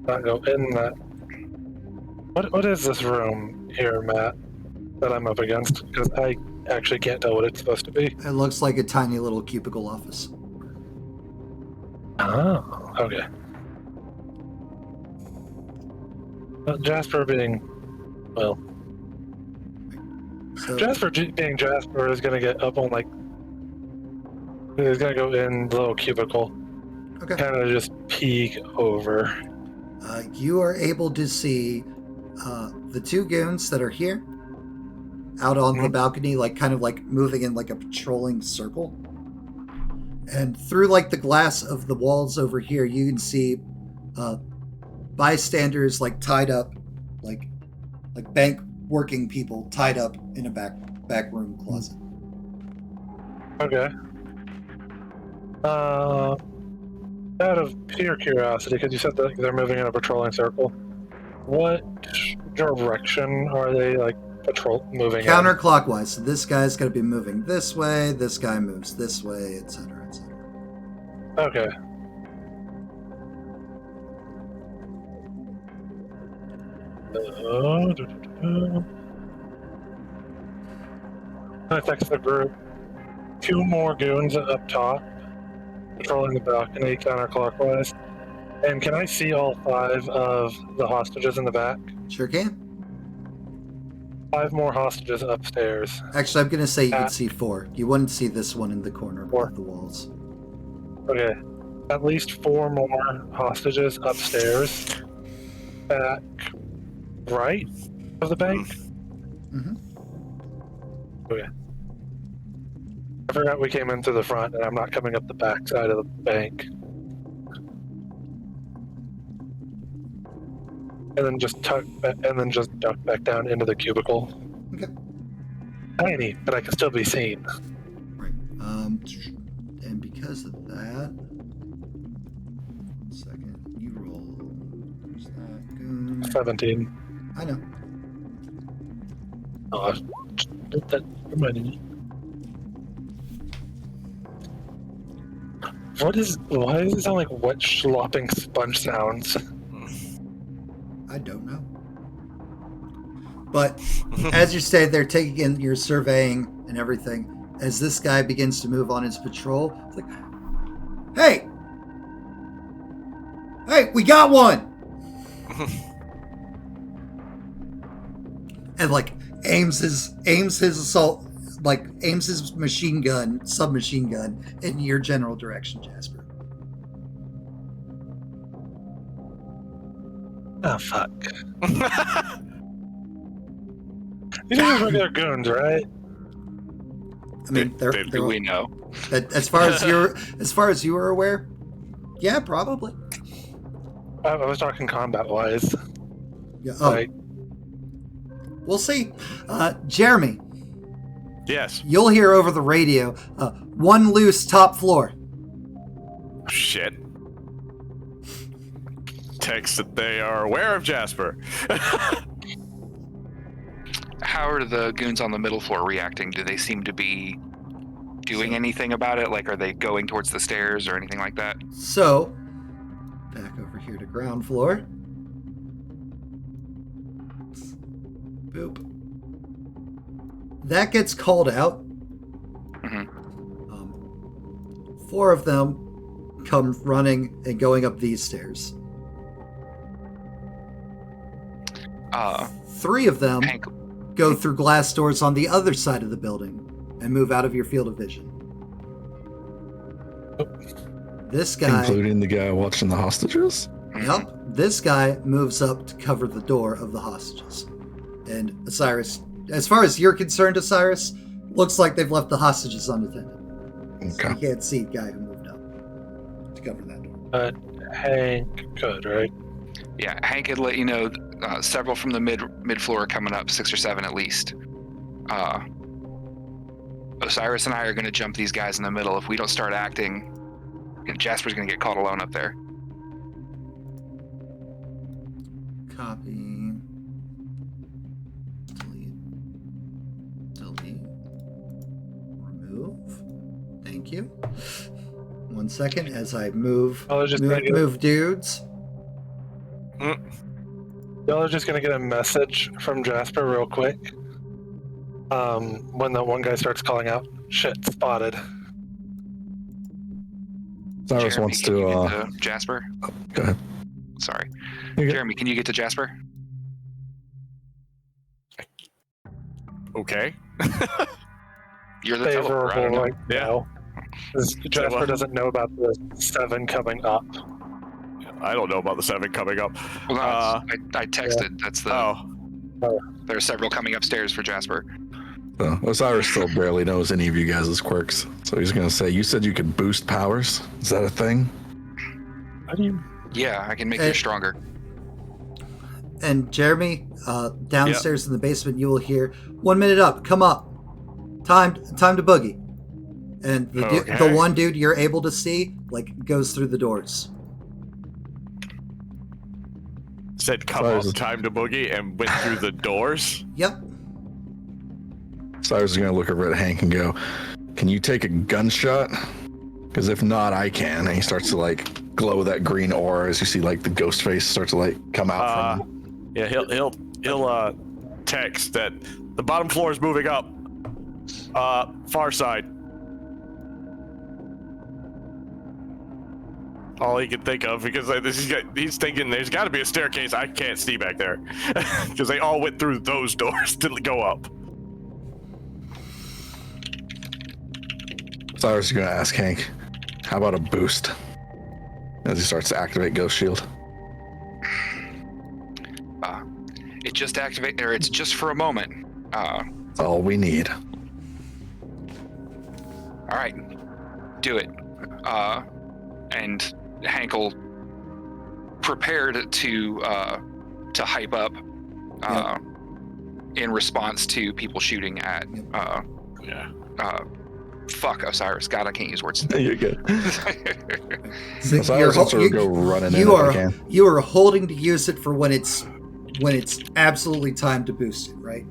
Not go in that. What is this room here, Matt, that I'm up against? Because I actually can't tell what it's supposed to be. It looks like a tiny little cubicle office. Oh, okay. Well, Jasper being... Well, So Jasper being Jasper is gonna get up on he's gonna go in the little cubicle. okay. Kind of just peek over. You are able to see the 2 goons that are here out on the balcony, moving in a patrolling circle. And through the glass of the walls over here, you can see bystanders tied up, like bank working people tied up in a back room closet. Okay. Out of pure curiosity, because you said that they're moving in a patrolling circle, what direction are they moving Counterclockwise. So this guy's going to be moving this way. This guy moves this way, etc., etc. in? Okay. I text the group. 2 more goons up top, patrolling the balcony counterclockwise. And can I see all 5 of the hostages in the back? Sure can. 5 more hostages upstairs. Actually, I'm going to say you can see 4. You wouldn't see this one in the corner 4. of the walls. Okay. At least 4 more hostages upstairs. Back right of the bank. Mm-hmm. Okay. I forgot we came in through the front, and I'm not coming up the back side of the bank. And then just duck back down into the cubicle. Okay. Tiny, but I can still be seen. Right. And because of that, 1 second. You roll. Where's that goon? 17. I know. Oh, that reminded me. Why does it sound like wet slopping sponge sounds? I don't know. But as you stay there, taking in your surveying and everything, as this guy begins to move on his patrol, it's like, hey, we got one, and like aims his submachine gun in your general direction, Jasper. Oh fuck! These are just regular goons, right? I mean, they're we know. as far as you are aware, yeah, probably. I was talking combat-wise. Yeah. Oh, Like, we'll see. Jeremy, Yes. you'll hear over the radio, 1 loose top floor. Shit. Text that they are aware of Jasper. How are the goons on the middle floor reacting? Do they seem to be doing anything about it? Like, are they going towards the stairs or anything like that? So, back over here to ground floor. Boop. That gets called out. Mhm. 4 of them come running and going up these stairs. 3 of them Hank, go through glass doors on the other side of the building and move out of your field of vision. This guy, Including the guy watching the hostages? yep, this guy moves up to cover the door of the hostages. And Osiris, as far as you're concerned, Osiris, looks like they've left the hostages unattended. So you Okay. can't see the guy who moved up to cover that door. Hank could, right? Yeah, Hank had let you know several from the mid floor are coming up, 6 or 7 at least. Osiris and I are going to jump these guys in the middle. If we don't start acting, Jasper's going to get caught alone up there. Copy. Delete. Remove. Thank you. 1 second as I move dudes. Y'all are just gonna get a message from Jasper real quick. When the one guy starts calling out, "Shit, spotted." Cyrus Jeremy, wants can you to. get to Jasper? Go ahead. Sorry. Okay. Jeremy, can you get to Jasper? Okay. You're the teleporter. I don't Favorable know. right now. Jasper what? doesn't know about the 7 coming up. I don't know about the 7 coming up. Well, no, I texted. That's the. Oh. There are several coming upstairs for Jasper. So, Osiris still barely knows any of you guys' quirks. So he's going to say, you said you could boost powers? Is that a thing? How do you? Yeah, I can make you stronger. And Jeremy, downstairs in the basement, you will hear 1 minute up. Come up. Time to boogie. And the one dude you're able to see goes through the doors. Said come up, time to boogie, and went through the doors. Yep. Cyrus is going to look over at Hank and go, can you take a gunshot? Because if not, I can. And he starts to glow that green aura as you see the ghost face start to come out from him. Yeah, he'll text that the bottom floor is moving up. Far side. All he can think of, because he's thinking there's got to be a staircase I can't see back there, because they all went through those doors to go up. Cyrus is going to ask Hank, how about a boost? As he starts to activate Ghost Shield. It just activate, or it's just for a moment. That's all we need. All right, do it. And Hankel prepared to hype up in response to people shooting at. Fuck Osiris. God, I can't use words. You're good. So Osiris also go running in. You are holding to use it for when it's absolutely time to boost it, right?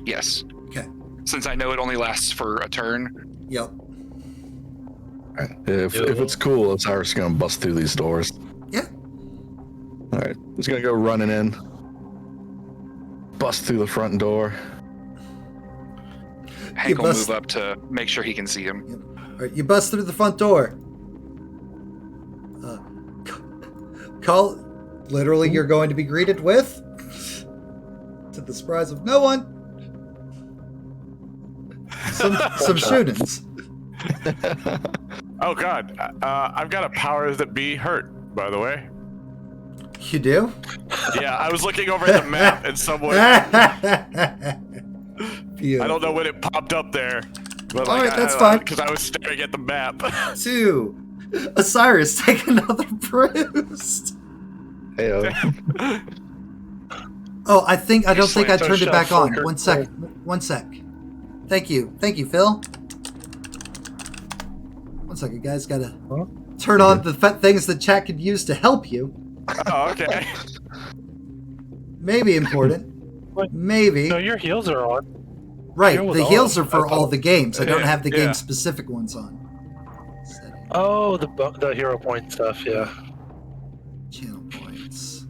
Yes. Okay. Since I know it only lasts for a turn. Yep. If it's cool, Osiris is gonna bust through these doors. Yeah. All right, he's gonna go running in, bust through the front door. Hank will move up to make sure he can see him. Yep. All right, you bust through the front door. Call. Literally, you're going to be greeted with, to the surprise of no one, some shootings. Oh God, I've got a powers that be hurt, by the way. You do? Yeah, I was looking over at the map and someone. I don't know when it popped up there. But all right, that's fine. Because I was staring at the map. 2. Osiris, take another boost. Hey, Oh, I don't think I turned it back on. Flicker. One sec. Thank you, Phil. 1 second, guys. Gotta turn on the things that chat could use to help you. Oh, okay. Maybe important. Maybe. No, your heels are on. Right, Here with the all heals of are for all the games. I don't Yeah, have the yeah. game-specific ones on. Oh, the hero point stuff, yeah. Channel points.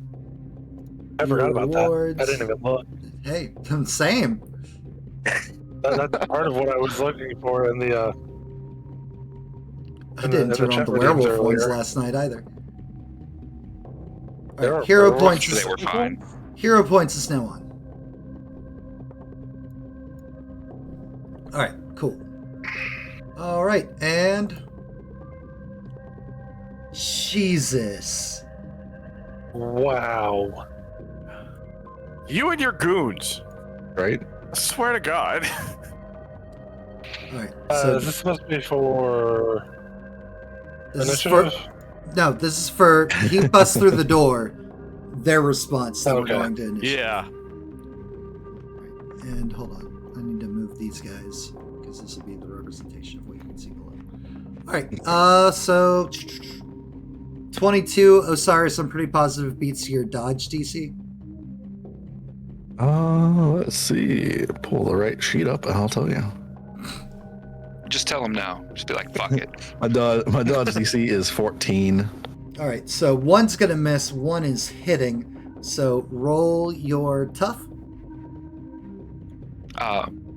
I forgot about Rewards. that. I didn't even look. Hey, same. That's part of what I was looking for in the. I in didn't the turn on chat the rooms werewolf ones earlier. last night either. There All are right, hero werewolves points. They were fine. Hero points is now on. All right, cool. All right, and Jesus. Wow. You and your goons. right? I swear to God. All right, so Is this supposed to be for this is for, initiative? no, this is for he busts through the door. Their response that we're Okay. going to initiate. Yeah. And hold on, I need to move these guys because this will be the representation of what you can see below. All right, so 22 Osiris. I'm pretty positive beats your dodge DC. Let's see. Pull the right sheet up and I'll tell you. Just tell him no. Just be like, fuck it. My dodge DC is 14. All right, so one's gonna miss, one is hitting. So roll your tough.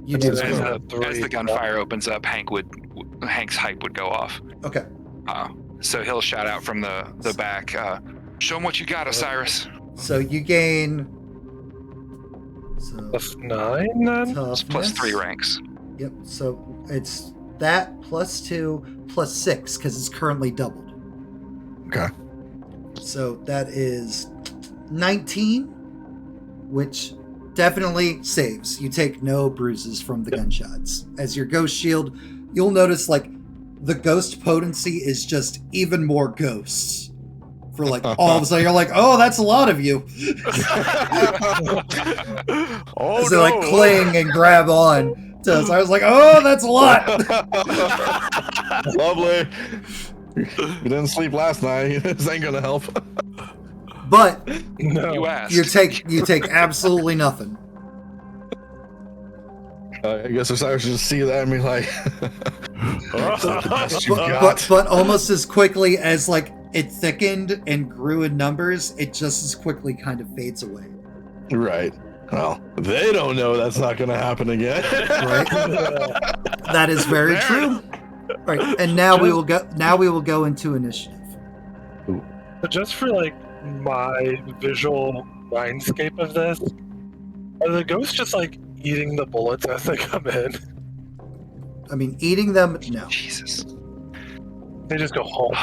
You do As as well. As the gunfire opens up, Hank's hype would go off. Okay. So he'll shout out from the back, show him what you got, Osiris. So you gain. So Plus 9 then? toughness. Plus 3 ranks. Yep. So it's that plus 2 plus 6 because it's currently doubled. Okay. So that is 19, which definitely saves. You take no bruises from the gunshots. As your ghost shield, you'll notice like the ghost potency is just even more ghosts. For like all of a sudden, you're like, oh, that's a lot of you. Oh As they no. like cling and grab on. So I was like, oh, that's a lot. Lovely. You didn't sleep last night. This ain't gonna help. But No. You asked. you take absolutely nothing. I guess Osiris should just see that and be like, "That's the best you got." But almost as quickly as like it thickened and grew in numbers, it just as quickly kind of fades away. Right. Well, they don't know that's not going to happen again. Right? That is very true. Right, and now we will go. Now we will go into initiative. But just for like my visual mindscape of this, are the ghosts just like eating the bullets as they come in? I mean, eating them. No. Jesus. They just go home.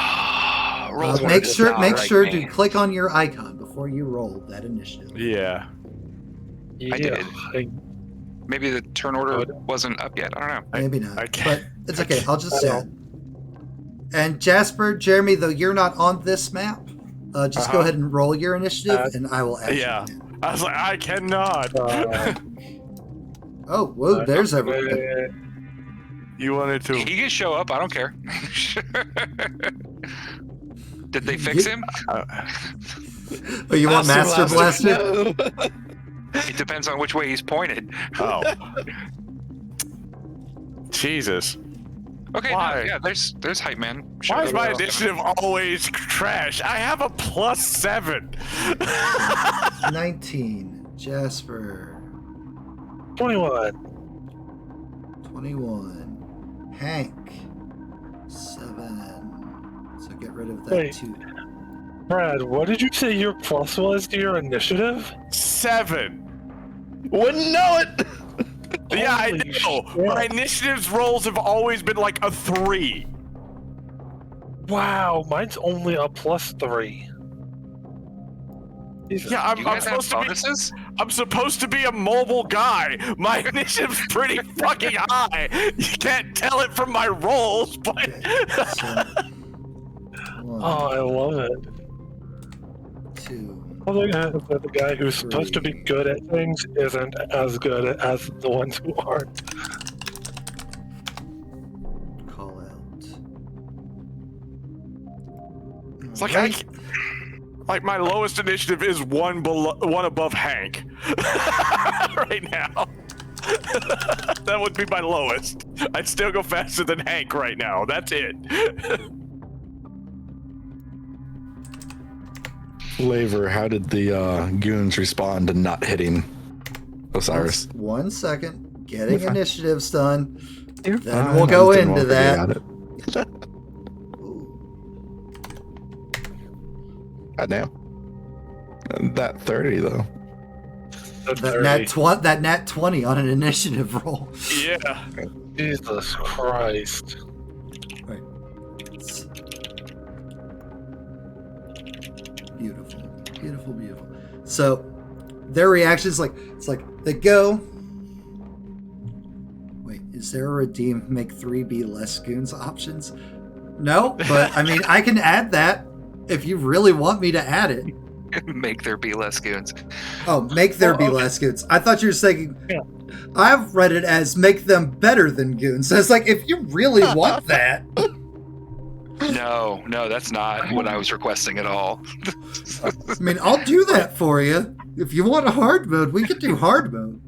Rolls Make one sure. does Make not sure like to me. click on your icon before you roll that initiative. Yeah. I did. Maybe the turn order wasn't up yet. I don't know. Maybe not, I can't- but it's okay. I'll just I say know. it. And Jasper, Jeremy, though you're not on this map, just go ahead and roll your initiative, and I will add Yeah. you in. I was like, I cannot. Oh, whoa! There's everything. You wanted to. He can show up. I don't care. Did they fix him? Oh, you want Master Blaster? No. It depends on which way he's pointed. Oh. Jesus. Okay, Why? no, yeah, there's hype man. Sure, Why is my well. initiative always trash? I have a +7. 19. Jasper. 21. 21. Hank. 7. So get rid of that Wait. 2. Brad, what did you say your plus was to your initiative? 7. Wouldn't know it. Yeah, I Holy know. shit. My initiatives rolls have always been like a 3. Wow, mine's only a +3. Jesus. Yeah, You I'm guys have supposed to be. bonuses? I'm supposed to be a mobile guy. My initiative's pretty fucking high. You can't tell it from my rolls, but Okay. So, 1, Oh, I love it. 2. Well, the guy who's supposed to be good at things isn't as good as the ones who aren't. Call out. it's like Right. like my lowest initiative is one above Hank right now. That would be my lowest. I'd still go faster than Hank right now. That's it. Flavor, how did the goons respond to not hitting Osiris? 1 second. Getting initiatives done. You're Then fine. we'll I go just didn't into want to that. get at it. Ooh. Goddamn. That 30 though. That nat 20 on an initiative roll. Yeah. Jesus Christ. Right. It's beautiful. Beautiful, beautiful. So their reaction is it's like they go. Wait, is there a redeem make 3 be less goons options? No, but I mean I can add that if you really want me to add it. Make there be less goons. Oh, make there be less goons. I thought you were saying. Yeah. I've read it as make them better than goons. So it's like if you really want that. No, that's not what I was requesting at all. I mean, I'll do that for you. If you want a hard mode, we could do hard mode.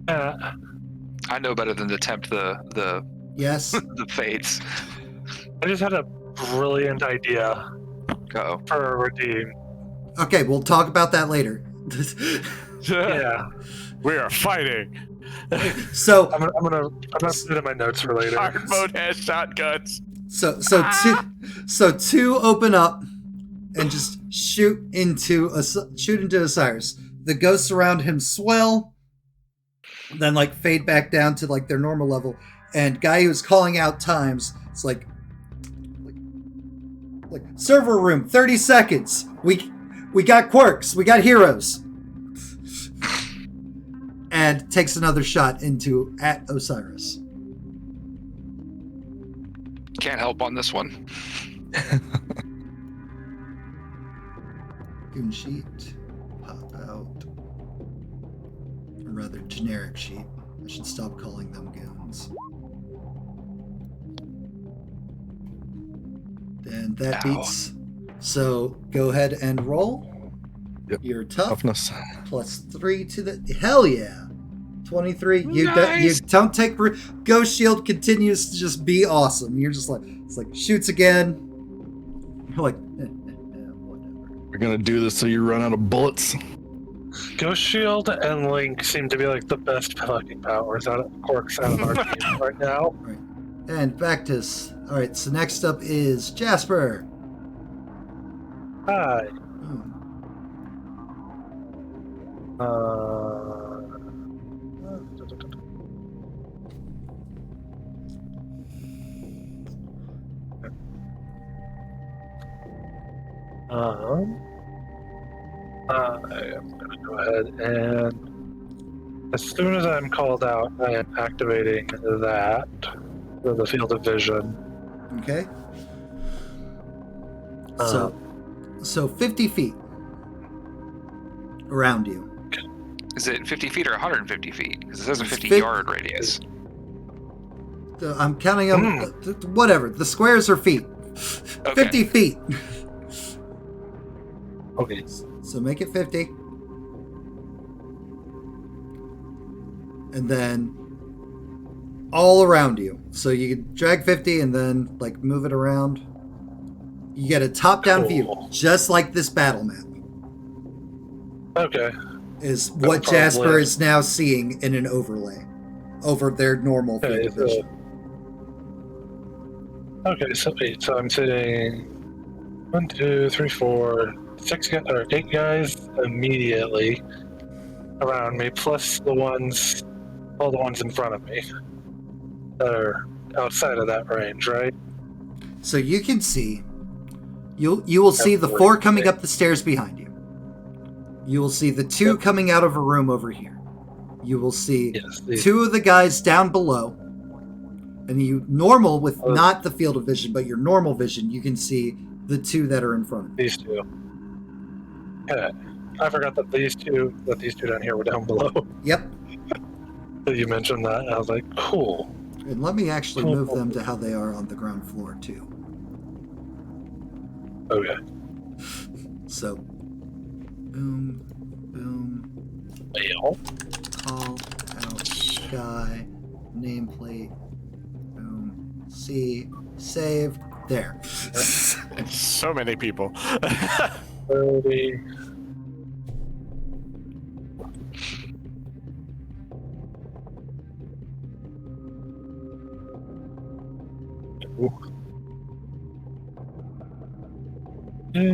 I know better than to tempt the Yes. the fates. I just had a brilliant idea Uh-oh. for a redeem. Okay, we'll talk about that later. Yeah. We are fighting. So, I'm gonna put it in my notes for later. Hard mode has shotguns. so two open up and just shoot into Osiris. The ghosts around him swell, then like fade back down to like their normal level. And guy who's calling out times, it's like server room, 30 seconds. We got quirks. We got heroes. And takes another shot at Osiris. Can't help on this one. Goon sheet. Pop out. Or rather, generic sheet. I should stop calling them goons. And that Ow. beats. So go ahead and roll. Yep. You're tough. Toughness. +3 to the hell yeah. 23. You Nice. don't take Ghost Shield continues to just be awesome. You're just like it's like shoots again. You're like whatever. We're gonna do this till you run out of bullets. Ghost Shield and Link seem to be like the best fucking powers out of quirks out of our team right now. Right. And Bactus. All right, so next up is Jasper. Hi. Boom. I am going to go ahead and, as soon as I'm called out, I am activating that for the field of vision. Okay. So 50 feet around you. Is it 50 feet or 150 feet? Because it says a It's 50-yard radius. I'm counting them. Whatever. The squares are feet. Okay. 50 feet. Okay. So make it 50. And then all around you. So you can drag 50 and then like move it around. You get a top-down view, just like this battle map. Okay. Is what Probably. Jasper is now seeing in an overlay over their normal field Okay, of vision. so I'm sitting 1, 2, 3, 4, 6 guys, or 8 guys immediately around me, plus all the ones in front of me that are outside of that range, right? So you can see, you will see the 4 coming up the stairs behind you. You will see the 2 coming out of a room over here. You will see Yes, 2 of the guys down below. And you normal with not the field of vision, but your normal vision, you can see the 2 that are in front of you. these 2. Okay. I forgot that these two down here were down below. Yep. You mentioned that, and I was like, cool. And let me actually move them to how they are on the ground floor too. Okay. So, boom, boom, Well, call out guy, nameplate, boom, C, save, there. So many people. 30. Yeah.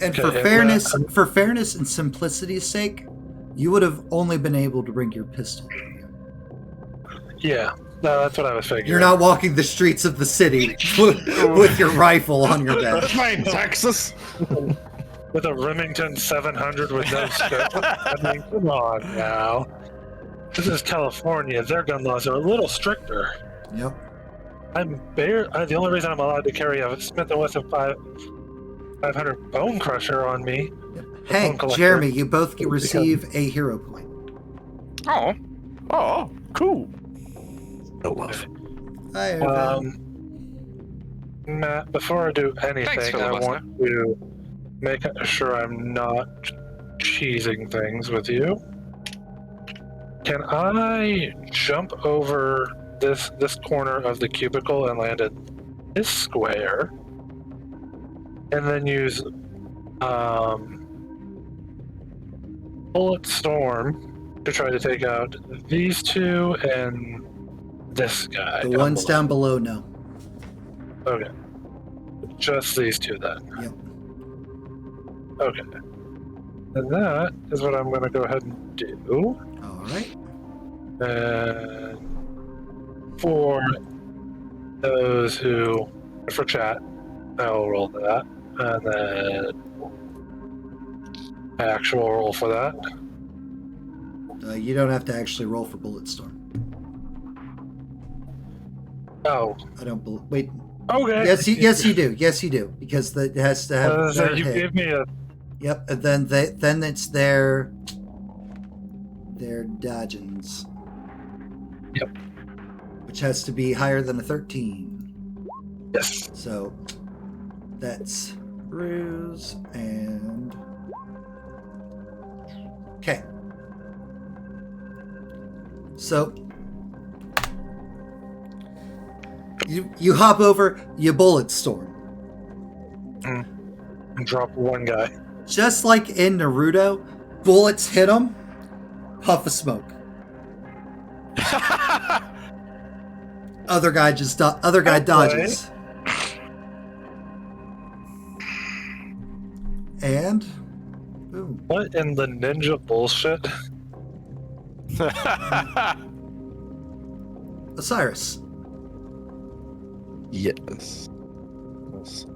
And Okay, for fairness and simplicity's sake, you would have only been able to bring your pistol with you. Yeah, no, that's what I was figuring. You're not walking the streets of the city with your rifle on your back. That's mine, Texas. With a Remington 700 with no scope. I mean, come on now. This is California. Their gun laws are a little stricter. Yep. The only reason I'm allowed to carry a Smith & Wesson 500 Bone Crusher on me. Hey, Bone collector. Jeremy, you both receive a hero point. Oh, Oh, cool. No love. Hi, Matt, before I do anything, I filibuster. want to make sure I'm not cheesing things with you. Can I jump over this corner of the cubicle and land at this square, and then use Bullet Storm to try to take out these 2 and this guy? the ones down below, no. Okay. Just these 2 then. Yep. Okay. And that is what I'm going to go ahead and do. All right. And for those who, for chat, I'll roll that. And then actual roll for that. You don't have to actually roll for Bullet Storm. Oh, I don't believe. Wait. okay. Yes, you do. Yes, you do. Because it has to have. So their you hit. gave me a. Yep. And then it's their dodgens. Yep. Which has to be higher than a 13. Yes. So that's ruse and okay. So you hop over, you bullet storm. and drop one guy. Just like in Naruto, bullets hit him, puff of smoke. Other guy dodges. And boom. What in the ninja bullshit? Osiris. Yes. Let's see.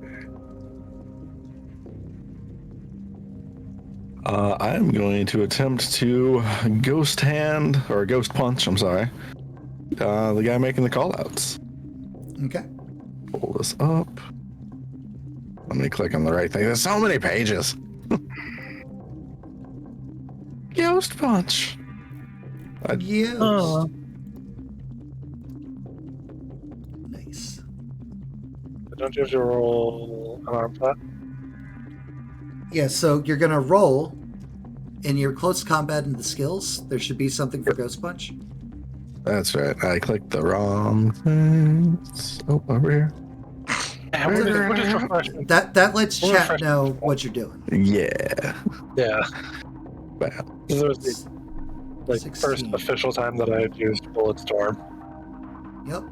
I'm going to attempt to ghost hand or ghost punch. I'm sorry. The guy making the callouts. Okay. Pull this up. Let me click on the right thing. There's so many pages. Ghost punch. Yes. Nice. Don't you have to roll an arm flat? Yeah, so you're gonna roll in your close combat and the skills. There should be something for Ghost Punch. That's right. I clicked the wrong thing. Oh, over here. What is refreshment? That lets chat know what you're doing. Yeah. Yeah. Wow. This was the 16. first official time that I had used Bullet Storm. Yep.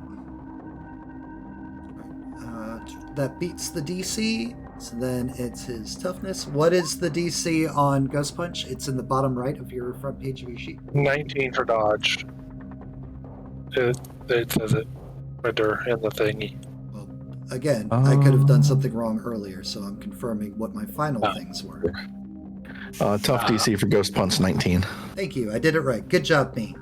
That beats the DC. So then it's his toughness. What is the DC on Ghost Punch? It's in the bottom right of your front page of your sheet. 19 for dodge. It says it right there in the thingy. Well, again, I could have done something wrong earlier, so I'm confirming what my final things were. Tough DC for Ghost Punch 19. Thank you. I did it right. Good job, me.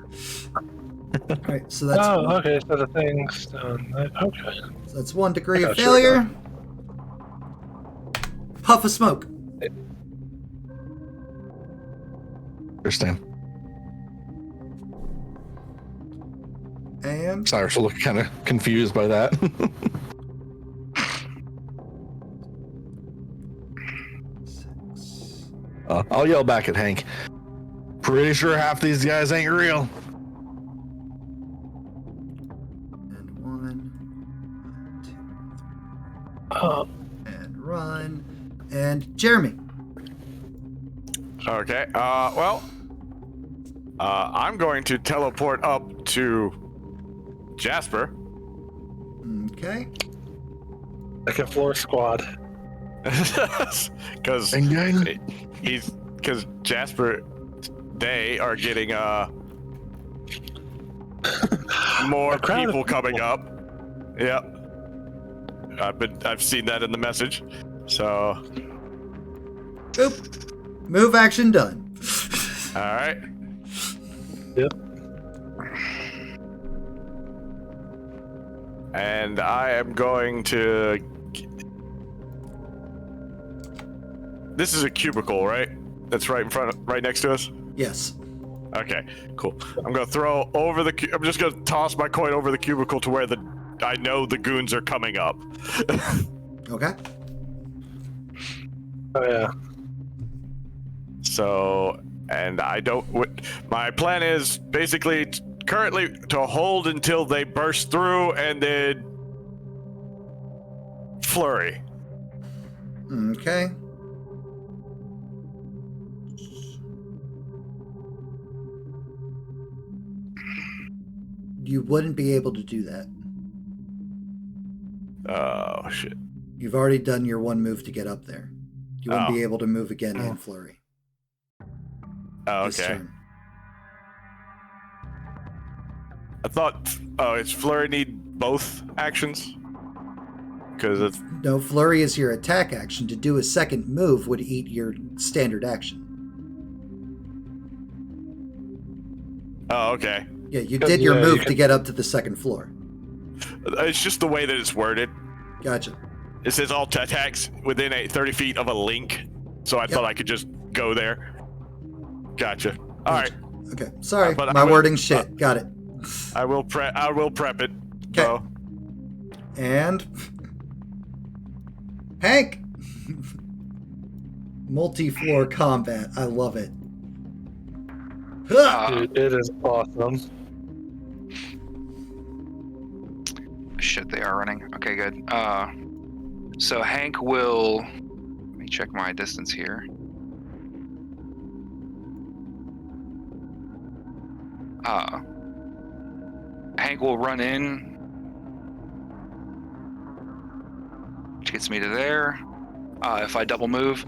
All right, so that's okay. So the thing's done. Okay. So that's 1 degree I of got you. failure. Puff of smoke. Understand. And Cyrus will look kind of confused by that. I'll yell back at Hank. Pretty sure half these guys ain't real. and 1, 2, and run. And Jeremy. Okay. I'm going to teleport up to Jasper. Okay. Second floor squad. Because Jasper, they are getting more people coming up. Yep. I've seen that in the message. So. Boop. Move action done. All right. Yep. And I am going to. This is a cubicle, right? That's right next to us. Yes. Okay, cool. I'm gonna throw over I'm just gonna toss my coin over the cubicle to where I know the goons are coming up. Okay. Oh yeah. So, and my plan is basically currently to hold until they burst through and then flurry. Okay. You wouldn't be able to do that. Oh, shit. You've already done your one move to get up there. You wouldn't be able to move again in flurry. Oh, this okay. turn. I thought, it's flurry need both actions? Because it's... No, flurry is your attack action. To do a second move would eat your standard action. Oh, okay. Yeah, you did your move to get up to the second floor. It's just the way that it's worded. Gotcha. It says all attacks within 30 feet of a link, so I thought I could just go there. Gotcha. All right. Okay. Sorry, but my wording shit. Got it. I will prep it. Okay. So. And Hank. Multi-floor combat. I love it. Dude, it is awesome. Shit, they are running. Okay, good. So Hank will. Let me check my distance here. Hank will run in, which gets me to there. If I double move,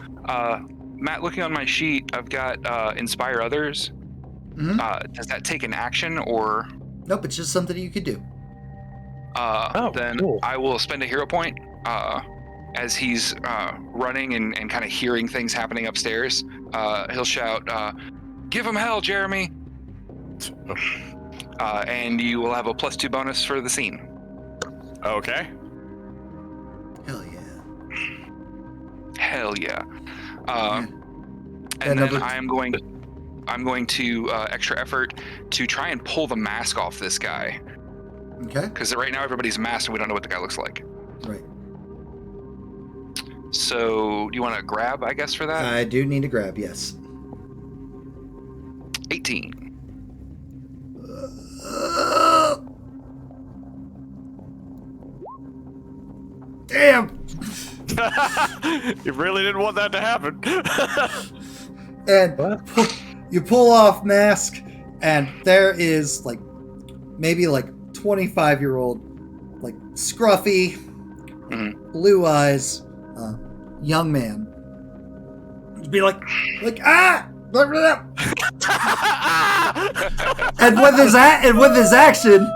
Matt, looking on my sheet, I've got Inspire Others. Mhm. Does that take an action or? Nope, it's just something you could do. Then cool. I will spend a hero point as he's running and kind of hearing things happening upstairs. He'll shout, "Give him hell, Jeremy!" And you will have a +2 bonus for the scene. Okay. Hell yeah. Hell yeah! And And then number- I'm going to extra effort to try and pull the mask off this guy, Okay. because right now everybody's masked and we don't know what the guy looks like. Right. So, do you want to grab, I guess, for that? I do need to grab, yes. 18. Damn! You really didn't want that to happen. And What? you pull off mask, and there is like maybe like 25-year-old, like scruffy, Mhm. blue eyes, young man. Be like ah! Blah, blah, blah. And with his action,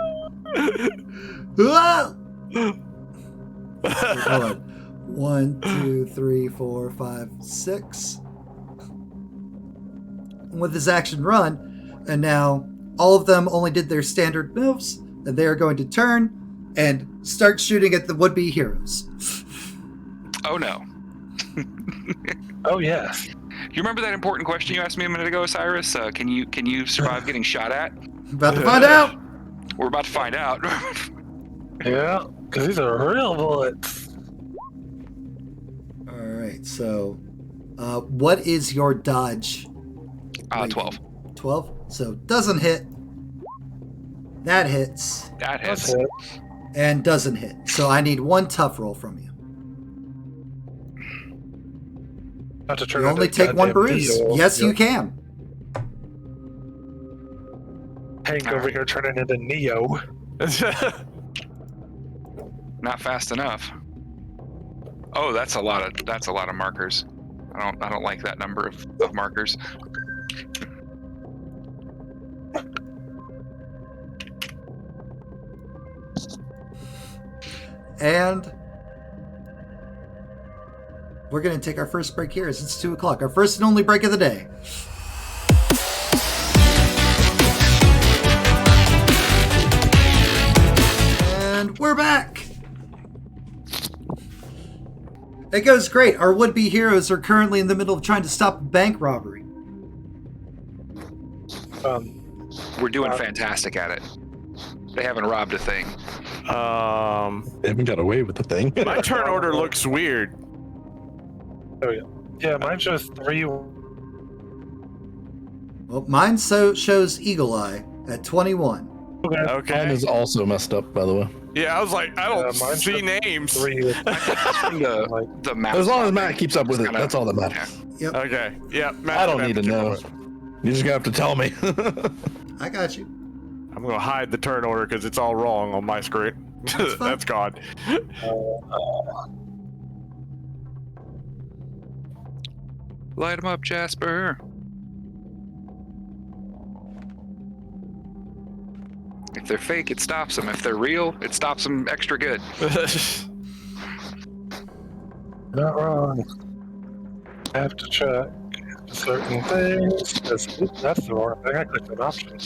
ah! Hold on. 1, 2, 3, 4, 5, 6. And with his action run, and now all of them only did their standard moves, and they are going to turn and start shooting at the would-be heroes. Oh no. Oh yeah. You remember that important question you asked me a minute ago, Cyrus? Can you survive getting shot at? About to find out. We're about to find out. Yeah, because these are real bullets. All right. So, what is your dodge? 12. 12. So doesn't hit. That hits That That's hits. it. and doesn't hit. So I need one tough roll from you. Not to turn You only into take one goddamn bruise. Neo. Yes, you Yep. can. Hank over here turning into Neo. Not fast enough. Oh, that's a lot of markers. I don't like that number of markers. And we're going to take our first break here as it's 2 o'clock. Our first and only break of the day. And we're back. It goes great. Our would-be heroes are currently in the middle of trying to stop a bank robbery. We're doing fantastic at it. They haven't robbed a thing. They haven't got away with the thing. My turn order looks weird. Oh yeah. Yeah, mine shows 3. Well, mine shows Eagle Eye at 21. Mine Okay. is also messed up, by the way. Yeah, I was like, I don't Yeah, mine's see just names. 3. The map. As long as Matt keeps up with it, that's all that matters. Yep, Okay. Yeah. Matt, I don't need to know. You're just gonna have to tell me. I got you. I'm gonna hide the turn order because it's all wrong on my screen. That's fine. That's gone. Light them up, Jasper. If they're fake, it stops them. If they're real, it stops them extra good. Not wrong. I have to check certain things. That's the wrong thing. I clicked an option.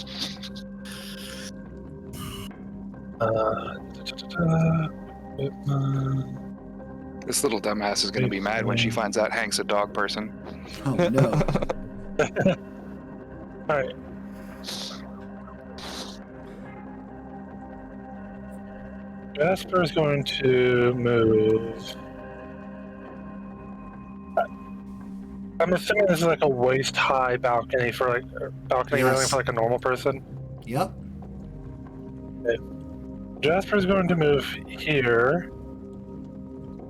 This little dumbass is gonna be mad when she finds out Hank's a dog person. Oh no. Alright. Jasper is going to move. I'm assuming this is like a waist-high balcony for like balcony Yes. railing for like a normal person. Yep. Jasper is going to move here,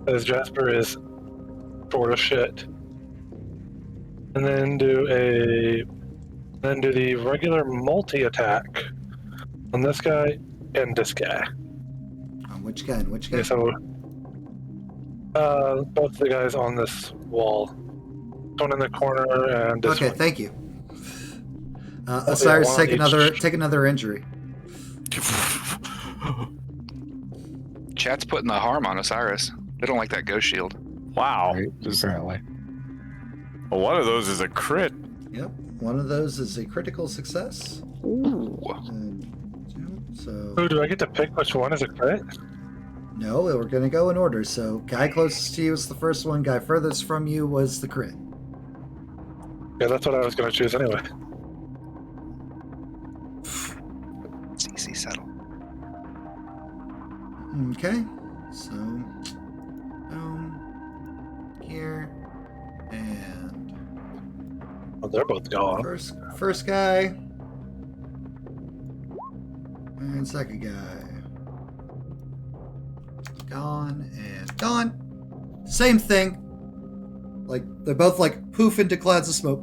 as Jasper is sort of shit. And then do the regular multi-attack on this guy and this guy. On which guy and which guy? Okay, so both the guys on this wall. One in the corner and this Okay, one. thank you. Osiris, one take on another injury. Chat's putting the harm on Osiris. They don't like that ghost shield. Wow. Right, apparently. Well, one of those is a crit. Yep, one of those is a critical success. Ooh. And so Ooh, do I get to pick which one is a crit? no, we're gonna go in order. So guy closest to you was the first one. Guy furthest from you was the crit. Yeah, that's what I was going to choose anyway. It's easy settle. Okay, so here and Oh, they're both gone. first guy and second guy gone and gone. Same thing. Like they're both like poof into clouds of smoke.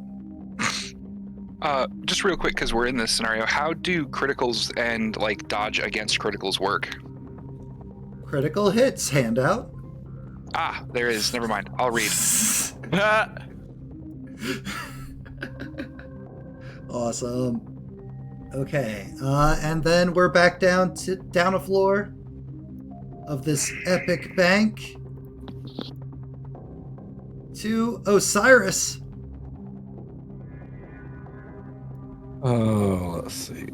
Just real quick, because we're in this scenario, how do criticals and like dodge against criticals work? Critical hits handout. Ah, there is. Never mind. I'll read. Awesome. Okay, and then we're back down a floor of this epic bank to Osiris. Oh, let's see.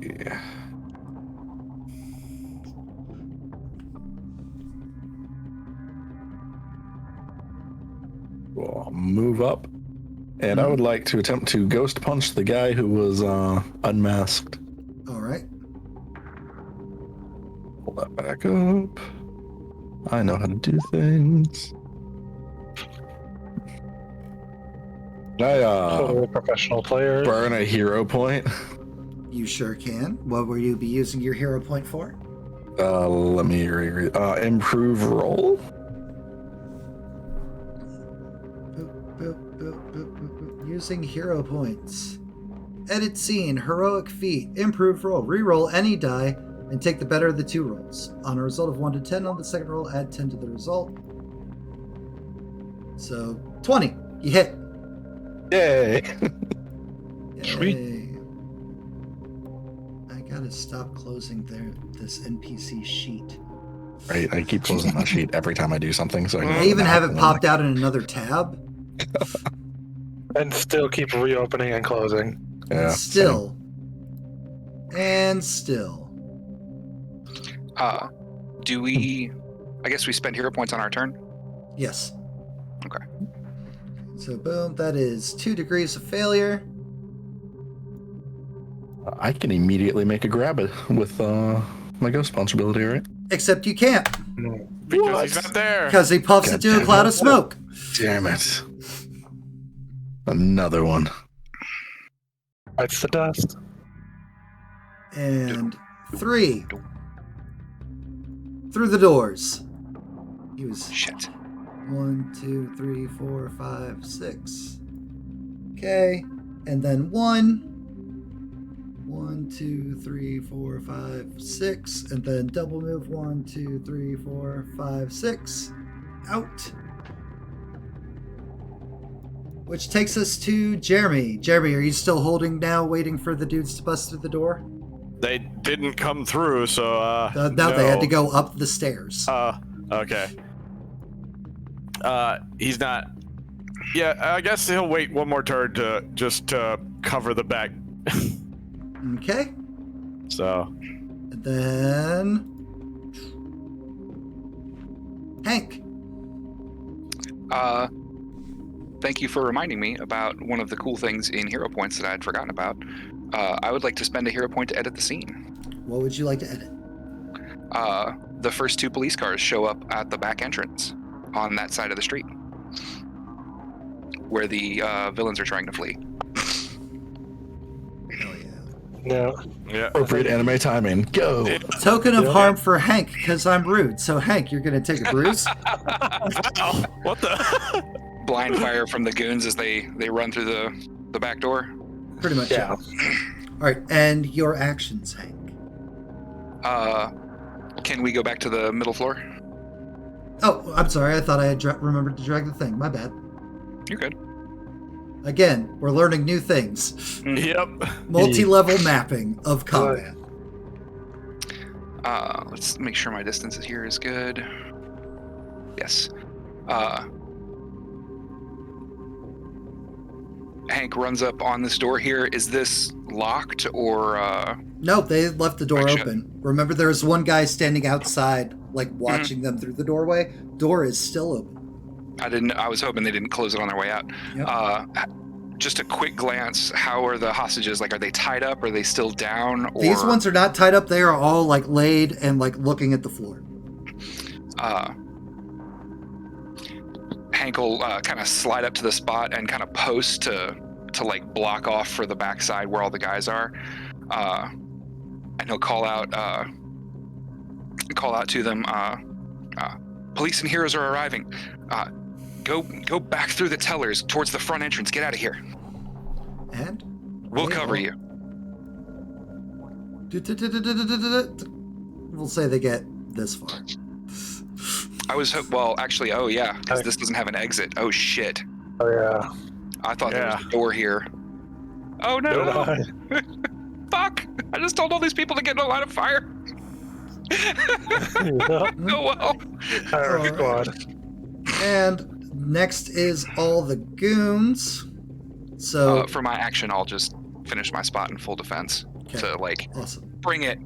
Well, I'll move up, and I would like to attempt to ghost punch the guy who was unmasked. All right. Pull that back up. I know how to do things. I Totally professional players. burn a hero point. You sure can. What will you be using your hero point for? Let me reread. Improve roll. Boop, boop, boop, boop, boop, boop. Using hero points. Edit scene, heroic feat, improve roll. Reroll any die and take the better of the two rolls. On a result of 1 to 10 on the second roll, add 10 to the result. So 20. You hit. Yay! Sweet. Yay. I gotta stop closing this NPC sheet. Right, I keep closing my sheet every time I do something, so I even have it popped out in another tab. And still keep reopening and closing. Yeah. Still. And still. Do we... I guess we spend hero points on our turn? Yes. Okay. So boom, that is 2 degrees of failure. I can immediately make a grab it with my ghost punch ability, right? Except you can't, Because What? he's not there. because he puffs God into a damn cloud it. of smoke. Damn it. Another one. Bites the dust. And 3. Through the doors. He was Shit. 1, 2, 3, 4, 5, 6. Okay. And then 1. 1, 2, 3, 4, 5, 6. And then double move 1, 2, 3, 4, 5, 6. Out. Which takes us to Jeremy. Jeremy, are you still holding now, waiting for the dudes to bust through the door? They didn't come through, so No, they had to go up the stairs. Okay. He's not. Yeah, I guess he'll wait one more turn to just to cover the back. Okay. So And then Hank. Thank you for reminding me about one of the cool things in hero points that I had forgotten about. I would like to spend a hero point to edit the scene. What would you like to edit? The first 2 police cars show up at the back entrance on that side of the street where the villains are trying to flee. Hell yeah. No. yeah. Appropriate anime timing. Go! Token of Yeah. harm for Hank, because I'm rude. So Hank, you're gonna take a bruise. Ow, what the? blind fire from the goons as they run through the back door. Pretty much. Yeah. All right, and your actions, Hank. Can we go back to the middle floor? Oh, I'm sorry. I thought I had remembered to drag the thing. My bad. You're good. Again, we're learning new things. Yep. Multi-level mapping of combat. Let's make sure my distance here is good. Yes. Hank runs up on this door here. Is this locked or? No, they left the door Right, open. Remember, there was one guy standing outside, like watching them through the doorway. Door is still open. I was hoping they didn't close it on their way out. Yep. Just a quick glance. How are the hostages? Like, are they tied up? Are they still down? Or... These ones are not tied up. They are all like laid and like looking at the floor. Hank will kind of slide up to the spot and kind of post to like block off for the backside where all the guys are. And he'll call out to them. Police and heroes are arriving. Go back through the tellers towards the front entrance. Get out of here. And We'll cover you. We'll say they get this far. Actually, oh yeah, because this doesn't have an exit. Oh shit. Oh yeah. I thought there was a door here. Oh no! Fuck! I just told all these people to get in a line of fire. Oh well. Fire squad. And next is all the goons. So For my action, I'll just finish my spot in full defense to awesome. bring it.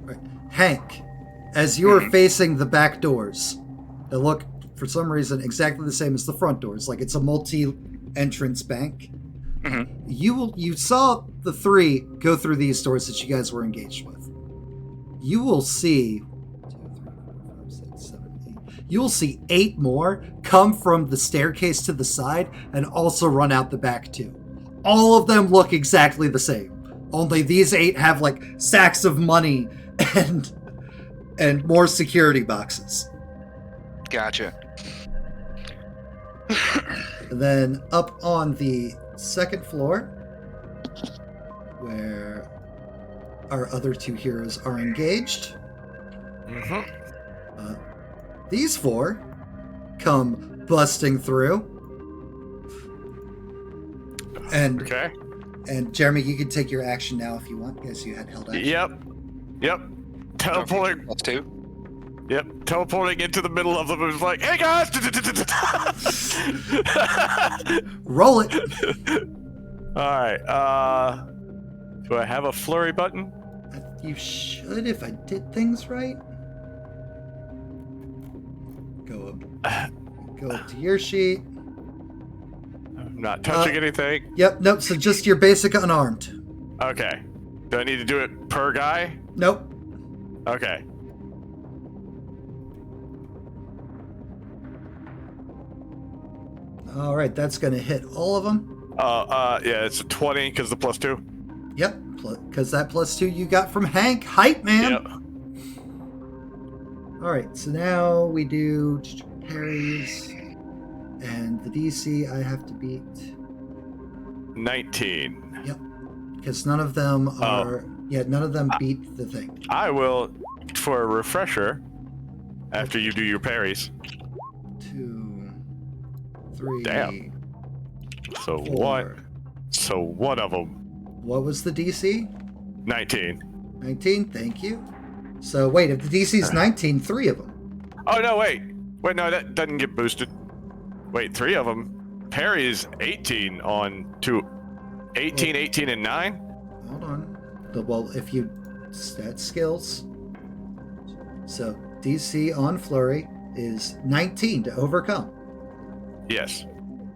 Right. Hank, as you're facing the back doors, that look for some reason exactly the same as the front doors, like it's a multi-entrance bank. You saw the three go through these doors that you guys were engaged with. You will see 2, 3, 4, 5, 6, 7, 8. You will see 8 more come from the staircase to the side and also run out the back too. All of them look exactly the same. Only these 8 have like sacks of money and more security boxes. Gotcha. And then up on the second floor, where our other 2 heroes are engaged, these 4 come busting through. And Jeremy, you can take your action now if you want, because you had held action. Yep. Teleporting. That's 2. Yep. Teleporting into the middle of them. It was like, hey guys! Roll it. Alright, do I have a flurry button? You should if I did things right. Go up to your sheet. I'm not touching anything. Yep, nope, so just your basic unarmed. Okay. Do I need to do it per guy? Nope. Okay. All right, that's going to hit all of them. Yeah, it's a 20 because the +2. Yep, because that +2 you got from Hank. Hype, man. Yep. All right, so now we do parries, and the DC I have to beat 19. Yep, because none of them are. Yeah, none of them beat the thing. I will, for a refresher, after you do your parries. 2, 3. Damn. So 4. one of them. What was the DC? 19. 19. Thank you. So wait, if the DC is 19, 3 of them. Oh no, wait, no, that doesn't get boosted. Wait, 3 of them. Parry is 18 on 2. 18, 18, and 9. Hold on. Well, if you stat skills, so DC on flurry is 19 to overcome. Yes.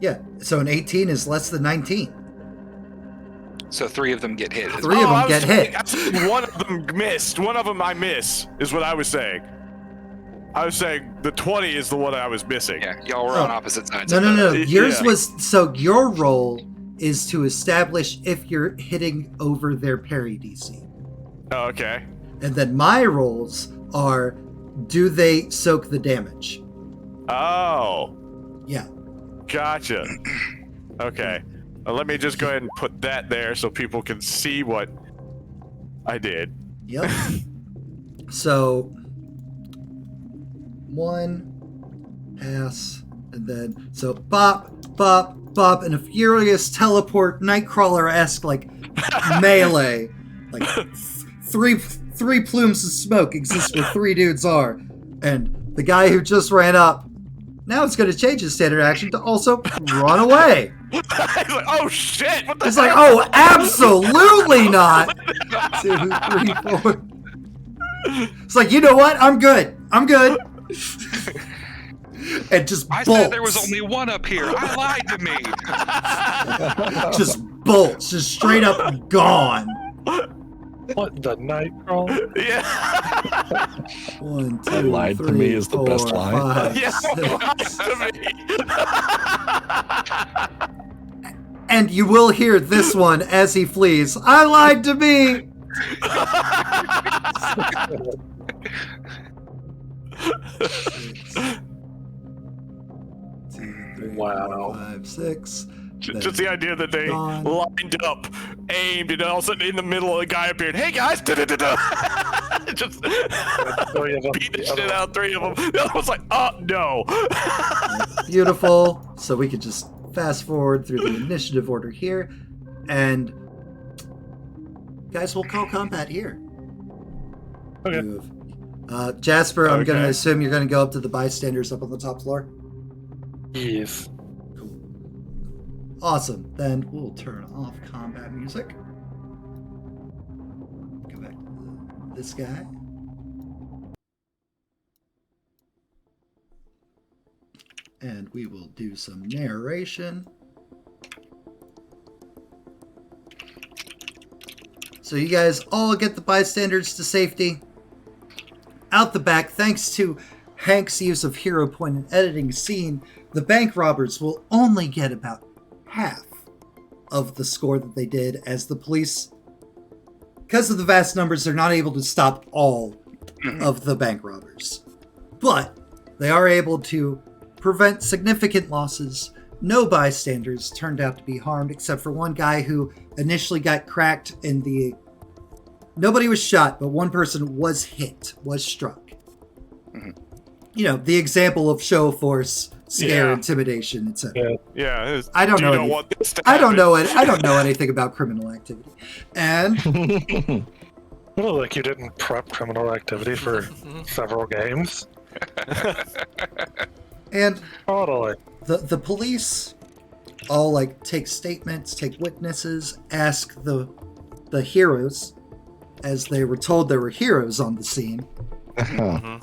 Yeah, so an 18 is less than 19. So 3 of them get hit. 3 of them get hit. One of them missed. One of them I miss, is what I was saying. I was saying the 20 is the one I was missing. Yeah, y'all were on opposite sides. No. Yours was, so your role is to establish if you're hitting over their parry DC. Oh, okay. And then my roles are, do they soak the damage? Oh. Yeah. Gotcha. Okay. Let me just go ahead and put that there so people can see what I did. Yep. So, 1 pass, and then so bop, bop, bop, and a furious teleport Nightcrawler-esque like melee, like three plumes of smoke exist where 3 dudes are, and the guy who just ran up now it's going to change his standard action to also run away. He's like, oh shit! What the It's hell? like, oh, absolutely not. 2, 3, 4. It's like, you know what? I'm good. And just I bolts. said there was only one up here. I lied to me. Just bolts. Just straight up gone. What the Nightcrawler? Yeah. 1, 2, That lied to 3, me is the 4, best line. 5, Yeah. 6. And you will hear this one as he flees. I lied to me. 2, 3, Wow. 4, 5, 6. Just the idea that they Gone. lined up, aimed, and all of a sudden in the middle, a guy appeared. Hey guys! Da-da-da-da. Just beat the shit out of 3 of them. The other one's like, oh no. Beautiful. So we could just fast forward through the initiative order here, and guys, we'll call combat here. Okay. Move. Jasper, I'm going to Okay. assume you're going to go up to the bystanders up on the top floor. Yes. Cool. Awesome. Then we'll turn off combat music. Go back to this guy. And we will do some narration. So you guys all get the bystanders to safety. Out the back, thanks to Hank's use of hero point and editing scene, the bank robbers will only get about half of the score that they did, as the police, because of the vast numbers, they're not able to stop all of the bank robbers. But they are able to prevent significant losses. No bystanders turned out to be harmed, except for one guy who initially got cracked in the... Nobody was shot, but one person was hit, was struck. Mhm. You know, the example of show of force, scare, Yeah. intimidation, etc. Yeah. It was, I don't know You don't any- want this to I don't happen. know it. I don't know anything about criminal activity. And Well, like you didn't prep criminal activity for several games. Totally. the police all like take statements, take witnesses, ask the heroes, as they were told there were heroes on the scene. Mhm.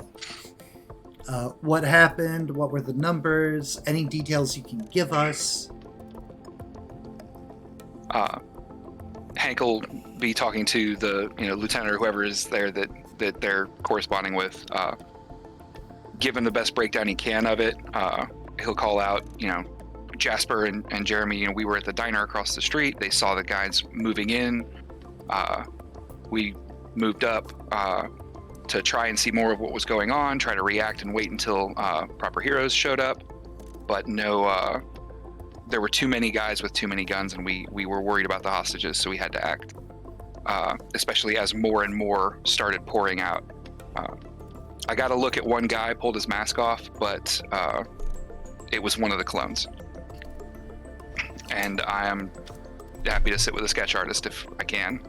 What happened? What were the numbers? Any details you can give us? Hank will be talking to the lieutenant or whoever is there that they're corresponding with. Give him the best breakdown he can of it. He'll call out, Jasper and Jeremy. We were at the diner across the street. They saw the guys moving in. We moved up to try and see more of what was going on, try to react and wait until proper heroes showed up. But no, there were too many guys with too many guns, and we were worried about the hostages, so we had to act. Especially as more and more started pouring out. I got a look at one guy, pulled his mask off, but it was one of the clones. And I am happy to sit with a sketch artist if I can.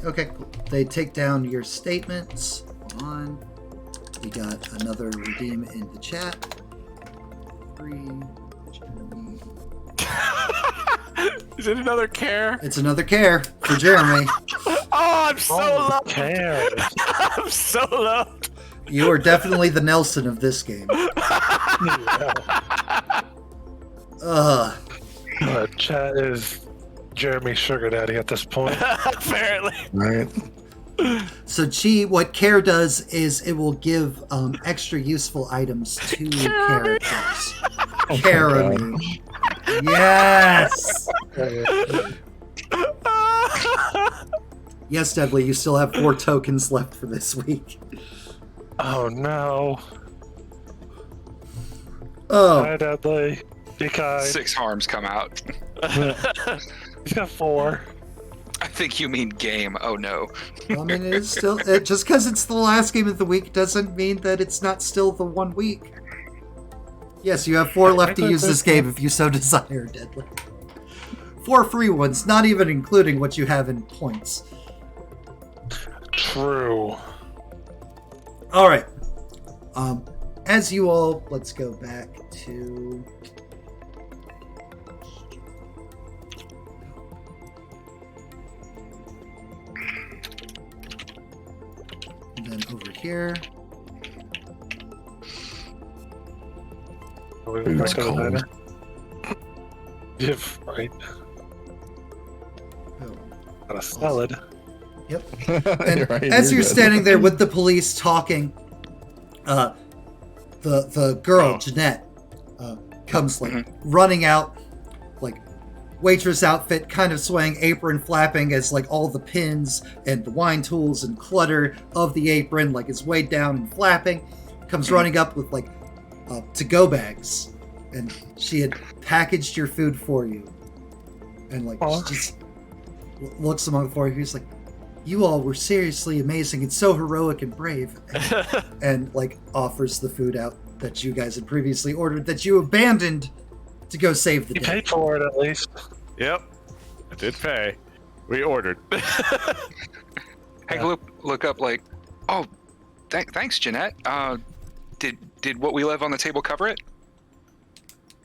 Okay, cool. They take down your statements. Hold on. We got another redeem in the chat. 3. Jeremy. Is it another care? It's another care for Jeremy. Oh, I'm so loved. Cares. I'm so loved. You are definitely the Nelson of this game. Ugh. Chat is Jeremy's sugar daddy at this point. Apparently. Right. So Chi, what care does is it will give extra useful items to characters. Jeremy. Yes! Yes, Dudley, you still have 4 tokens left for this week. Oh no. Oh, Hi, Dudley. Be kind. 6 harms come out. He's got 4. I think you mean game. Oh no. Well, I mean, it is still just because it's the last game of the week doesn't mean that it's not still the 1 week. Yes, you have 4 left to use this game if you so desire, Deadly. 4 free ones, not even including what you have in points. True. All right. As you all, let's go back to. And then over here. It's cold. Right. Oh. Got a salad. Yep. And Right, as you're good. standing there with the police talking, the girl, Jeanette, comes like running out, like waitress outfit, kind of swaying, apron flapping as like all the pins and the wine tools and clutter of the apron like is weighed down and flapping. Comes running up with like to-go bags, and she had packaged your food for you, and like she just looks among the four of you. He's like, "You all were seriously amazing and so heroic and brave," and like offers the food out that you guys had previously ordered that you abandoned to go save the You day. paid for it at least. Yep. I did pay. We ordered. Hank look up like, oh, thanks, Jeanette. Did what we left on the table cover it?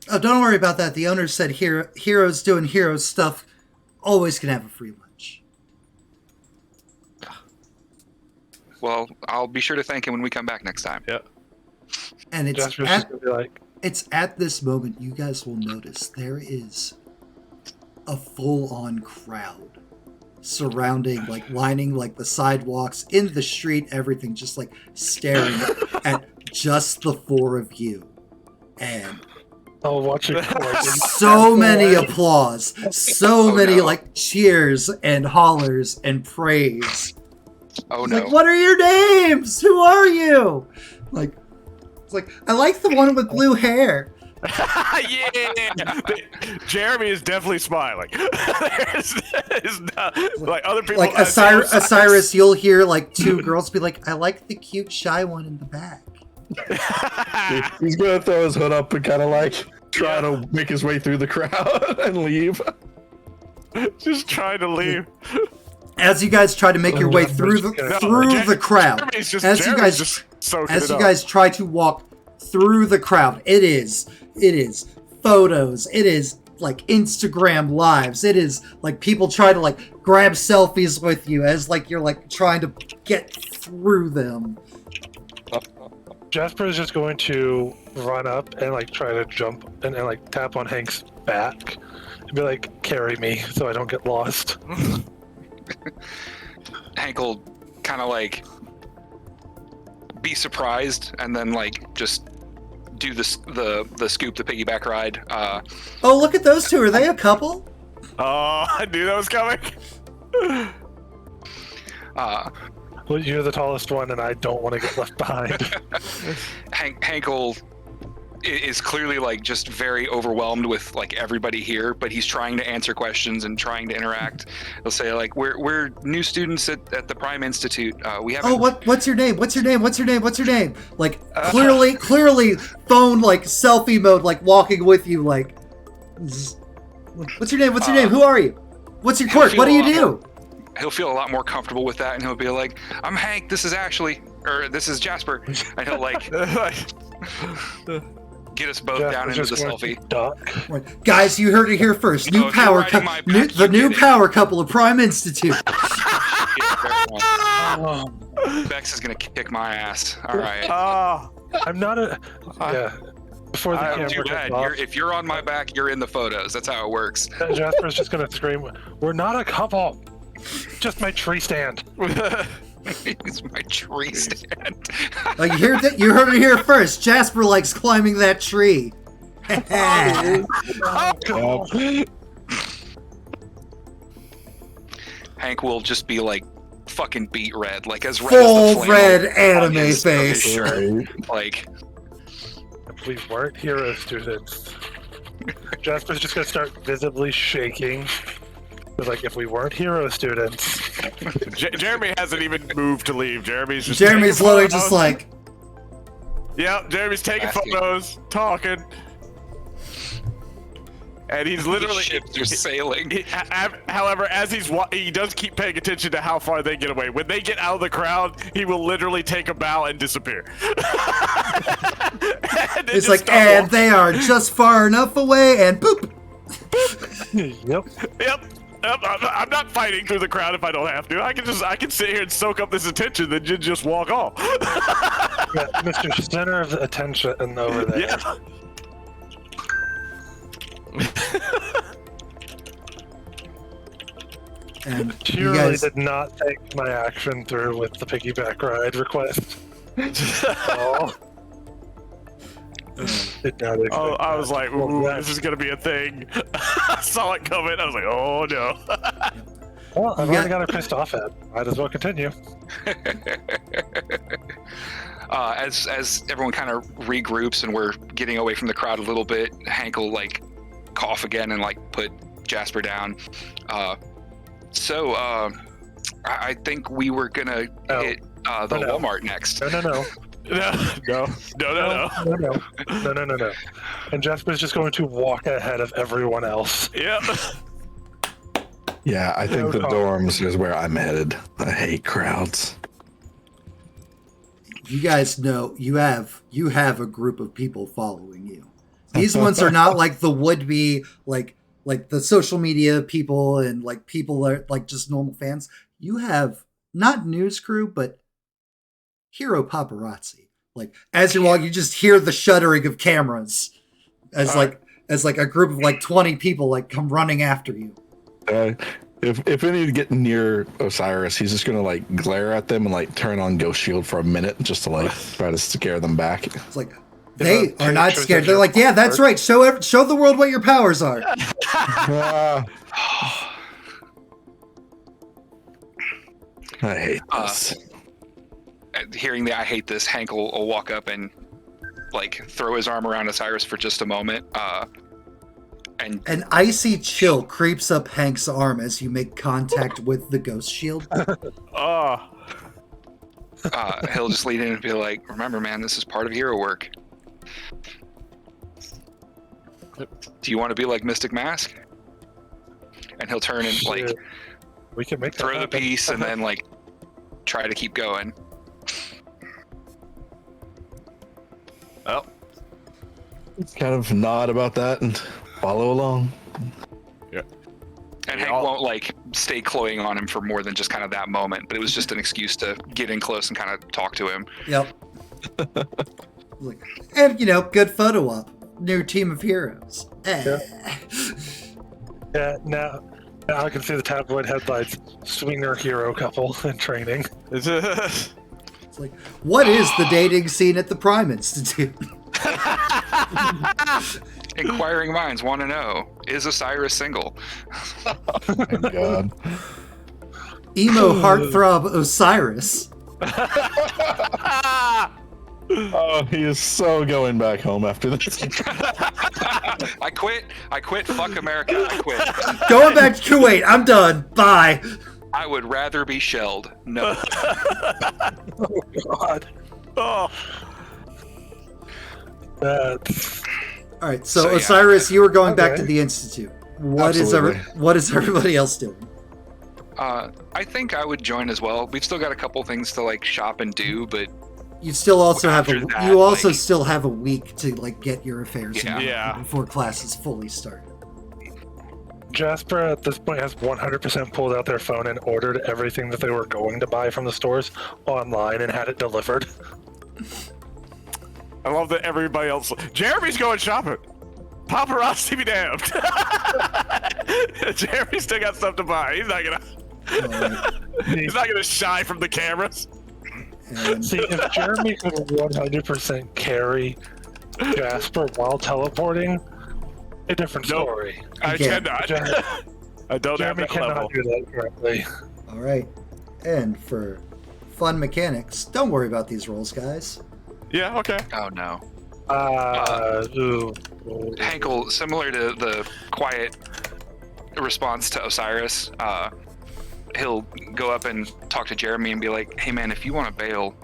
Oh, don't worry about that. The owner said heroes doing hero stuff always can have a free lunch. Well, I'll be sure to thank him when we come back next time. Yep. And it's Jasper's just gonna be like, it's at this moment you guys will notice there is a full-on crowd surrounding, like lining like the sidewalks, in the street, everything, just like staring at just the 4 of you. And oh, watch it. so many applause, so Oh, many no. like cheers and hollers and praise. Oh It's no. like, what are your names? Who are you? Like, it's like, I like the one with blue hair. Yeah. Jeremy is definitely smiling. There's not, like other people. Like Osiris, you'll hear like 2 girls be like, I like the cute shy one in the back. He's gonna throw his hood up and kind of like try to make his way through the crowd and leave. Just trying to leave. As you guys try to make your way through the crowd, Jeremy's just, as you guys just soaking as it you up. guys try to walk through the crowd, it is photos, it is like Instagram lives, it is like people try to like grab selfies with you as like you're like trying to get through them. Jasper is just going to run up and like try to jump and like tap on Hank's back and be like, carry me so I don't get lost. Hank will kind of like be surprised and then like just do the scoop, the piggyback ride. Oh, look at those 2. Are they a couple? Oh, I knew that was coming. Well, you're the tallest one, and I don't want to get left behind. Hank is clearly like just very overwhelmed with like everybody here, but he's trying to answer questions and trying to interact. He'll say like, "We're new students at the Prime Institute. We haven't." Oh, what's your name? What's your name? What's your name? What's your name? Like clearly phone like selfie mode, like walking with you. Like, what's your name? What's your name? Who are you? What's your quirk? What do you do? He'll feel a lot more comfortable with that, and he'll be like, "I'm Hank. This is Ashley, or this is Jasper," and he'll like get us both down into the selfie. Duck. Right. Guys, you heard it here first. No, New if you're power, riding my back, the you new get it. power couple of Prime Institute. Bex is gonna kick my ass. All right. I'm not a. Yeah. Before the camera Too bad. goes off, If you're on my back, you're in the photos. That's how it works. Jasper's just gonna scream, "We're not a couple. Just my tree stand." It's my tree stand. Like you heard it here first. Jasper likes climbing that tree. Hank will just be like fucking beet red, like as red Full as the flame red on anime his face. shirt. Like We weren't hero students. Jasper's just gonna start visibly shaking. It's like, if we weren't hero students. Jeremy hasn't even moved to leave. Jeremy's Jeremy's taking literally photos. just like, Yep, Jeremy's taking Asking. photos, talking. And he's literally... The ships are sailing. However, as he does keep paying attention to how far they get away. When they get out of the crowd, he will literally take a bow and disappear. And it's like, and they are just far enough away, and boop. Yep. I'm not fighting through the crowd if I don't have to. I can sit here and soak up this attention, then just walk off. Yeah, Mr. Center of attention over there. Yeah. And She you really guys, did not think my action through with the piggyback ride request. Oh. Did not expect Oh, I was like, Well, ooh, that's- this is gonna be a thing. I saw it coming. I was like, oh no. Well, I've You already got her pissed off at. Might as well continue. As everyone kind of regroups and we're getting away from the crowd a little bit, Hank will like cough again and like put Jasper down. I think we were gonna Oh. hit the No. Walmart next. No. No. And Jasper's just going to walk ahead of everyone else. Yep. Yeah, I think the No. dorms is where I'm headed. I hate crowds. you guys know you have a group of people following you. These ones are not like the would-be like the social media people and like people that are like just normal fans. You have not news crew, but hero paparazzi. Like as you're walking, you just hear the shuddering of cameras as like a group of like 20 people like come running after you. If any get near Osiris, he's just gonna like glare at them and like turn on Ghost Shield for a minute just to like try to scare them back. It's like they the are not pictures scared. of They're your like, yeah, that's right. Show the world what your powers are. Ah, I hate this. Hearing the I hate this, Hank will walk up and like throw his arm around Osiris for just a moment. And An icy chill creeps up Hank's arm as you make contact with the ghost shield. Oh. he'll just lean in and be like, "Remember, man, this is part of hero work. Do you want to be like Mystic Mask?" And he'll turn and like Shit. We can make that throw the happen. piece and then like try to keep going. Well, Kind of nod about that and follow along. And Yeah, Hank won't like stay cloying on him for more than just kind of that moment, but it was just an excuse to get in close and kind of talk to him. Yep. Like, and good photo op. New team of heroes. Eh. Yeah, now I can see the tabloid headlights. Swinger hero couple in training. It's like, what is the dating scene at the Prime Institute? Inquiring minds want to know: is Osiris single? Oh my God. Emo heartthrob Osiris. Oh, he is so going back home after this. I quit. Fuck America. I quit. Going back to Kuwait. I'm done. Bye. I would rather be shelled. No. Oh God. oh. That's All right. So, So, yeah. Osiris, you were going back Okay. to the Institute. What Absolutely. is everybody else doing? I think I would join as well. We've still got a couple things to like shop and do, but You still also have After that, you also like- still have a week to like get your affairs in order Yeah. before classes fully start. Jasper at this point has 100% pulled out their phone and ordered everything that they were going to buy from the stores online and had it delivered. I love that everybody else. Jeremy's going shopping. Paparazzi be damned. Jeremy still got stuff to buy. He's not gonna. He's not gonna shy from the cameras. And See, if Jeremy could 100% carry Jasper while teleporting, a different Nope. story. I Again. cannot. Jeremy, I don't have Jeremy that cannot level. do that correctly. all right. And for fun mechanics, don't worry about these rolls, guys. Yeah. Okay. oh no. Hankel, similar to the quiet response to Osiris, he'll go up and talk to Jeremy and be like, "Hey man, if you want to bail,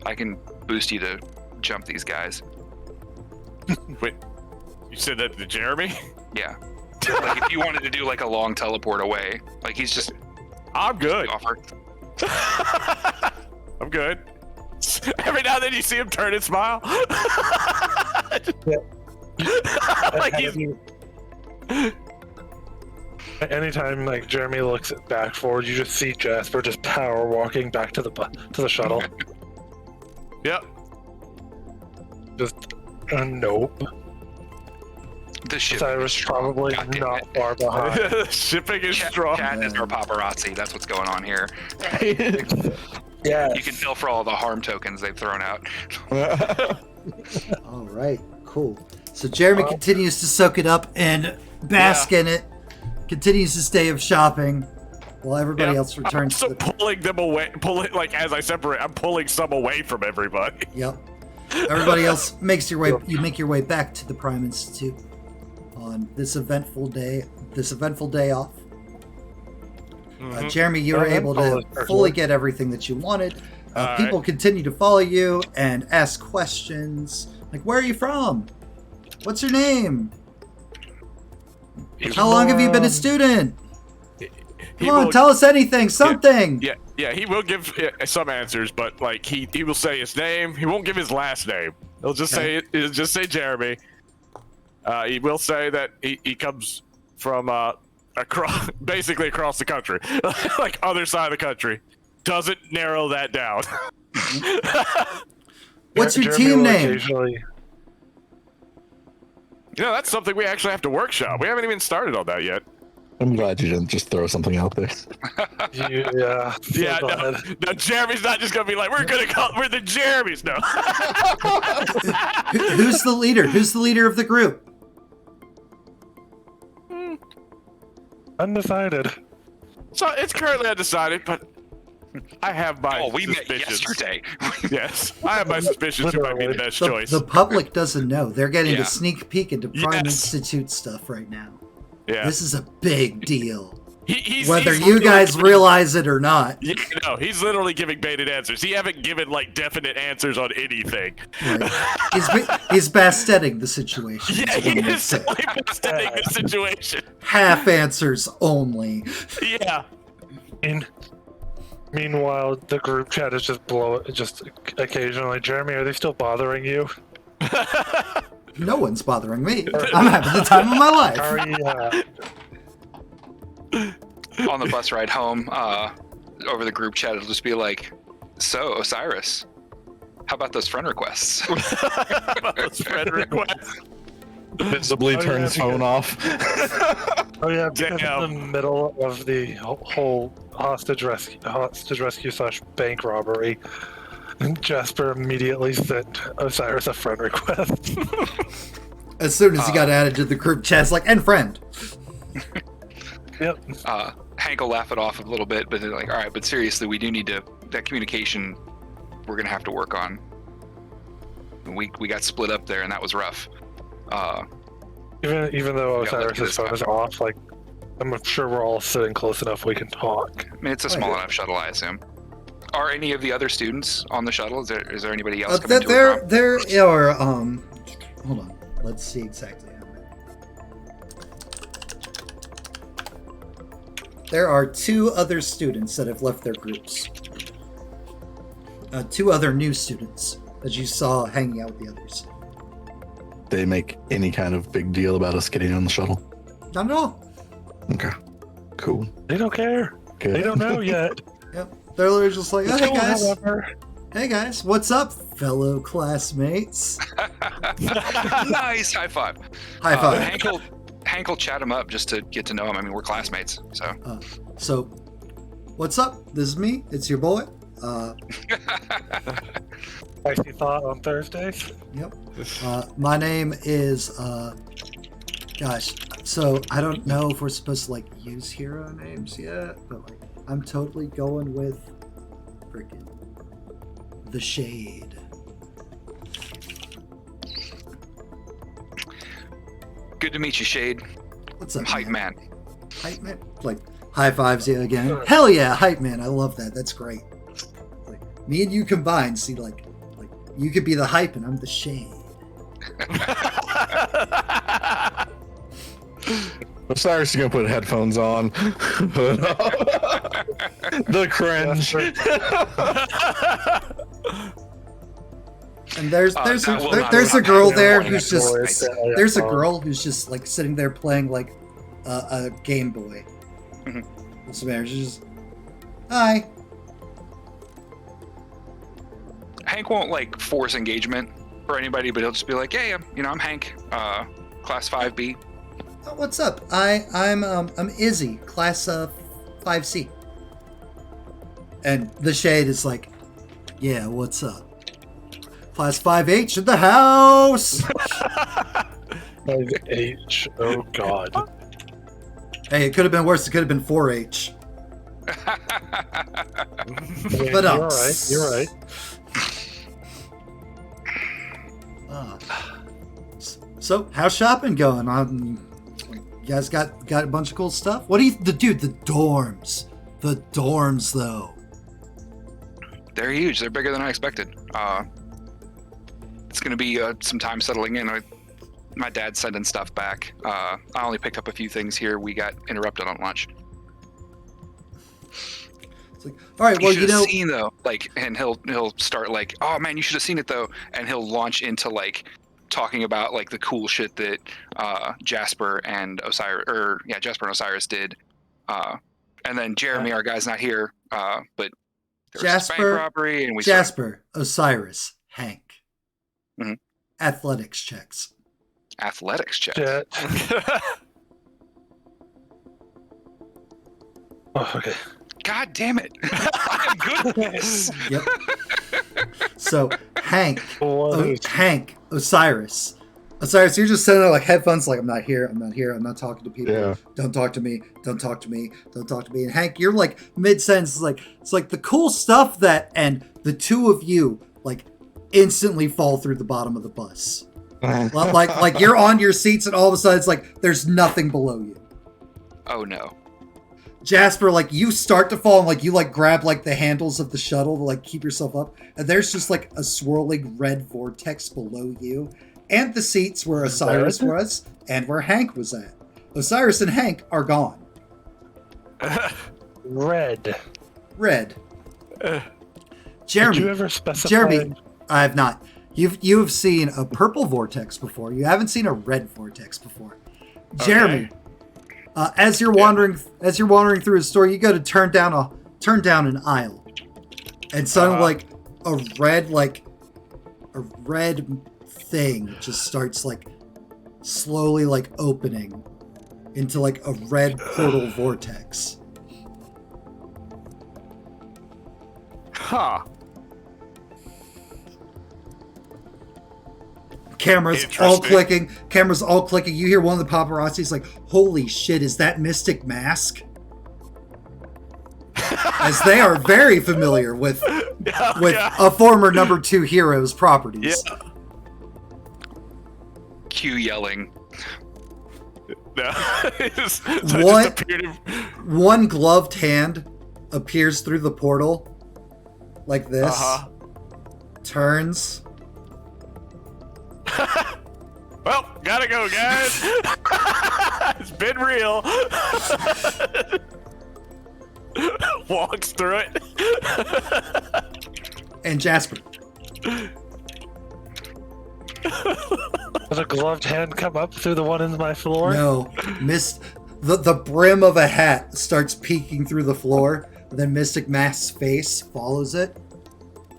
I can boost you to jump these guys." Wait, you said that to Jeremy? Yeah. Like if you wanted to do like a long teleport away, like he's just I'm good. offer. I'm good. Every now and then you see him turn and smile. Like he's... Anytime like Jeremy looks back forward, you just see Jasper just power walking back to the shuttle. Yep. Just nope. The ship Cyrus probably God damn not it. far behind. Shipping is Chat, strong. chat is our paparazzi. That's what's going on here. Yeah. You can tell for all the harm tokens they've thrown out. All right, cool. So Jeremy continues to soak it up and bask in it. Continues his day of shopping while everybody else returns I'm to also the... pulling them away. Like as I separate, I'm pulling some away from everybody. Yep. Everybody else makes your way. You make your way back to the Prime Institute on this eventful day. This eventful day off. Jeremy, you were able to fully get everything that you wanted. People continue to follow you and ask questions like, "Where are you from? What's your name? How long have you been a student? Come on, tell us anything, something." Yeah, he will give some answers, but like he will say his name. He won't give his last name. He'll just say Jeremy. He will say that he comes from basically across the country, like other side of the country. Doesn't narrow that down. What's your Jeremy team will name? occasionally- You know, that's something we actually have to workshop. We haven't even started on that yet. I'm glad you didn't just throw something out there. Yeah. Yeah, no, Jeremy's not just gonna be like, we're the Jeremys. No. Who's the leader? Who's the leader of the group? Undecided. So it's currently undecided, but I have my We met suspicions. yesterday. Yes, I have my suspicions who might be the best choice. The public doesn't know. They're getting Yeah. a sneak peek into Prime Yes. Institute stuff right now. Yeah, This is a big deal. he's Whether he's you literally guys giving- realize it or not. Yeah, no, he's literally giving baited answers. He haven't given like definite answers on anything. Right. He's bastetting the situation. Yeah, is what he I'm gonna is say. simply studying the situation. Half answers only. Yeah. Meanwhile, the group chat is just occasionally. Jeremy, are they still bothering you? No one's bothering me. I'm having the time of my life. On the bus ride home, over the group chat, it'll just be like, "So, Osiris, how about those friend requests?" Those friend requests. Visibly turn his phone off. Oh yeah, because Damn. in the middle of the whole hostage rescue / bank robbery, Jasper immediately sent Osiris a friend request. As soon as he got added to the group chat, it's like, and friend. Yep. Hank will laugh it off a little bit, but they're like, "All right, but seriously, we do need that communication. We're gonna have to work on. We got split up there, and that was rough." Even though let's Osiris's get this phone guy. is off, like I'm sure we're all sitting close enough we can talk. I mean, it's a small enough shuttle, I assume. Are any of the other students on the shuttle? Is there anybody else coming to it? There are, hold on. Let's see exactly how many. There are 2 other students that have left their groups. 2 other new students that you saw hanging out with the others. They make any kind of big deal about us getting on the shuttle. Not at all. Okay. Cool. They don't care. Good. They don't know yet. Yep. They're literally just like, oh, hey Still, guys. however, Hey guys, what's up, fellow classmates? Nice high five. High five. Hank will chat him up just to get to know him. I mean, we're classmates, so. So, what's up? This is me. It's your boy. Spicy thought on Thursdays. Yep. My name is, gosh, so I don't know if we're supposed to, like, use hero names yet, but, like, I'm totally going with freaking The Shade. Good to meet you, Shade. What's up, Hype man. Hype man? Like, high fives you again. Hell yeah, hype man. I love that. That's great. Like, me and you combined, see, like you could be the hype and I'm the shade. Osiris is gonna put headphones on. The cringe. And there's a girl there who's just there's a girl who's just like sitting there playing like a Game Boy. What's the matter? She's just, hi. Hank won't like force engagement for anybody, but he'll just be like, "Hey, I'm Hank, class 5B." Oh, what's up? I'm Izzy, class 5C. And the shade is like, yeah, what's up? Class 5H in the house. 5H. Oh God. Hey, it could have been worse. It could have been 4H. But you're right. You're right. So, how's shopping going? You guys got a bunch of cool stuff? What do you, the dorms? The dorms, though. They're huge. They're bigger than I expected. It's going to be some time settling in. My dad's sending stuff back. I only picked up a few things here. We got interrupted on lunch. It's like, all right, well, you know, seen though, like, and he'll start like, oh man, you should have seen it though, and he'll launch into like talking about like the cool shit that Jasper and Osiris did, and then Jeremy, our guy's not here, but there was a bank robbery, and Osiris, Hank. Mm-hmm. Athletics checks. Yeah. Oh, okay. God damn it! I'm good at this. Yep. So Hank, Osiris, you're just sitting there like headphones, like I'm not here, I'm not talking to people. Yeah. Don't talk to me. And Hank, you're like mid sentence, like it's like the cool stuff that, and the two of you like instantly fall through the bottom of the bus. like you're on your seats, and all of a sudden it's like there's nothing below you. Oh no. Jasper, like you start to fall, and like you like grab like the handles of the shuttle to like keep yourself up, and there's just like a swirling red vortex below you, and the seats where Osiris was and where Hank was at. Osiris and Hank are gone. Red. Jeremy, did you ever specify? Jeremy, I have not. You have seen a purple vortex before. You haven't seen a red vortex before. Okay. Jeremy. As you're wandering through a store, you go to turn down an aisle, and suddenly like a red thing just starts like slowly like opening into like a red portal vortex. Huh. Cameras all clicking. You hear one of the paparazzis like, holy shit, is that Mystic Mask? As they are very familiar with a former number 2 hero's properties. Yeah. Q yelling. No. One gloved hand appears through the portal like this. Turns. Well, gotta go, guys. It's been real. Walks through it. And Jasper. Does a gloved hand come up through the one in my floor? No. The brim of a hat starts peeking through the floor, and then Mystic Mask's face follows it.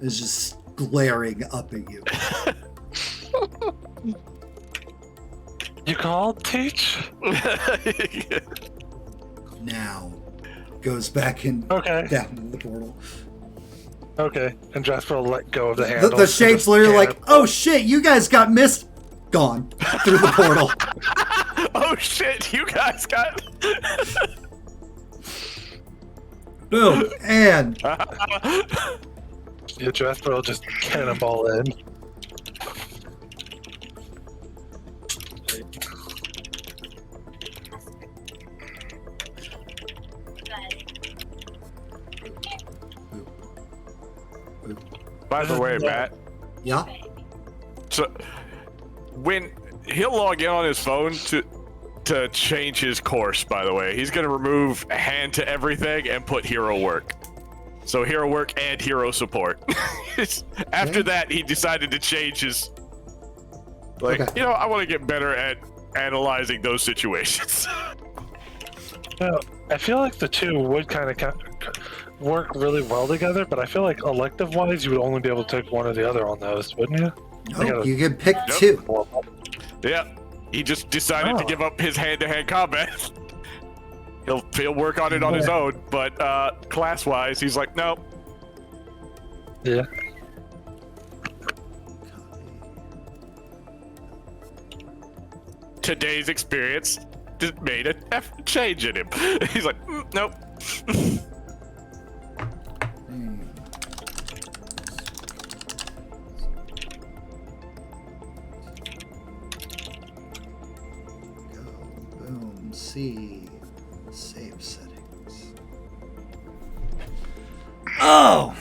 Is just glaring up at you. You called, Teach? Now goes back in down into the portal. Okay, and Jasper will let go of the handle. The shade's literally like, oh shit, you guys got missed. Gone through the portal. Oh shit, you guys got. Boom, and. Yeah, Jasper will just cannonball in. By the way, Matt. Yeah. So when he'll log in on his phone to change his course, by the way, he's gonna remove hand to everything and put hero work. So hero work and hero support. After that, he decided to change his. Like, Okay. I want to get better at analyzing those situations. Well, I feel like the two would kind of work really well together, but I feel like elective-wise, you would only be able to take one or the other on those, wouldn't you? No, you can pick two. Yeah, he just decided to give up his hand-to-hand combat. He'll work on it on his own, but class-wise, he's like, nope. Yeah. Today's experience just made a change in him. He's like, nope. Go, boom, see, save settings. Oh!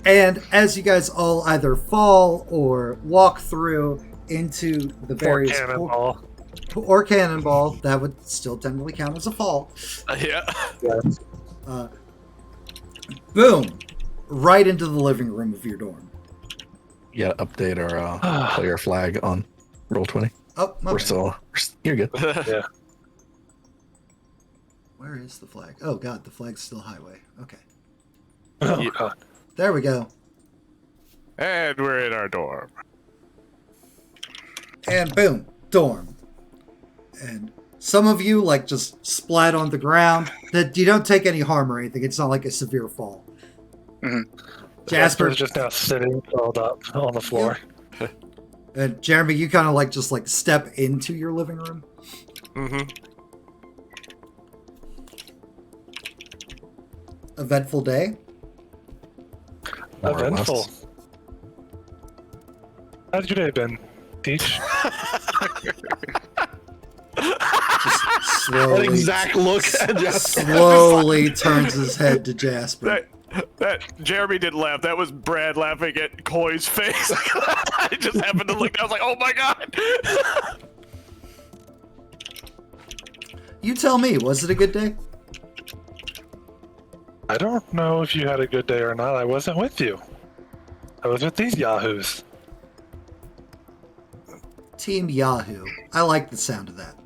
And as you guys all either fall or walk through into the various Or cannonball. cannonball, that would still technically count as a fall. Yeah. Boom! Right into the living room of your dorm. You gotta update our player flag on Roll20. Oh, my bad. You're good. Yeah. Where is the flag? Oh god, the flag's still highway. Okay. Oh, God. There we go. And we're in our dorm. And boom, dorm. And some of you like just splat on the ground. That you don't take any harm or anything. It's not like a severe fall. Mm-hmm. Jasper Jasper's just now sitting curled up on the floor. and Jeremy, you kind of like just like step into your living room. Mm-hmm. Eventful day. More or Eventful. less. How's your day been, Teach? Just That slowly, exact look at Jasper. slowly turns his head to Jasper. That Jeremy didn't laugh. That was Brad laughing at Coy's face. I just happened to look. I was like, "Oh my god!" You tell me, was it a good day? I don't know if you had a good day or not. I wasn't with you. I was with these yahoos. Team Yahoo. I like the sound of that.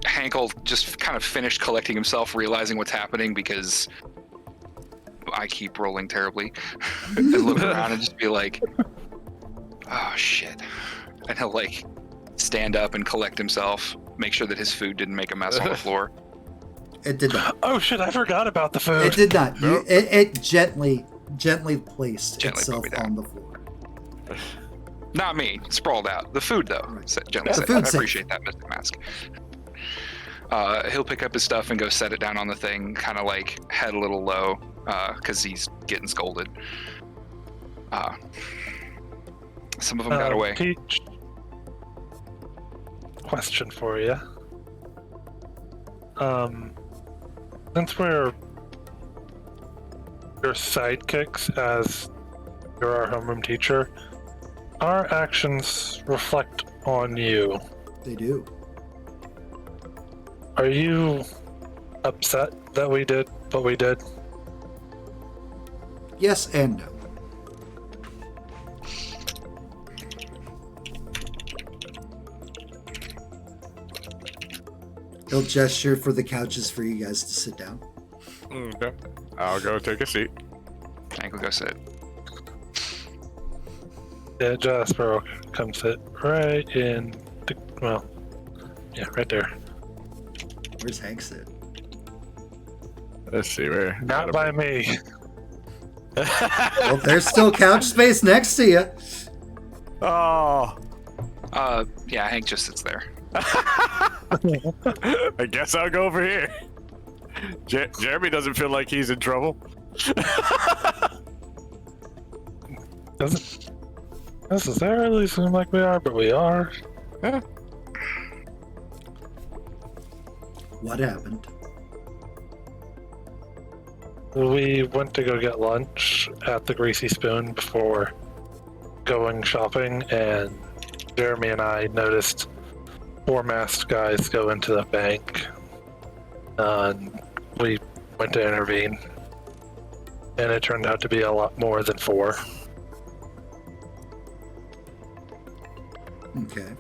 Hankel just kind of finished collecting himself, realizing what's happening because I keep rolling terribly. And look around and just be like, oh shit. And he'll like stand up and collect himself, make sure that his food didn't make a mess on the floor. It did not. Oh shit, I forgot about the food. It did not. Nope. It gently placed Gently itself put me down. on the floor. Not me, sprawled out. The food though, gently The said. food I safe. appreciate that, Mr. Mask. He'll pick up his stuff and go set it down on the thing, kind of like head a little low, because he's getting scolded. Some of them got away. Teach. Question for you. Since we're your sidekicks as you're our homeroom teacher, our actions reflect on you. They do. Are you upset that we did what we did? Yes and no. He'll gesture for the couches for you guys to sit down. Okay. I'll go take a seat. Hank will go sit. Yeah, Jasper will come sit right in the, well, yeah, right there. Where's Hank sit? Let's see where. Not by me. Well, there's still couch space next to you. Oh. Yeah, Hank just sits there. I guess I'll go over here. Jeremy doesn't feel like he's in trouble. Doesn't necessarily seem like we are, but we are. Yeah. What happened? We went to go get lunch at the Greasy Spoon before going shopping, and Jeremy and I noticed 4 masked guys go into the bank. And we went to intervene, and it turned out to be a lot more than 4. Okay.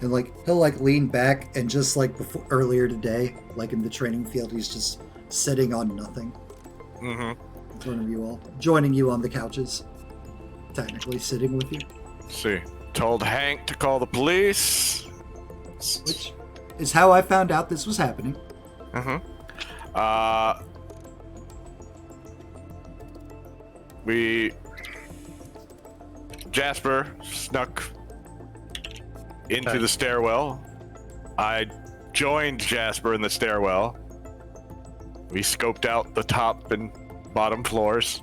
And he'll lean back and just like before earlier today, like in the training field, he's just sitting on nothing. Mm-hmm. In front of you all, joining you on the couches, technically sitting with you. See, told Hank to call the police. Which is how I found out this was happening. Mm-hmm. Jasper snuck into the stairwell. I joined Jasper in the stairwell. We scoped out the top and bottom floors,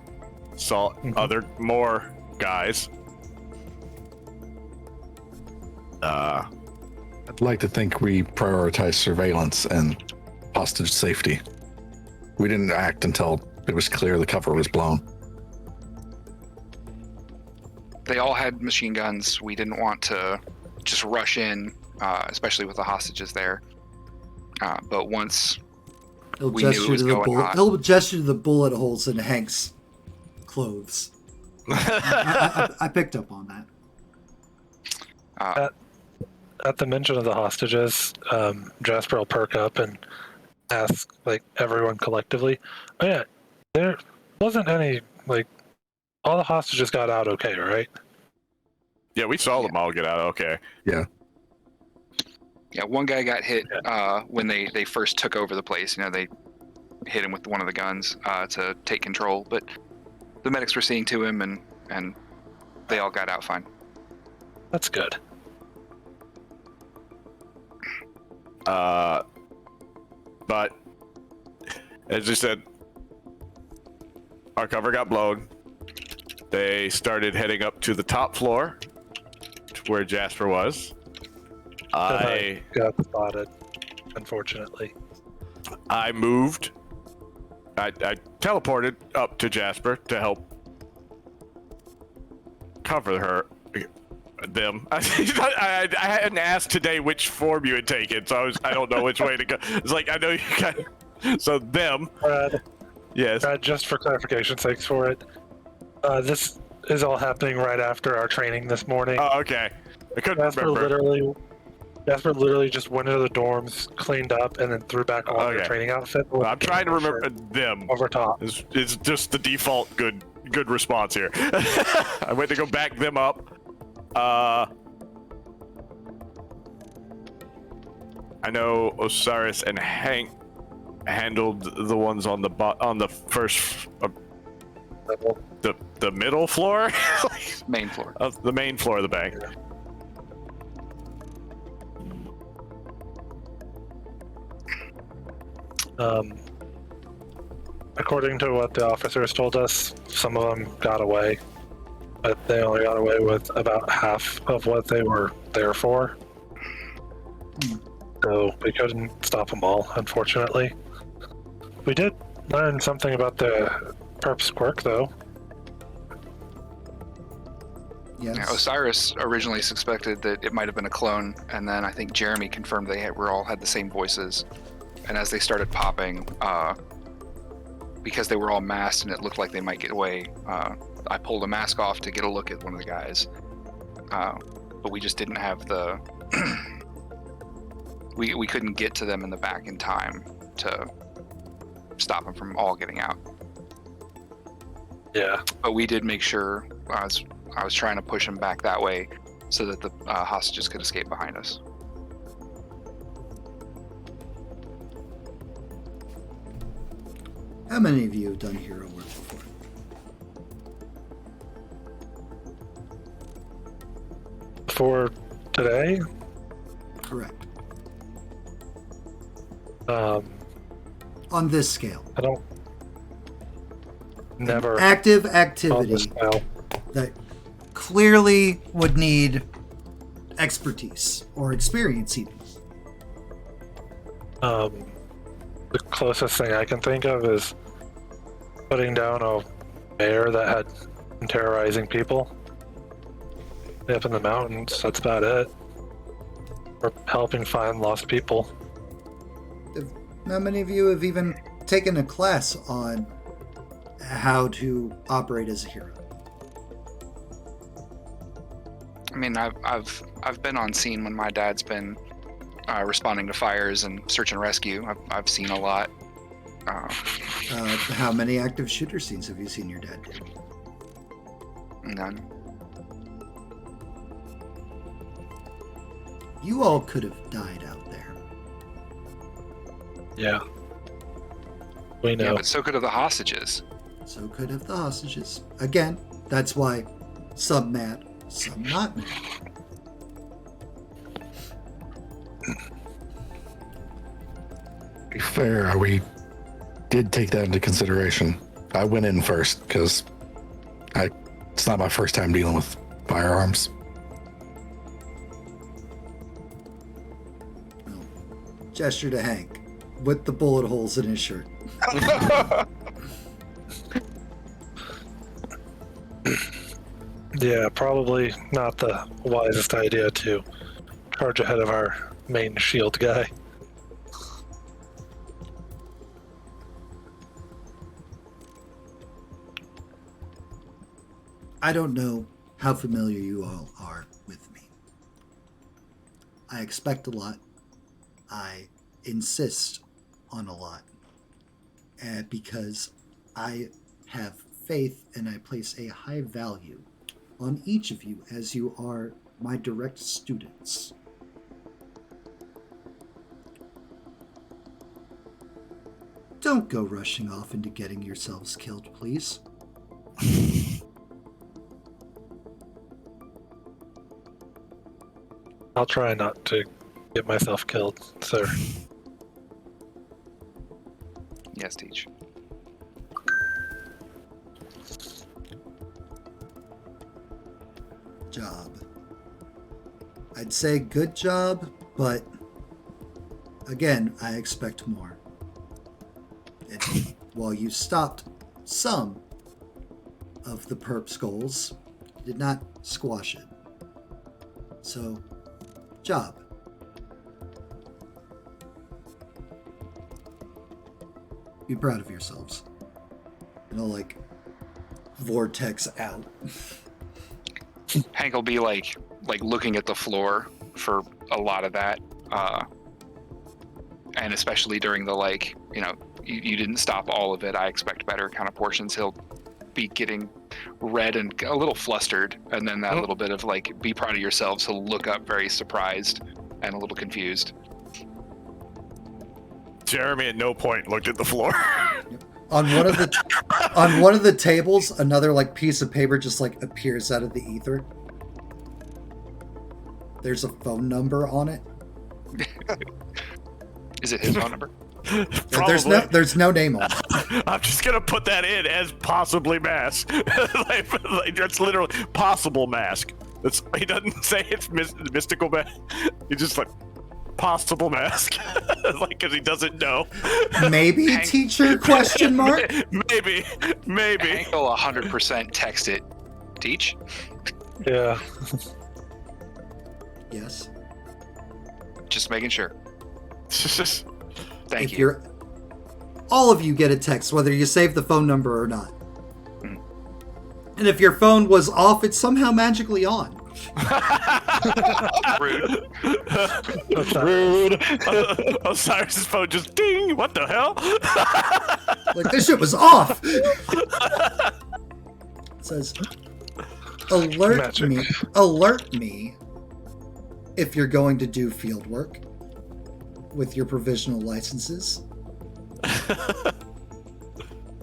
saw more guys. I'd like to think we prioritized surveillance and hostage safety. We didn't act until it was clear the cover was blown. They all had machine guns. We didn't want to just rush in, especially with the hostages there. But once He'll we knew it gesture was to the going bullet. on, He'll gesture to the bullet holes in Hank's clothes. I picked up on that. At the mention of the hostages, Jasper will perk up and ask, like, everyone collectively, "Oh yeah, there wasn't any, like, all the hostages got out okay, right?" Yeah, we saw them all get out. Okay. yeah, one guy got hit when they first took over the place. You know, they hit him with one of the guns to take control, but the medics were seeing to him, and they all got out fine. That's good. But as I said, our cover got blown. They started heading up to the top floor, to where Jasper was. I got spotted, unfortunately. I moved. I teleported up to Jasper to help cover them. I hadn't asked today which form you had taken, so I don't know which way to go. It's like, I know you got, so them. Brad, yes. Just for clarification's sake for it, this is all happening right after our training this morning. Oh, okay. I couldn't remember. Jasper literally just went into the dorms, cleaned up, and then threw back on the training outfit. Well, I'm trying to remember them. Over top. It's just the default good response here. I went to go back them up. I know Osiris and Hank handled the ones on the first the middle floor. Main floor. Of the main floor of the bank. Yeah. According to what the officers told us, some of them got away, but they only got away with about half of what they were there for. So we couldn't stop them all, unfortunately. We did learn something about the perp's quirk, though. Yes. Yeah, Osiris originally suspected that it might have been a clone, and then I think Jeremy confirmed they all had the same voices. And as they started popping, because they were all masked and it looked like they might get away, I pulled a mask off to get a look at one of the guys. But we just didn't have the... we couldn't get to them in the back in time to stop them from all getting out. Yeah. But we did make sure, I was trying to push them back that way so that the hostages could escape behind us. How many of you have done hero work before? For today, Correct. on this scale. I don't. Never. Active on this activity scale. that clearly would need expertise or experience even. The closest thing I can think of is putting down a bear that had been terrorizing people up in the mountains. That's about it. Or helping find lost people. How many of you have even taken a class on how to operate as a hero? I mean, I've been on scene when my dad's been responding to fires and search and rescue. I've seen a lot. How many active shooter scenes have you seen your dad do? None. You all could have died out there. Yeah. We know. Yeah, but so could have the hostages. So could have the hostages. Again, that's why some mad, some not mad. To be fair, we did take that into consideration. I went in first because it's not my first time dealing with firearms. Gesture to Hank with the bullet holes in his shirt. Yeah, probably not the wisest idea to charge ahead of our main shield guy. I don't know how familiar you all are with me. I expect a lot. I insist on a lot. Because I have faith and I place a high value on each of you as you are my direct students. Don't go rushing off into getting yourselves killed, please. I'll try not to get myself killed, sir. Yes, Teach. Job. I'd say good job, but again, I expect more. And while you stopped some of the perp's goals, you did not squash it. So, job. Be proud of yourselves. And I'll vortex out. Hank will be like looking at the floor for a lot of that, and especially during the you didn't stop all of it. I expect better kind of portions. He'll be getting red and a little flustered, and then that little bit of be proud of yourselves. He'll look up very surprised and a little confused. Jeremy at no point looked at the floor. On one of the tables, another piece of paper just appears out of the ether. There's a phone number on it. Is it his phone number? There's no name on it. I'm just gonna put that in as possibly mask. That's literally possible mask. He doesn't say it's mystical mask. He just possible mask, because he doesn't know. Maybe Hank, teacher ? Maybe. Hank will 100% text it. Teach. Yeah. Yes. Just making sure. Thank If you. All of you get a text, whether you save the phone number or not. And if your phone was off, it's somehow magically on. Rude. Rude. Osiris's phone just ding. What the hell? This shit was off. It says, alert me if you're going to do field work with your provisional licenses.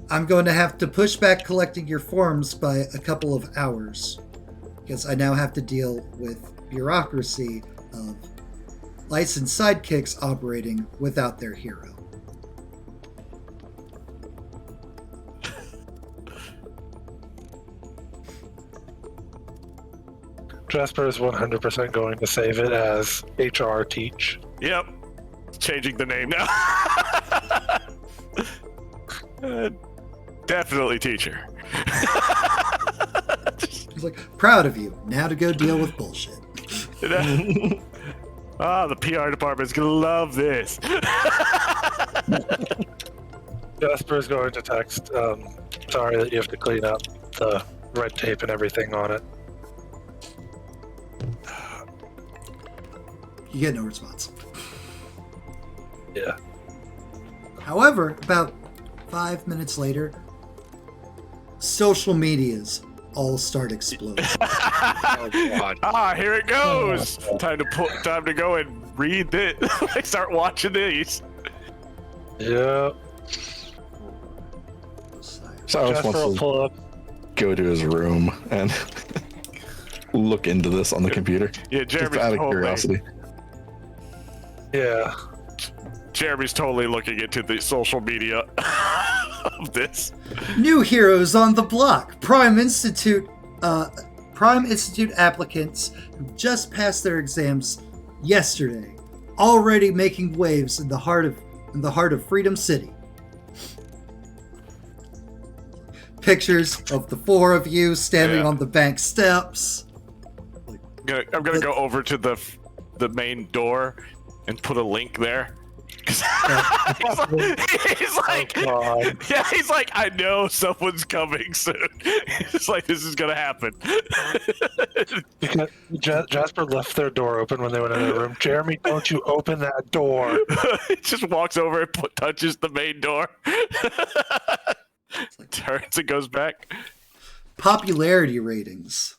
I'm going to have to push back collecting your forms by a couple of hours because I now have to deal with bureaucracy of licensed sidekicks operating without their hero. Jasper is 100% going to save it as HR Teach. Yep. Changing the name now. Definitely teacher. He's like, proud of you. Now to go deal with bullshit. Ah, the PR department's gonna love this. Jasper's going to text. Sorry that you have to clean up the red tape and everything on it. You get no response. Yeah. However, about 5 minutes later, social medias all start exploding. Oh God. Ah, here it goes. Time to go and read it. Start watching these. Yeah. Cyrus Jasper will wants to pull up. go to his room and look into this on the computer. Yeah, Just Jeremy's out of totally, curiosity. Yeah. Jeremy's totally looking into the social media of this. New heroes on the block. Prime Institute applicants who just passed their exams yesterday, already making waves in the heart of Freedom City. Pictures of the four of you standing on the bank steps. I'm gonna go over to the main door and put a link there. he's like, God. yeah, he's like, I know someone's coming soon. It's like, this is gonna happen. Because Jasper left their door open when they went in their room. Jeremy, don't you open that door. He just walks over and touches the main door. Turns and goes back. Popularity ratings.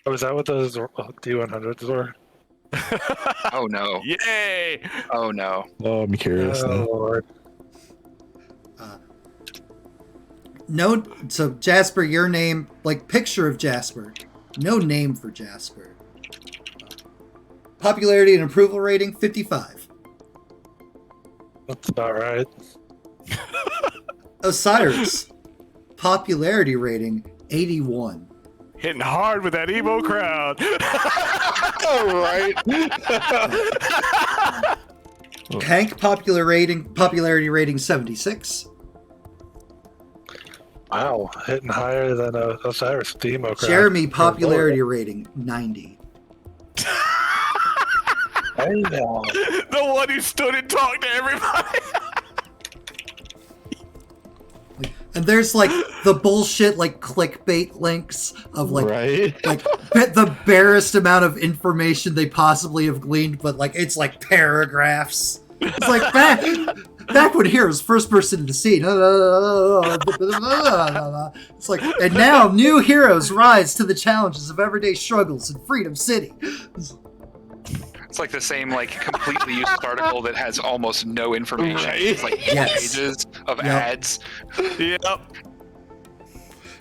Oh, is that what those D100s were? Oh no. Yay! Oh no. Oh, I'm curious Oh, now. Lord. No, so Jasper, your name, like picture of Jasper. No name for Jasper. Popularity and approval rating, 55. That's about right. Osiris, popularity rating, 81. Hitting hard with that emo crowd. All right. Hank, popularity rating, 76. Wow, hitting higher than Osiris Demo crowd. Jeremy, popularity rating, 90. I know. The one who stood and talked to everybody. And there's like the bullshit like clickbait links of like Right? like the barest amount of information they possibly have gleaned, but like it's like paragraphs. It's like back when Heroes first burst into the scene. It's like, and now new heroes rise to the challenges of everyday struggles in Freedom City. It's like the same like completely useless article that has almost no information. Right. It's like pages of ads. Yep.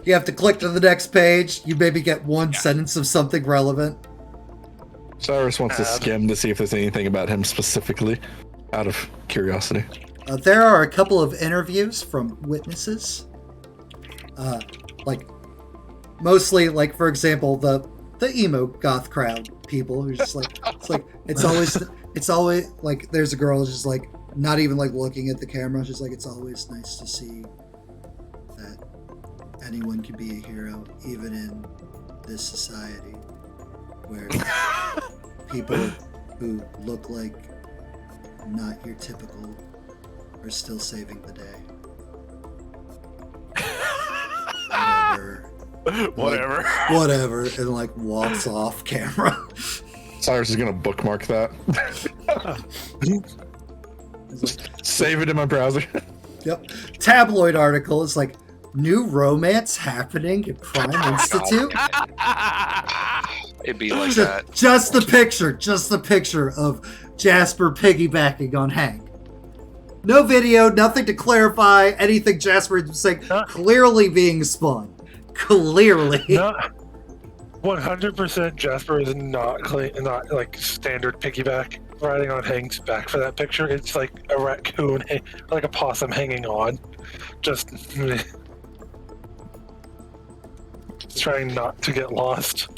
You have to click to the next page. You maybe get one sentence of something relevant. Cyrus wants to skim to see if there's anything about him specifically, out of curiosity. There are a couple of interviews from witnesses. Like, mostly, like, for example, the emo goth crowd people who's just like, it's always, like, there's a girl who's just like, not even like looking at the camera, she's like, it's always nice to see that anyone can be a hero, even in this society where people who look like not your typical are still saving the day. Whatever. Whatever, and like walks off camera. Cyrus is gonna bookmark that. Save it in my browser. Yep. Tabloid article is like, new romance happening at Prime Institute. It'd be like that. Just the picture of Jasper piggybacking on Hank. No video, nothing to clarify anything Jasper is saying. Clearly being spun. Clearly. No, 100% Jasper is not like standard piggyback riding on Hank's back for that picture. It's like a raccoon, like a possum hanging on. Just trying not to get lost.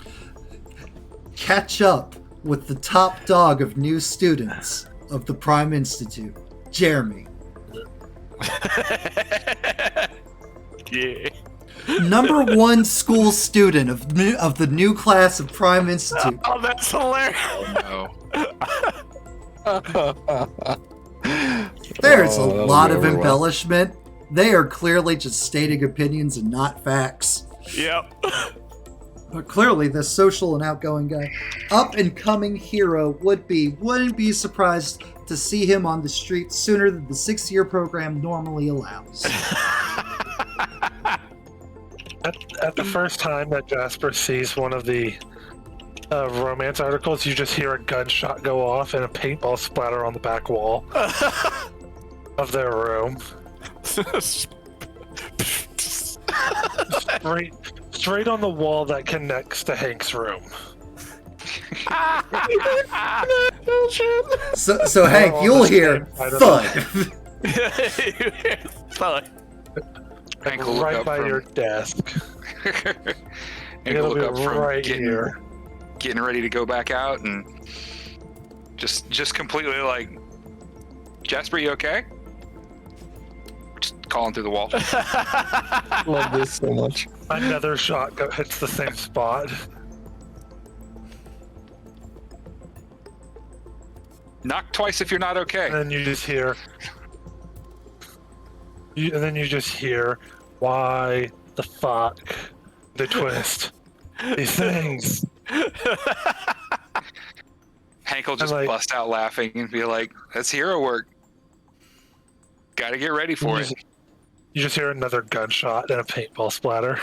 Catch up with the top dog of new students of the Prime Institute, Jeremy. Yeah. Number 1 school student of the new class of Prime Institute. Oh, that's hilarious. Oh There's Oh, a that'll lot go of over well. embellishment. They are clearly just stating opinions and not facts. Yep. But clearly, this social and outgoing guy, up-and-coming hero wouldn't be surprised to see him on the street sooner than the 6-year program normally allows. At the first time that Jasper sees one of the romance articles, you just hear a gunshot go off and a paintball splatter on the back wall of their room. Straight on the wall that connects to Hank's room. So Hank, on you'll the hear same side of thud. Hank will look Right up by from, your desk. Hank It'll will be look up from right here. getting ready to go back out and just completely like, Jasper, you okay? Just calling through the wall. Love this so much. Another shot hits the same spot. Knock twice if you're not okay. And then you just hear. And then you just hear, why the fuck? The twist. These things. Hank will just like- bust out laughing and be like, that's hero work. Gotta get ready for it. You just hear another gunshot and a paintball splatter.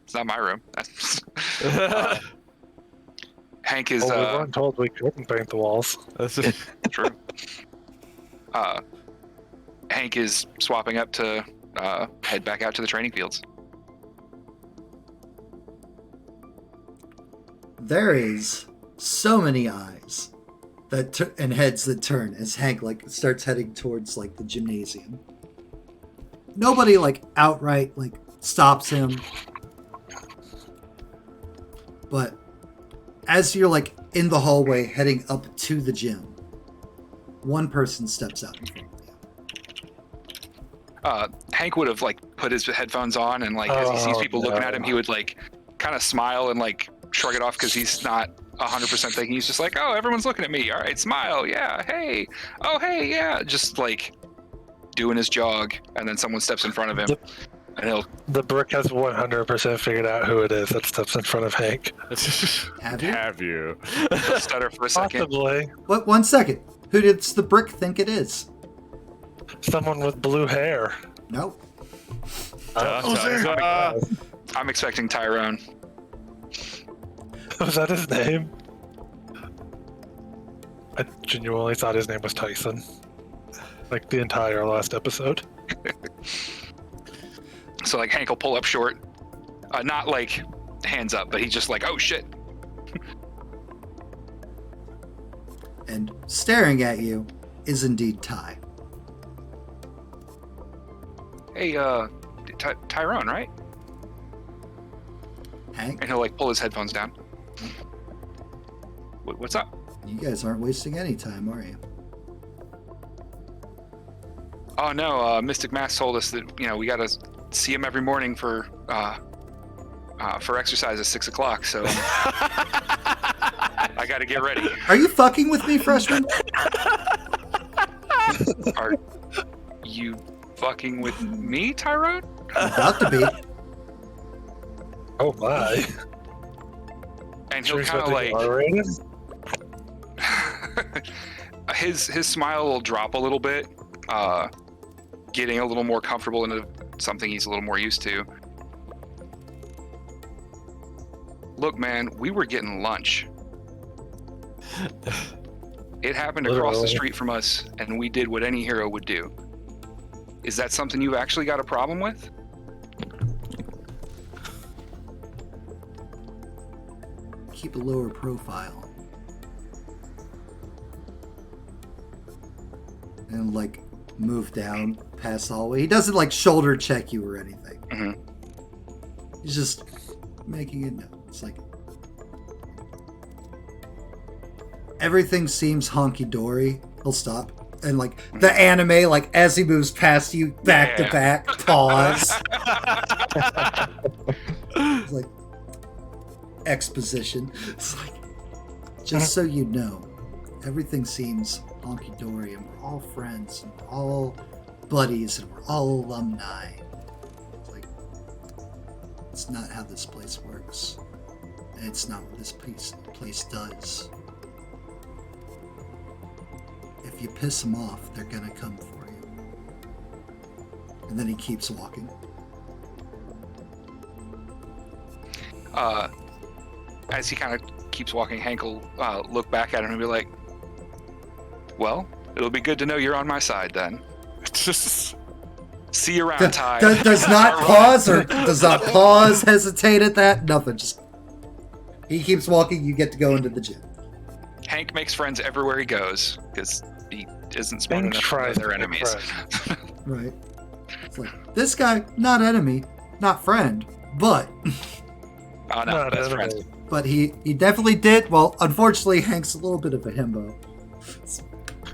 It's not my room. Hank is We weren't told we couldn't paint the walls. true. Hank is swapping up to head back out to the training fields. There is so many eyes and heads that turn as Hank starts heading towards the gymnasium. Nobody outright stops him, but as you're in the hallway heading up to the gym, one person steps out in front of you. Hank would have put his headphones on and as he sees people looking at him, he would kind of smile and shrug it off because he's not 100% thinking. He's just oh, everyone's looking at me. All right, smile. Yeah. Hey. Oh, hey. Yeah. Just doing his jog, and then someone steps in front of him, and he'll. The brick has 100% figured out who it is that steps in front of Hank. Have you? He'll stutter for a second. Possibly What? 1 second. Who does the brick think it is? someone with blue hair. No. I'm expecting Tyrone. Was that his name? I genuinely thought his name was Tyson. The entire last episode. So Hank will pull up short, not hands up, but he's just oh shit. And staring at you is indeed Ty. Hey, Tyrone, right? Hank, And he'll pull his headphones down. What's up? you guys aren't wasting any time, are you? Oh no, Mystic Mass told us that we gotta see him every morning for exercise at 6 o'clock. So I gotta get ready. Are you fucking with me, freshman? Are you fucking with me, Tyrone? About to be. Oh my. And he'll kind of his smile will drop a little bit, getting a little more comfortable into something he's a little more used to. Look, man, we were getting lunch. It happened across the street from us, and we did what any hero would do. Is that something you've actually got a problem with? Keep a lower profile. And move down past the hallway. He doesn't shoulder check you or anything. Mhm. He's just making it known. It's everything seems honky-dory. He'll stop. And like the anime, like as he moves past you, back to back, pause. It's like exposition. It's like, just so you know, everything seems honky-dory and we're all friends and we're all buddies and we're all alumni. It's like, it's not how this place works. And it's not what this place does. If you piss them off, they're gonna come for you. And then he keeps walking. As he kind of keeps walking, Hank will look back at him and be like, well, it'll be good to know you're on my side then. See you around, Ty. Does not pause or does not pause, hesitate at that, nothing. Just he keeps walking, you get to go into the gym. Hank makes friends everywhere he goes because he isn't smart enough to know their enemies. Right. It's like, this guy, not enemy, not friend, but... Oh no, best friend. But he definitely did. Well, unfortunately, Hank's a little bit of a himbo.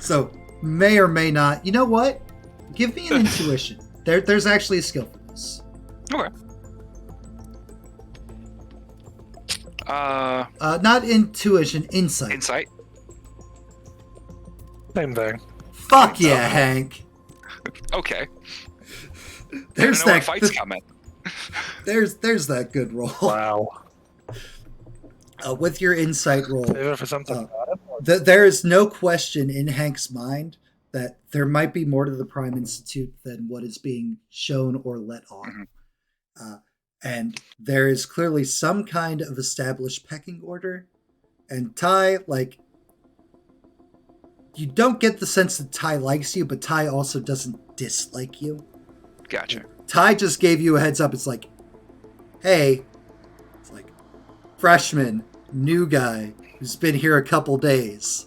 So, may or may not. You know what? Give me an intuition. There's actually a skill for this. Okay. Not intuition, insight. Insight. Same thing. Fuck yeah, Hank. Okay. There's that that fight's coming. There's that good roll. Wow. With your insight roll, Save it for something there is no question in Hank's mind that there might be more to the Prime Institute than what is being shown or let on. Mm-hmm. And there is clearly some kind of established pecking order. And Ty, like, you don't get the sense that Ty likes you, but Ty also doesn't dislike you. Gotcha. Ty just gave you a heads up. It's like, hey, it's like, freshman, new guy who's been here a couple days.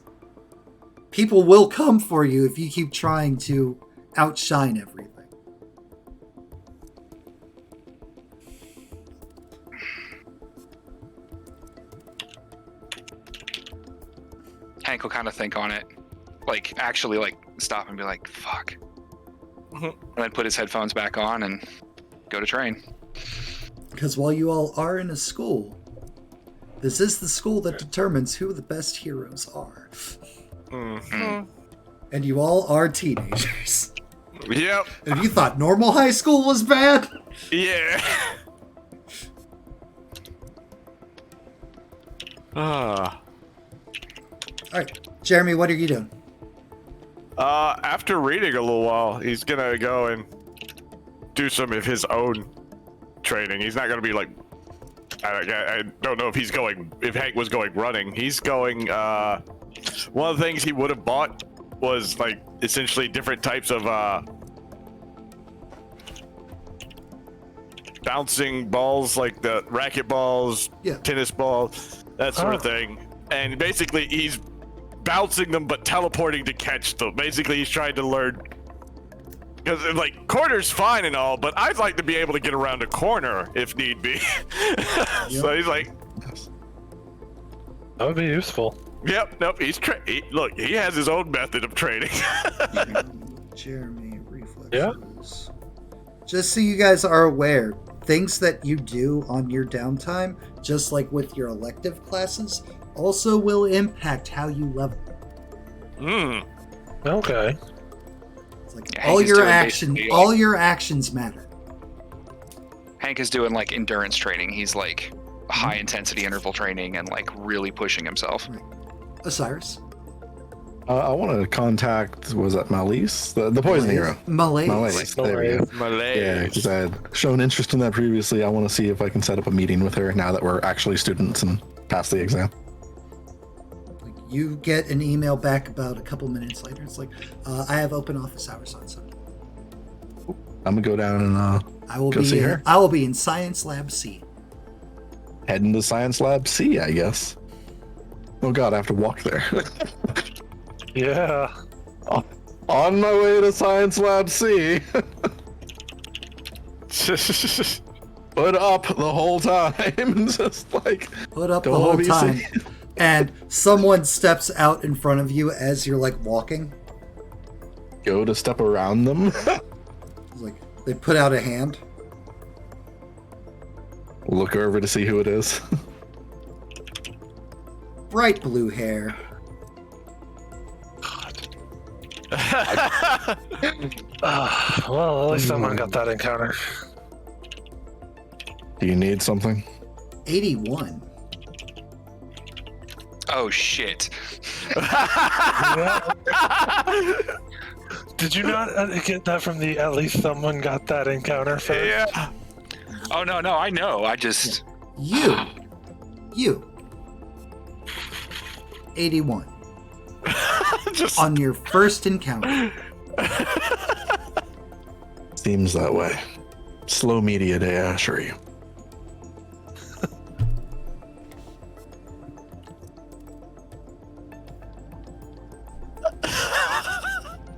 People will come for you if you keep trying to outshine everything. Hank will kind of think on it, like actually like stop and be like, fuck. And then put his headphones back on and go to train. Because while you all are in a school, this is the school that determines who the best heroes are. Mm-hmm. And you all are teenagers. Yep. If you thought normal high school was bad, Yeah. Alright, Jeremy, what are you doing? After reading a little while, he's gonna go and do some of his own training. He's not gonna be like, I don't know if he's going, if Hank was going running. He's going, one of the things he would have bought was like essentially different types of, bouncing balls, like the racket balls, tennis balls, that sort of thing. And basically he's bouncing them but teleporting to catch them. Basically he's trying to learn, because like corner's fine and all, but I'd like to be able to get around a corner if need be. So he's like, that would be useful. nope, look, he has his own method of training. Jeremy, reflexes. Yeah. Just so you guys are aware, things that you do on your downtime, just like with your elective classes, also will impact how you level. Okay. It's like all your actions matter. Hank is doing like endurance training. He's like high intensity interval training and like really pushing himself. Right. Osiris. I want to contact, was that Malise? The poison hero. Malaise. There we go. Malaise. Yeah, because I had shown interest in that previously. I want to see if I can set up a meeting with her now that we're actually students and pass the exam. You get an email back about a couple minutes later. It's like, I have open office hours on Sunday. I'm gonna go down and go see her. I will be in Science Lab C. Heading to Science Lab C, I guess. Oh god, I have to walk there. Yeah. On my way to Science Lab C. Put up the whole time. Just like put up the whole time. And someone steps out in front of you as you're like walking. go to step around them. It's like they put out a hand. Look over to see who it is. Bright blue hair. Well, at least someone got that encounter. Do you need something? 81. Oh shit! Did you not get that from the at least someone got that encounter first? Yeah. Oh no, I know. I just You. 81. Just On your first encounter. Seems that way. Slow media day, I assure you.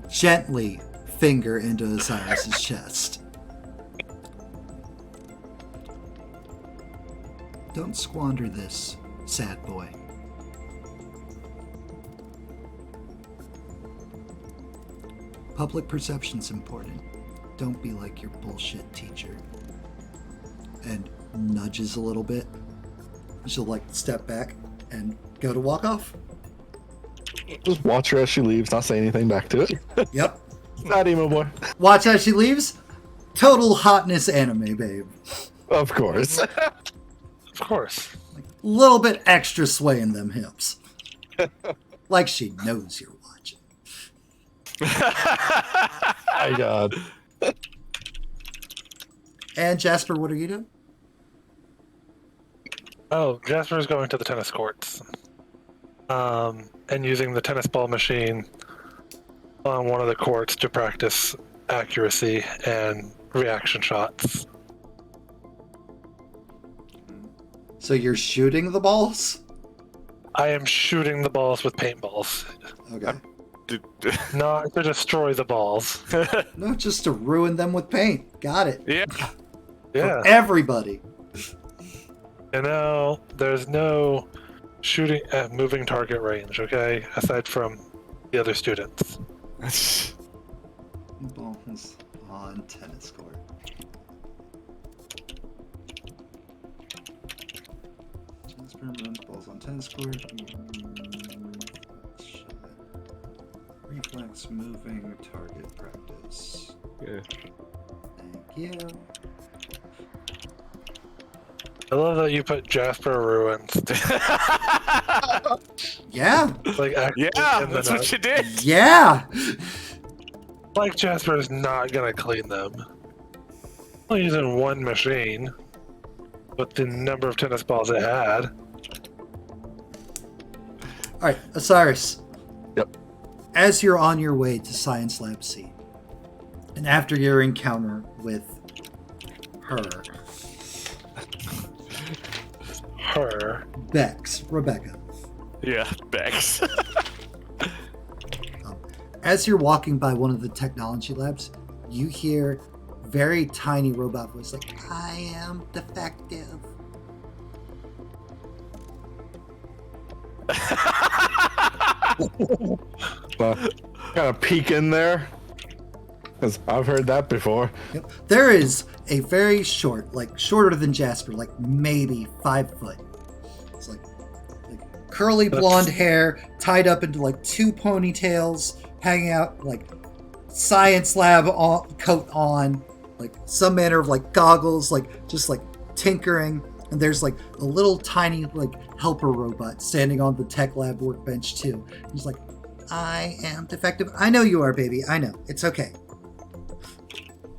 Gently finger into Osiris's chest. Don't squander this, sad boy. Public perception's important. Don't be like your bullshit teacher. And nudges a little bit. She'll like step back and go to walk off. Just watch her as she leaves, not say anything back to it. Yep. Not emo boy. Watch as she leaves. Total hotness anime, babe. Of course. Of course. Little bit extra sway in them hips. Like she knows you're watching. My God. And Jasper, what are you doing? Oh, Jasper's going to the tennis courts. And using the tennis ball machine on one of the courts to practice accuracy and reaction shots. So you're shooting the balls? I am shooting the balls with paintballs, Okay. not to destroy the balls. No, just to ruin them with paint. Got it. Yeah. Yeah. For everybody. And now there's no shooting at moving target range, okay? Aside from the other students. Balls on tennis court. Jasper runs balls on tennis court. Reflex moving target practice. Yeah. Thank you. I love that you put Jasper ruins. Yeah. Like actually Yeah, in the that's what note. you did. Yeah. Like Jasper is not gonna clean them. Only using one machine with the number of tennis balls it had. All right, Osiris. Yep. As you're on your way to Science Lab C, and after your encounter with her, Rebecca, Yeah, Bex. as you're walking by one of the technology labs, you hear very tiny robot voice like, "I am defective." Kind of peek in there. 'Cause I've heard that before. Yep. There is a very short, like shorter than Jasper, like maybe 5 foot. It's like curly blonde hair tied up into like 2 ponytails, hanging out, like science lab coat on, like some manner of like goggles, like just like tinkering. And there's like a little tiny like helper robot standing on the tech lab workbench too. He's like, "I am defective. I know you are, baby. I know. It's okay.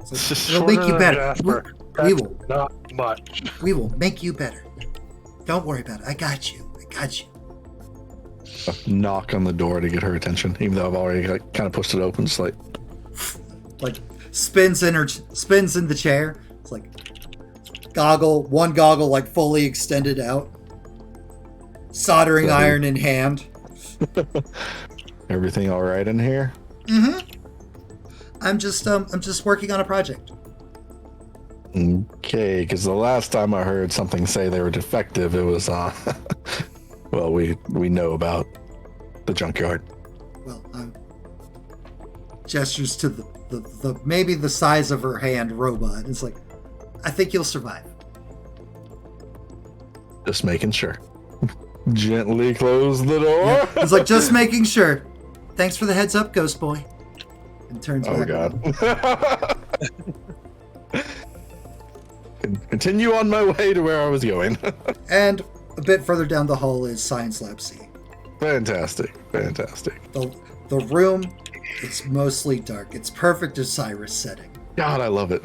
So we'll make you Shorter than better. Jasper. We That's will. not much. We will make you better. Don't worry about it. I got you. I got you." A knock on the door to get her attention, even though I've already like, kind of pushed it open. Just like, Like spins in the chair. It's like one goggle like fully extended out. Soldering Sorry. iron in hand. everything all right in here? Mm-hmm. I'm just working on a project. Okay, because the last time I heard something say they were defective, it was well, we know about the junkyard. Well, gestures to the maybe the size of her hand robot. It's like, I think you'll survive. Just making sure. Gently close the door. Yeah. It's like, just making sure. Thanks for the heads up, Ghost Boy. And turns back. God. Continue on my way to where I was going. And a bit further down the hall is Science Lab C. Fantastic. The room, it's mostly dark. It's perfect Osiris setting. God, I love it.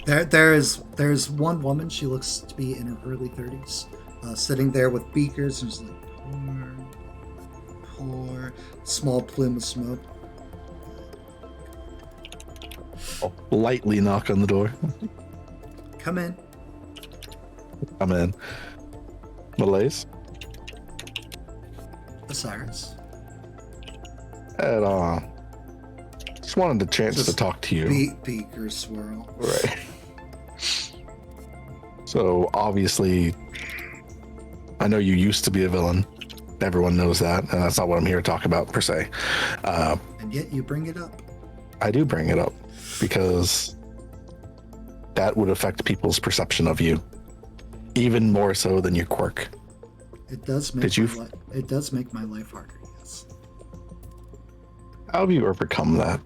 Like there's one woman. She looks to be in her early 30s, sitting there with beakers and just like pour, small plume of smoke. I'll lightly knock on the door. Come in. I'm in. Malaise. Osiris. And just wanted the chance Just to talk to you. Beaker swirl. Right. So obviously, I know you used to be a villain. Everyone knows that, and that's not what I'm here to talk about per se. And yet you bring it up. I do bring it up because that would affect people's perception of you, even more so than your quirk. It does make it does make my life harder. Yes. How have you overcome that?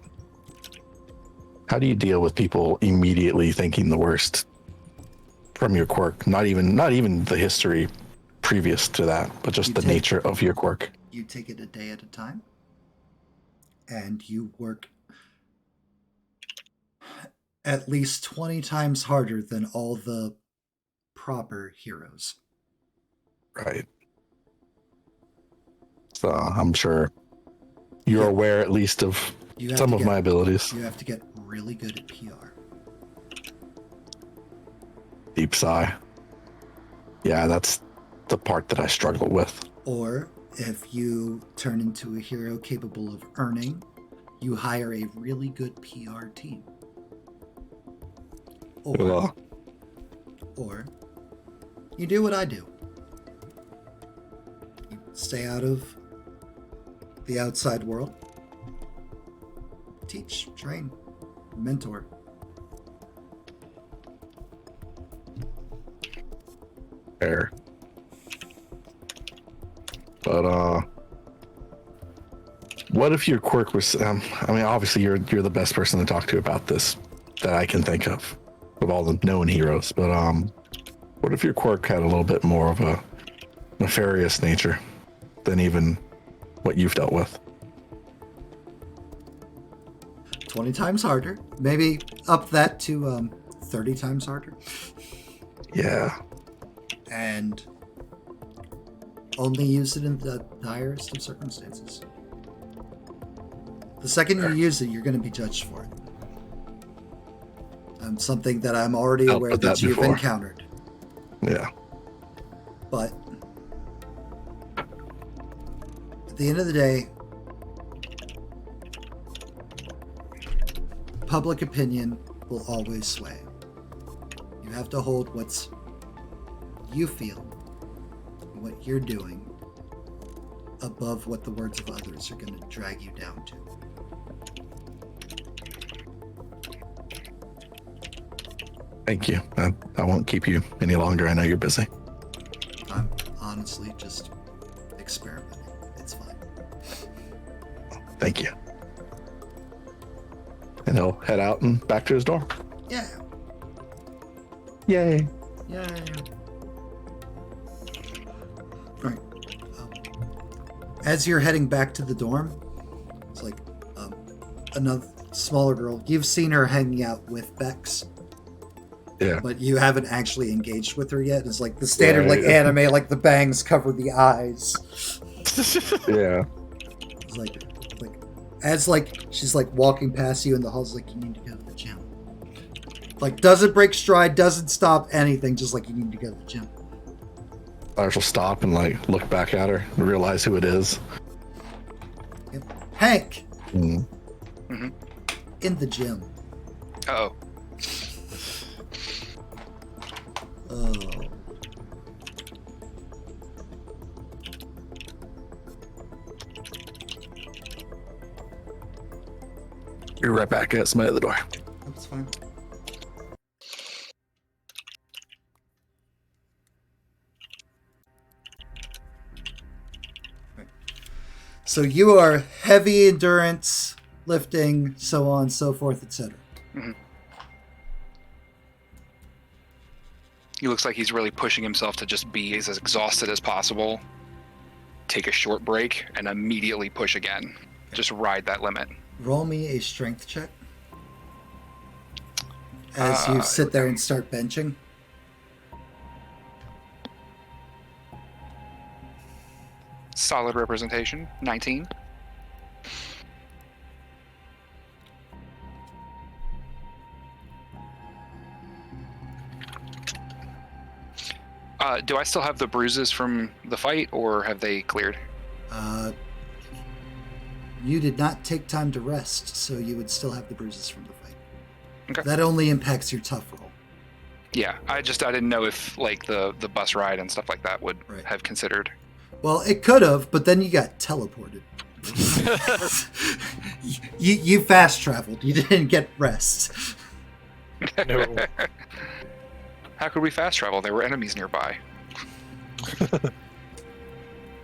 How do you deal with people immediately thinking the worst from your quirk? Not even the history previous to that, but just the nature of your quirk. You take it a day at a time, and you work at least 20 times harder than all the proper heroes. Right. So I'm sure you're aware at least of some of my abilities. You have to get really good at PR. Deep sigh. Yeah, that's the part that I struggle with. Or if you turn into a hero capable of earning, you hire a really good PR team. Or you do what I do. You stay out of the outside world. Teach, train, mentor. Fair. But what if your quirk was I mean, obviously you're the best person to talk to about this that I can think of all the known heroes, but what if your quirk had a little bit more of a nefarious nature than even what you've dealt with? 20 times harder. Maybe up that to 30 times harder. Yeah. And only use it in the direst of circumstances. The second you use it, you're going to be judged for it. Something that I'm already aware that you've encountered. Yeah. But at the end of the day, public opinion will always sway. You have to hold what's you feel, what you're doing, above what the words of others are going to drag you down to. Thank you. I won't keep you any longer. I know you're busy. I'm honestly just experimenting. It's fine. Thank you. And he'll head out and back to his door. Yeah. Yay. Yay. Right. As you're heading back to the dorm, it's like another smaller girl. You've seen her hanging out with Bex. Yeah. But you haven't actually engaged with her yet. It's like the standard like anime, like the bangs cover the eyes. Yeah. It's like as like she's like walking past you in the halls, like you need to go to the gym. Like doesn't break stride, doesn't stop anything, just like you need to go to the gym. I shall stop and like look back at her and realize who it is. Yep. Hank. Mm-hmm. In the gym. Oh. Oh. Be right back. I got somebody at the door. That's fine. So you are heavy endurance, lifting, so on, so forth, etc. Mm-hmm. He looks like he's really pushing himself to just be as exhausted as possible. Take a short break and immediately push again. Just ride that limit. Roll me a strength check as you sit there and start benching. Solid representation. 19. Do I still have the bruises from the fight, or have they cleared? You did not take time to rest, so you would still have the bruises from the fight. Okay. That only impacts your tough roll. Yeah, I didn't know if like the bus ride and stuff like that would have considered. Well, it could have, but then you got teleported. you fast traveled. You didn't get rest. No. How could we fast travel? There were enemies nearby.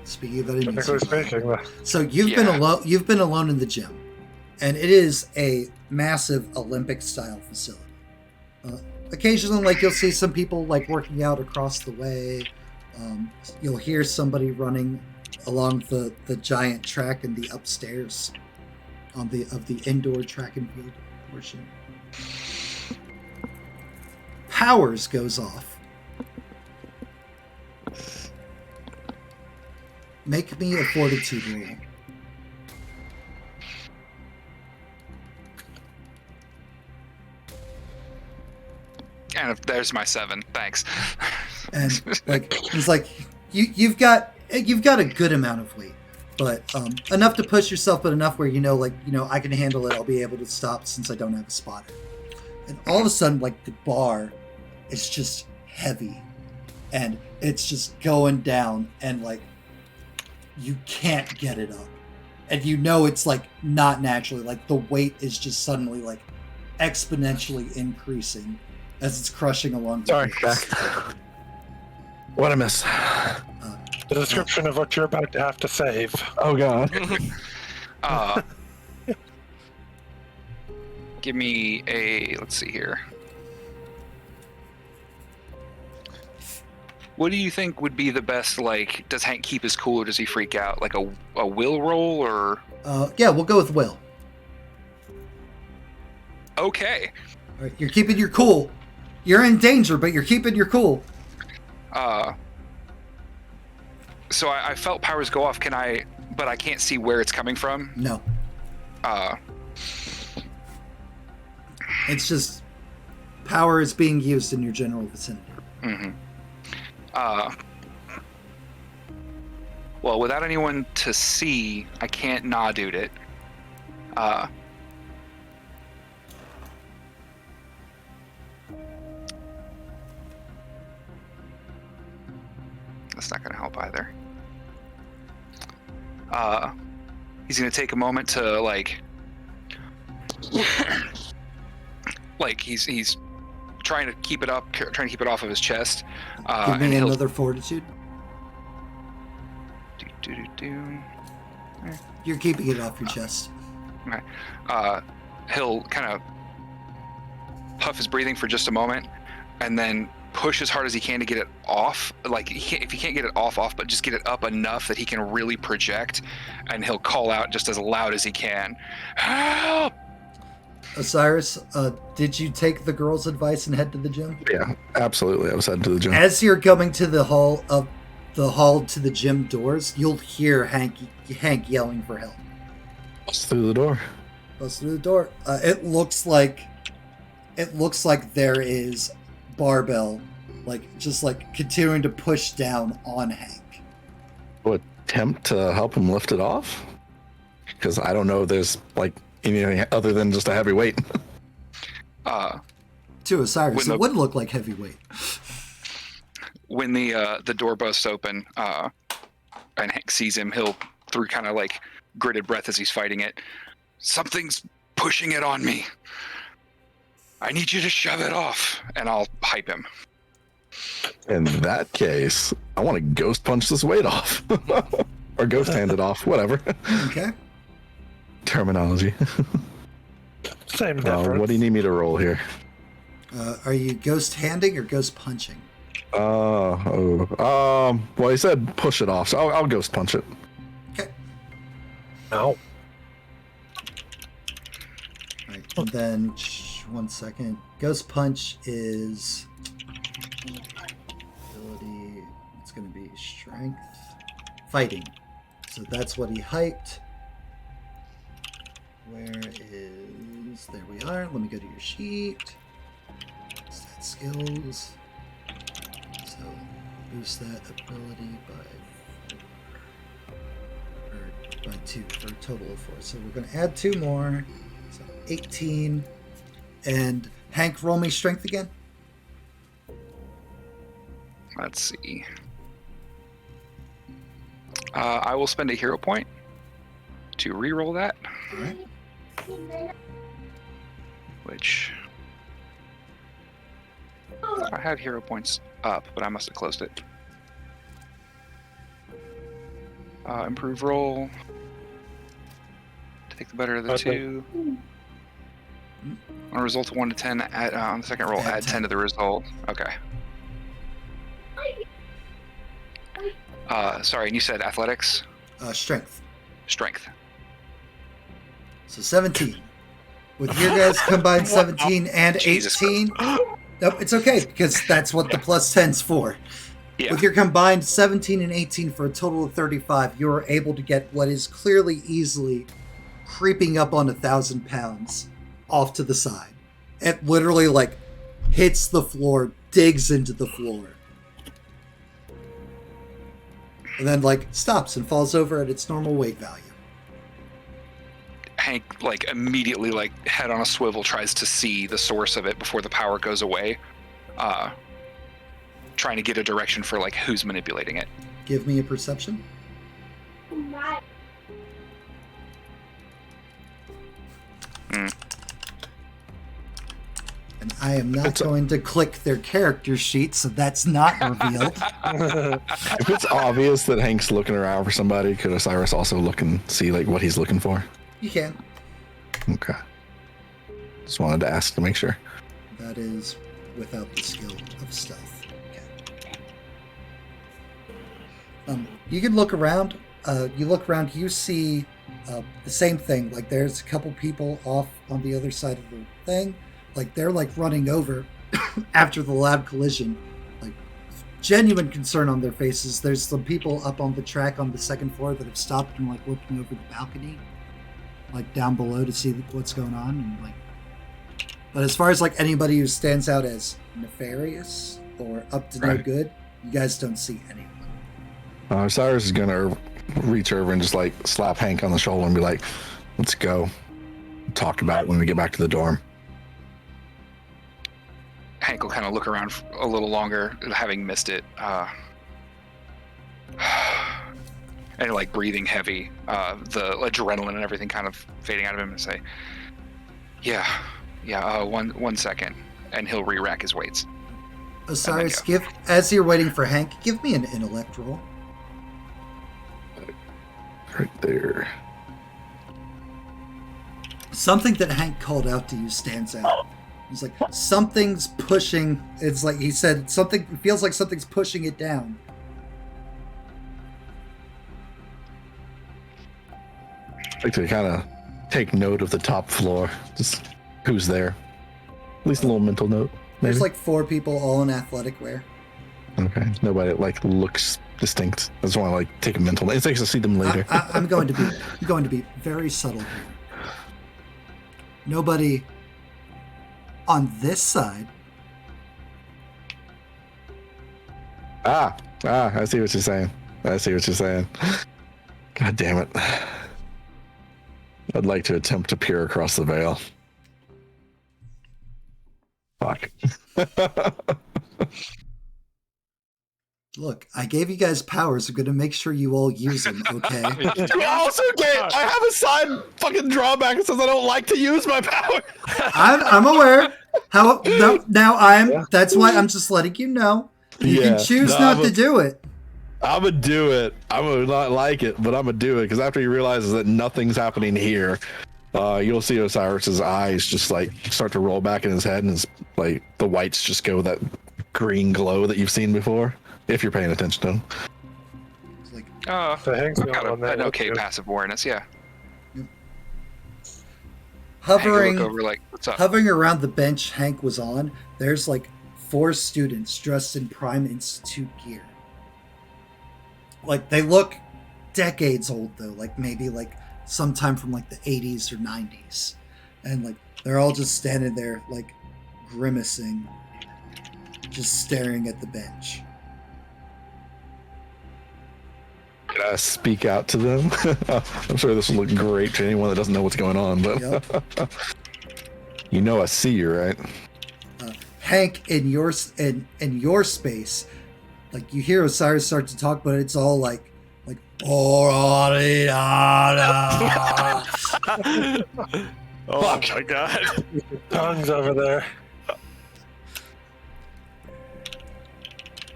Speaking of enemies, Technically speaking, so you've been alone. You've been alone in the gym, and it is a massive Olympic-style facility. Occasionally, like you'll see some people like working out across the way. You'll hear somebody running along the giant track in the upstairs of the indoor track and field portion. Powers goes off. Make me a fortitude roll. And there's my 7. Thanks. And like it's like you've got a good amount of weight, but enough to push yourself, but enough where I can handle it. I'll be able to stop since I don't have a spotter. And all of a sudden, like the bar is just heavy, and it's just going down, and like you can't get it up, and it's like not naturally. Like the weight is just suddenly like exponentially increasing as it's crushing along. Sorry, back. What I miss? the description of what you're about to have to save. Oh god. Give me a, let's see here. What do you think would be the best, like, does Hank keep his cool or does he freak out? Like a will roll or? Yeah, we'll go with will. Okay. All right, you're keeping your cool. You're in danger, but you're keeping your cool. So I felt powers go off. But I can't see where it's coming from? No. It's just power is being used in your general vicinity. Mm-hmm. Well, without anyone to see, I can't nah-dude it. That's not going to help either. He's going to take a moment to, like he's trying to keep it up, trying to keep it off of his chest. Give me another fortitude. You're keeping it off your chest. Okay. He'll kind of puff his breathing for just a moment, and then push as hard as he can to get it off. Like, if he can't get it off, but just get it up enough that he can really project, and he'll call out just as loud as he can. Help! Osiris, did you take the girl's advice and head to the gym? Yeah, absolutely. I was heading to the gym. As you're coming to the hall to the gym doors, you'll hear Hank yelling for help. Bust through the door. Bust through the door. It looks like there is barbell, just continuing to push down on Hank. Would attempt to help him lift it off? Because I don't know if there's anything other than just a heavy weight. To Osiris, it would look like heavy weight. When the door busts open, and Hank sees him, he'll, through kind of like gritted breath as he's fighting it, something's pushing it on me. I need you to shove it off. And I'll hype him. In that case, I want to ghost punch this weight off. Or ghost hand it off, whatever. Okay. Terminology. Same difference. What do you need me to roll here? Are you ghost handing or ghost punching? Well, he said push it off, so I'll ghost punch it. Okay. No. Right. And then 1 second. Ghost punch is ability. It's going to be strength, fighting. So that's what he hyped. Where is? There we are. Let me go to your sheet. Stat skills. So boost that ability by 2 for a total of 4. So we're going to add 2 more. So 18. And Hank, roll me strength again. Let's see. I will spend a hero point to re-roll that. All right. Which I had hero points up, but I must have closed it. Improve roll. Take the better of the Okay. 2. On a result of 1 to 10, on the second roll, Add add 10 to the result. Okay. Sorry, and you said athletics? Strength. Strength. So 17. With your guys combined 17 and Jesus 18. Nope, it's okay because that's what the plus 10's for. Yeah. With your combined 17 and 18 for a total of 35, you are able to get what is clearly easily creeping up on 1,000 pounds off to the side. It literally like hits the floor, digs into the floor. And then like stops and falls over at its normal weight value. Hank like immediately like head on a swivel tries to see the source of it before the power goes away, trying to get a direction for like who's manipulating it. Give me a perception. And I am not going to click their character sheet, so that's not revealed. If it's obvious that Hank's looking around for somebody, could Osiris also look and see like what he's looking for? You can. Okay. Just wanted to ask to make sure. That is without the skill of stealth. Okay. You can look around. You look around. You see the same thing. Like there's a couple people off on the other side of the thing. Like they're like running over after the loud collision. Like genuine concern on their faces. There's some people up on the track on the second floor that have stopped and like looking over the balcony, like down below to see what's going on. And like, but as far as like anybody who stands out as nefarious or up to no good, you guys don't see anyone. Osiris is gonna reach over and just like slap Hank on the shoulder and be like, "Let's go. Talk about it when we get back to the dorm." Hank will kind of look around a little longer, having missed it, and like breathing heavy, the adrenaline and everything kind of fading out of him, and say, "Yeah, 1 second," and he'll re-rack his weights. Osiris, as you're waiting for Hank, give me an intellect roll. Right there. Something that Hank called out to you stands out. He's like, something's pushing. It's like he said, something feels like something's pushing it down. I'd like to kind of take note of the top floor. Just who's there. At least a little mental note. Maybe. There's like 4 people all in athletic wear. Okay. Nobody like looks distinct. I just want to like take a mental note. It's nice to see them later. I'm going to be very subtle here. Nobody on this side. I see what you're saying. God damn it. I'd like to attempt to peer across the veil. Fuck. Look, I gave you guys powers. I'm going to make sure you all use them, okay? You also get. I have a side fucking drawback that says I don't like to use my power. I'm aware. That's why I'm just letting you know. You can choose not to do it. I'm gonna do it. I'm gonna not like it, but I'm gonna do it because after he realizes that nothing's happening here, you'll see Osiris's eyes just like start to roll back in his head, and his, like the whites just go that green glow that you've seen before. If you're paying attention to him. It's like, So Hank's I've got on that. an okay passive awareness, yeah. hovering, Hank will look over like, what's up? hovering around the bench Hank was on, there's like 4 students dressed in Prime Institute gear. Like, they look decades old, though. Like, maybe, like, sometime from, like, the 80s or 90s. And, like, they're all just standing there, like, grimacing, just staring at the bench. Can I speak out to them? I'm sure this will look great to anyone that doesn't know what's going on, but Yep. you know I see you, right? Hank, in your space, like, you hear Osiris start to talk, but it's all like Oh my god. Tongues over there.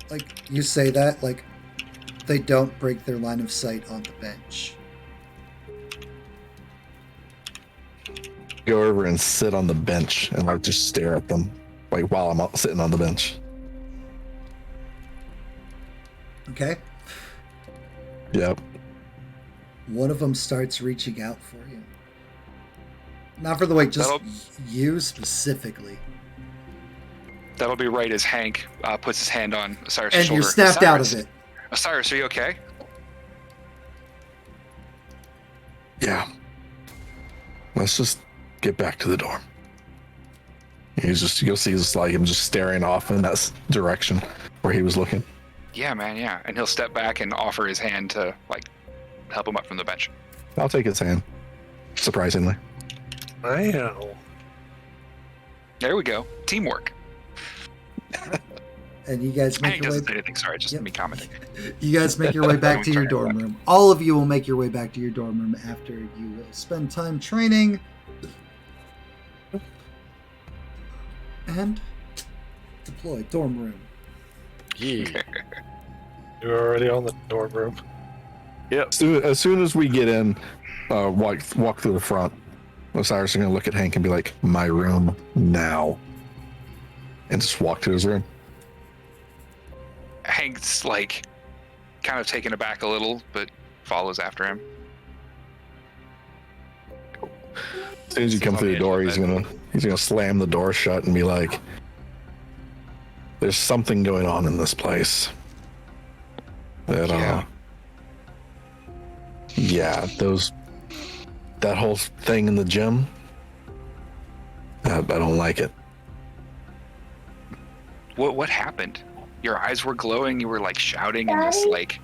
like, you say that, like, they don't break their line of sight on the bench. Go over and sit on the bench and like just stare at them, like while I'm sitting on the bench. Okay? Yep. One of them starts reaching out for you. Not for the way, just you specifically. That'll be right as Hank puts his hand on Osiris' And shoulder. you're snapped out of it. Osiris, are you okay? Yeah. Let's just get back to the dorm. You'll see just like him just staring off in that direction where he was looking. Yeah, man, yeah. And he'll step back and offer his hand to, like, help him up from the bench. I'll take his hand. Surprisingly. Wow. There we go. Teamwork. And you guys make Hank your way. doesn't say anything, sorry, just Yep. me commenting. You guys make your way back to your dorm room. All of you will make your way back to your dorm room after you spend time training. And deploy dorm room. Yeah. You're already on the dorm room. Yep. As soon as we get in, walk through the front, Osiris is going to look at Hank and be like, my room now. And just walk to his room. Hank's, like, kind of taken aback a little, but follows after him. As soon as you come through the door, he's gonna slam the door shut and be like, there's something going on in this place. That that whole thing in the gym, I don't like it. What happened? Your eyes were glowing, you were, like, shouting in this, like...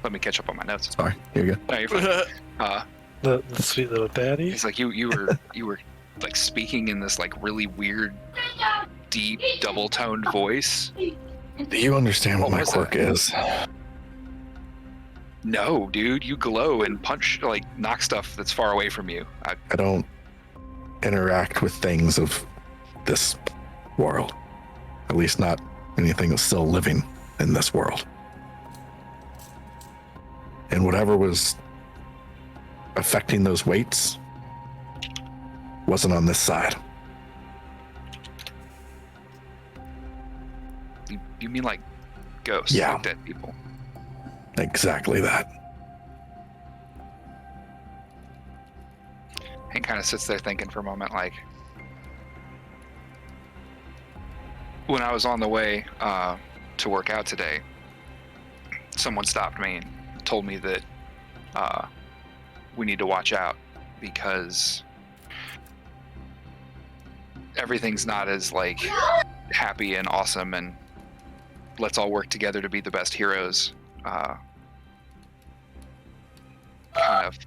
Let me catch up on my notes. Sorry, here you go. No, you're fine. The sweet little daddy. It's like you were like speaking in this, like, really weird, deep, double-toned voice. Do you understand what my was quirk that? is? No, dude, you glow and punch, like, knock stuff that's far away from you. I don't interact with things of this world. At least not anything that's still living in this world. And whatever was affecting those weights wasn't on this side. You mean like ghosts, Yeah. like dead people? Exactly that. And kind of sits there thinking for a moment, like, when I was on the way to work out today, someone stopped me and told me that we need to watch out because everything's not as, like, happy and awesome and let's all work together to be the best heroes kind of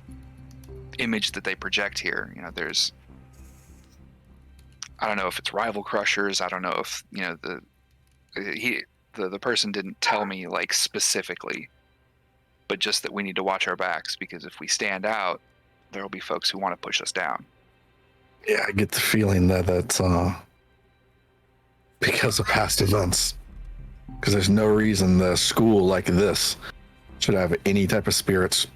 image that they project here. You know, there's I don't know if it's rival crushers. I don't know if the person didn't tell me like specifically, but just that we need to watch our backs because if we stand out, there will be folks who want to push us down. Yeah, I get the feeling that that's because of past events. Because there's no reason that a school like this should have any type of spirits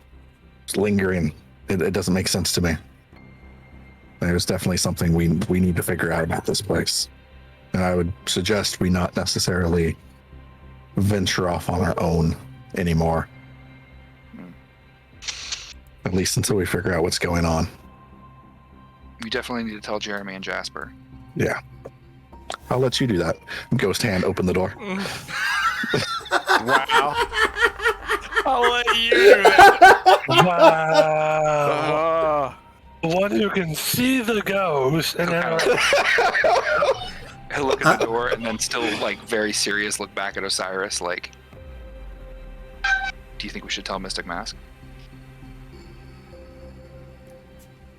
lingering. It doesn't make sense to me. There's definitely something we need to figure out about this place. And I would suggest we not necessarily venture off on our own anymore. At least until we figure out what's going on. You definitely need to tell Jeremy and Jasper. Yeah. I'll let you do that. Ghost hand, open the door. Wow. I'll let you do that. Wow. One who can see the ghost and then He'll look at the door and then still like very serious look back at Osiris like, do you think we should tell Mystic Mask?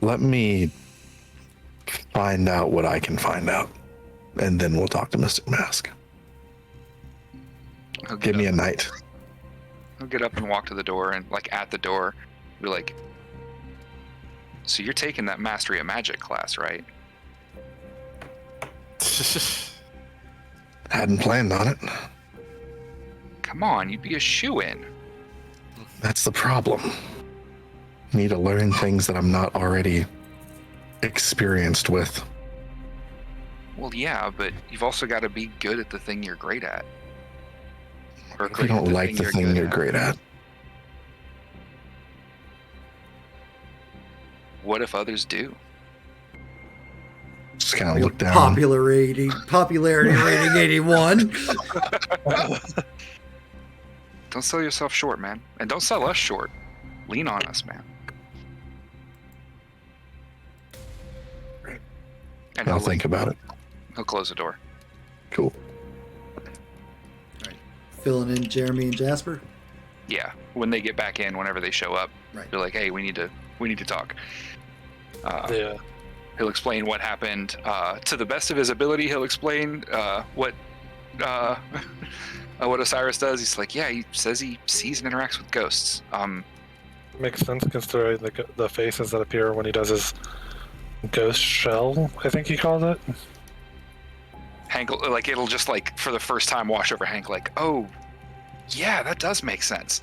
Let me find out what I can find out. And then we'll talk to Mystic Mask. Give me a night. He'll get up and walk to the door and like at the door be like, so you're taking that Mastery of Magic class, right? Hadn't planned on it. Come on, you'd be a shoo-in. That's the problem. Need to learn things that I'm not already experienced with. Well, yeah, but you've also got to be good at the thing you're great at. Or If you don't like the thing you're great at. What if others do? Just kind of look down. Popularity rating 81. Don't sell yourself short, man. And don't sell us short. Lean on us, man. And I'll think about it. He'll close the door. Cool. Filling in Jeremy and Jasper. Yeah, when they get back in, whenever they show up, Right. they're like, "Hey, we need to talk." yeah. He'll explain what happened to the best of his ability. He'll explain what Osiris does. He's like, "Yeah, he says he sees and interacts with ghosts." Makes sense considering the faces that appear when he does his ghost shell, I think he called it. Hank, like it'll just like for the first time wash over Hank, like, "Oh, yeah, that does make sense."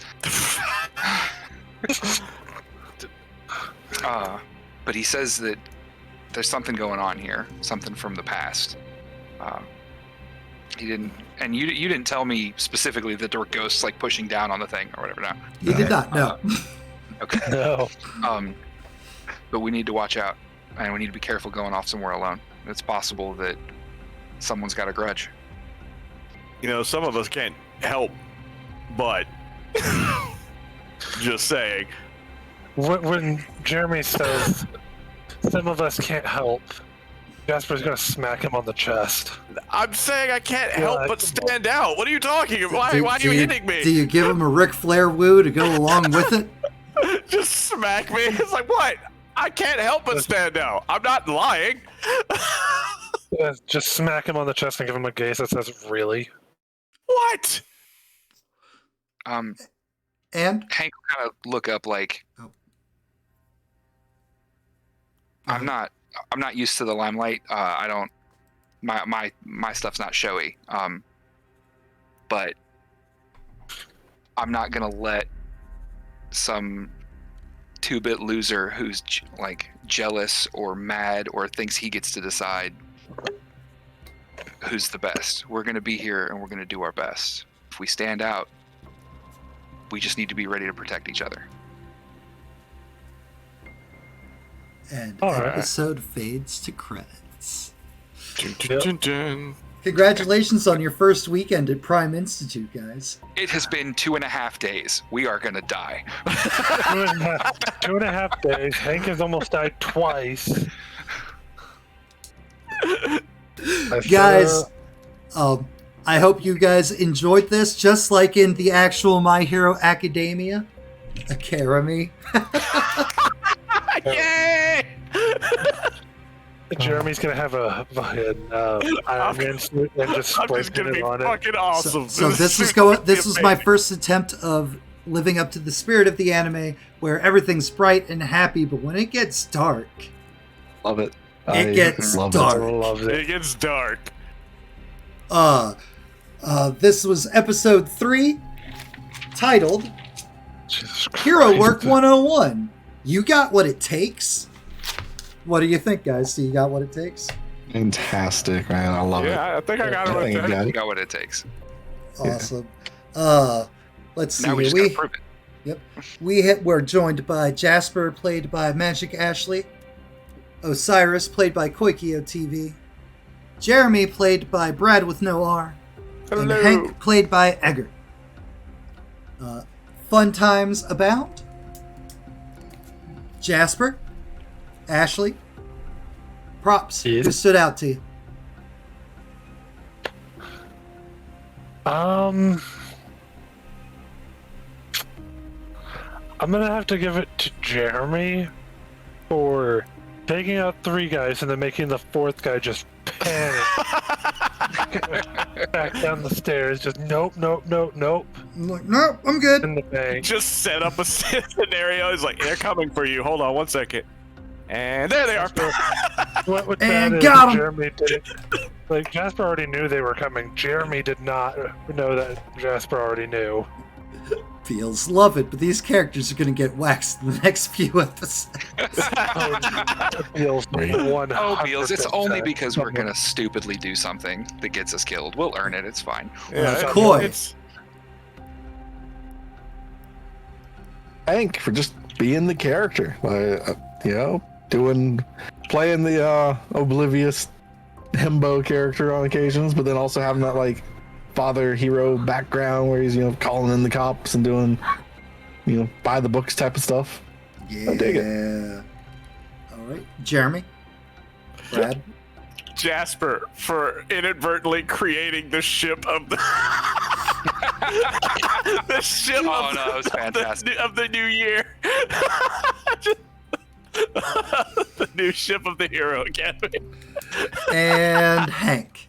But he says that there's something going on here, something from the past. He didn't, and you didn't tell me specifically that there were ghosts like pushing down on the thing or whatever. No. You did not, no. Okay. No. But we need to watch out, and we need to be careful going off somewhere alone. It's possible that someone's got a grudge. You know, some of us can't help but just saying. When Jeremy says, some of us can't help, Jasper's gonna smack him on the chest. I'm saying I can't help but stand out. What are you talking about? Why are you hitting me? Do you give him a Ric Flair woo to go along with it? Just smack me. It's like, what? I can't help but stand out. I'm not lying. Yeah, just smack him on the chest and give him a gaze that says, really? What? And? Hank will kind of look up like, Oh. I'm not used to the limelight. I don't. My stuff's not showy. But I'm not gonna let some 2-bit loser who's like jealous or mad or thinks he gets to decide who's the best. We're gonna be here and we're gonna do our best. If we stand out, we just need to be ready to protect each other. And All right. episode fades to credits. Dun, dun, dun, dun. Congratulations on your first weekend at Prime Institute, guys. It has been 2.5 days. We are gonna die. 2.5 days. Hank has almost died twice. Guys, I hope you guys enjoyed this, just like in the actual My Hero Academia Academy. Yay! Jeremy's gonna have a fucking Iron Man suit and just I'm spray just gonna paint be it on it. fucking awesome. So this was my first attempt of living up to the spirit of the anime, where everything's bright and happy, but when it gets dark, Love it. it gets love dark. Loves it. It gets dark. This was episode 3, titled Jesus Christ. Hero Work 101. You got what it takes? What do you think, guys? Do you got what it takes? Fantastic, man. I love it. Yeah, I think I got it I right think I there. got You it. got what it takes. Awesome. Let's see. Now we just gotta prove it. We're joined by Jasper, played by Magic Ashley, Osiris, played by Koikyo TV, Jeremy, played by Brad with no R, and Hello. Hank, played by Egger. Fun times abound. Jasper, Ashley, props. Yes. Who stood out to you? I'm gonna have to give it to Jeremy for taking out 3 guys and then making the 4th guy just panic. Back down the stairs, just nope. I'm like, no, I'm good. In the bank. Just set up a scenario. It's like, they're coming for you. Hold on 1 second. And there they are. What And that is, got 'em. Jeremy did. Like, Jasper already knew they were coming. Jeremy did not know that Jasper already knew. Feels love it, but these characters are going to get waxed in the next few episodes. Feels Great. 100%. Oh, Beals, it's only because we're gonna stupidly do something that gets us killed. We'll earn it. It's fine. Yeah, Coy. it's Hank for just being the character, playing the oblivious himbo character on occasions, but then also having that like father hero background where he's calling in the cops and doing by the books type of stuff. Yeah. I dig it. All right, Jeremy, Brad. Jasper for inadvertently creating the ship of the the ship Oh, of, no, that was fantastic. of the new year. The new ship of the Hero Academy. And Hank.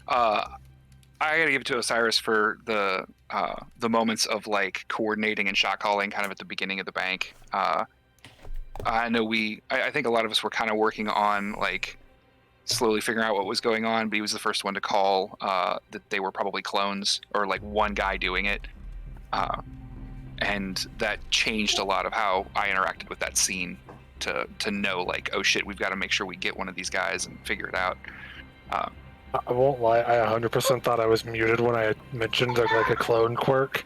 I gotta give it to Osiris for the moments of like coordinating and shot calling, kind of at the beginning of the bank. I know I think a lot of us were kind of working on like slowly figuring out what was going on, but he was the first one to call that they were probably clones or like one guy doing it, and that changed a lot of how I interacted with that scene to know like, oh shit, we've got to make sure we get one of these guys and figure it out. I won't lie, I 100% thought I was muted when I had mentioned like a clone quirk.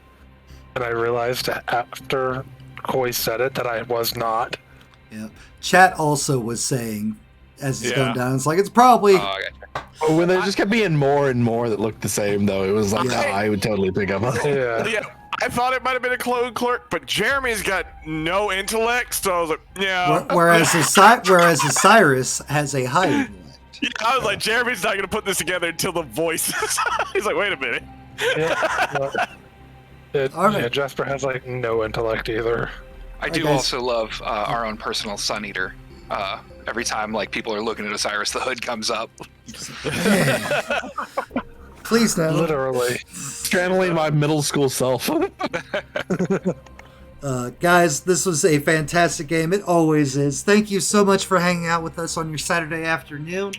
And I realized after Coy said it that I was not. Yeah. Chat also was saying as it's going Yeah. down, it's like it's probably Oh, I gotcha. But when there just kept being more and more that looked the same, though, it was like Yeah. I would totally pick up on it. Yeah. Yeah, I thought it might have been a clone clerk, but Jeremy's got no intellect, so I was like, yeah. whereas Osiris has a higher intellect. Yeah, I was like, Jeremy's not gonna put this together until the voices. He's like, wait a minute. Yeah. All right. Yeah, Jasper has like no intellect either. I do guys- also love our own personal Sun Eater. Every time like people are looking at Osiris, the hood comes up. Please no. Literally. Channeling my middle school self. Guys, this was a fantastic game. It always is. Thank you so much for hanging out with us on your Saturday afternoon,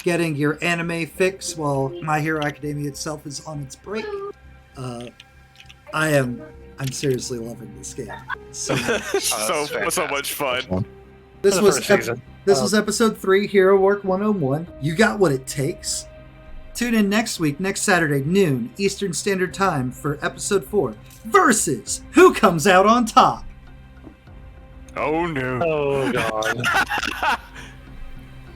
getting your anime fix while My Hero Academia itself is on its break. I'm seriously loving this game. So so fantastic. much fun. this For the was first season. this was episode 3, Hero Work 101. You got what it takes. Tune in next week, next Saturday, noon, Eastern Standard Time for episode 4, versus Who Comes Out on Top? Oh no. Oh god.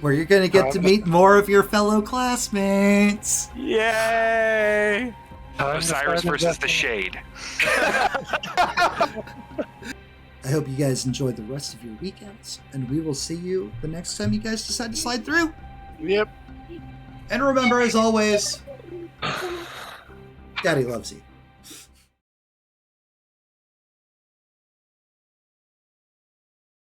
Where you're going to get to meet more of your fellow classmates. Yay! Osiris versus the Shade. I hope you guys enjoy the rest of your weekends, and we will see you the next time you guys decide to slide through. Yep. And remember, as always, Daddy loves you.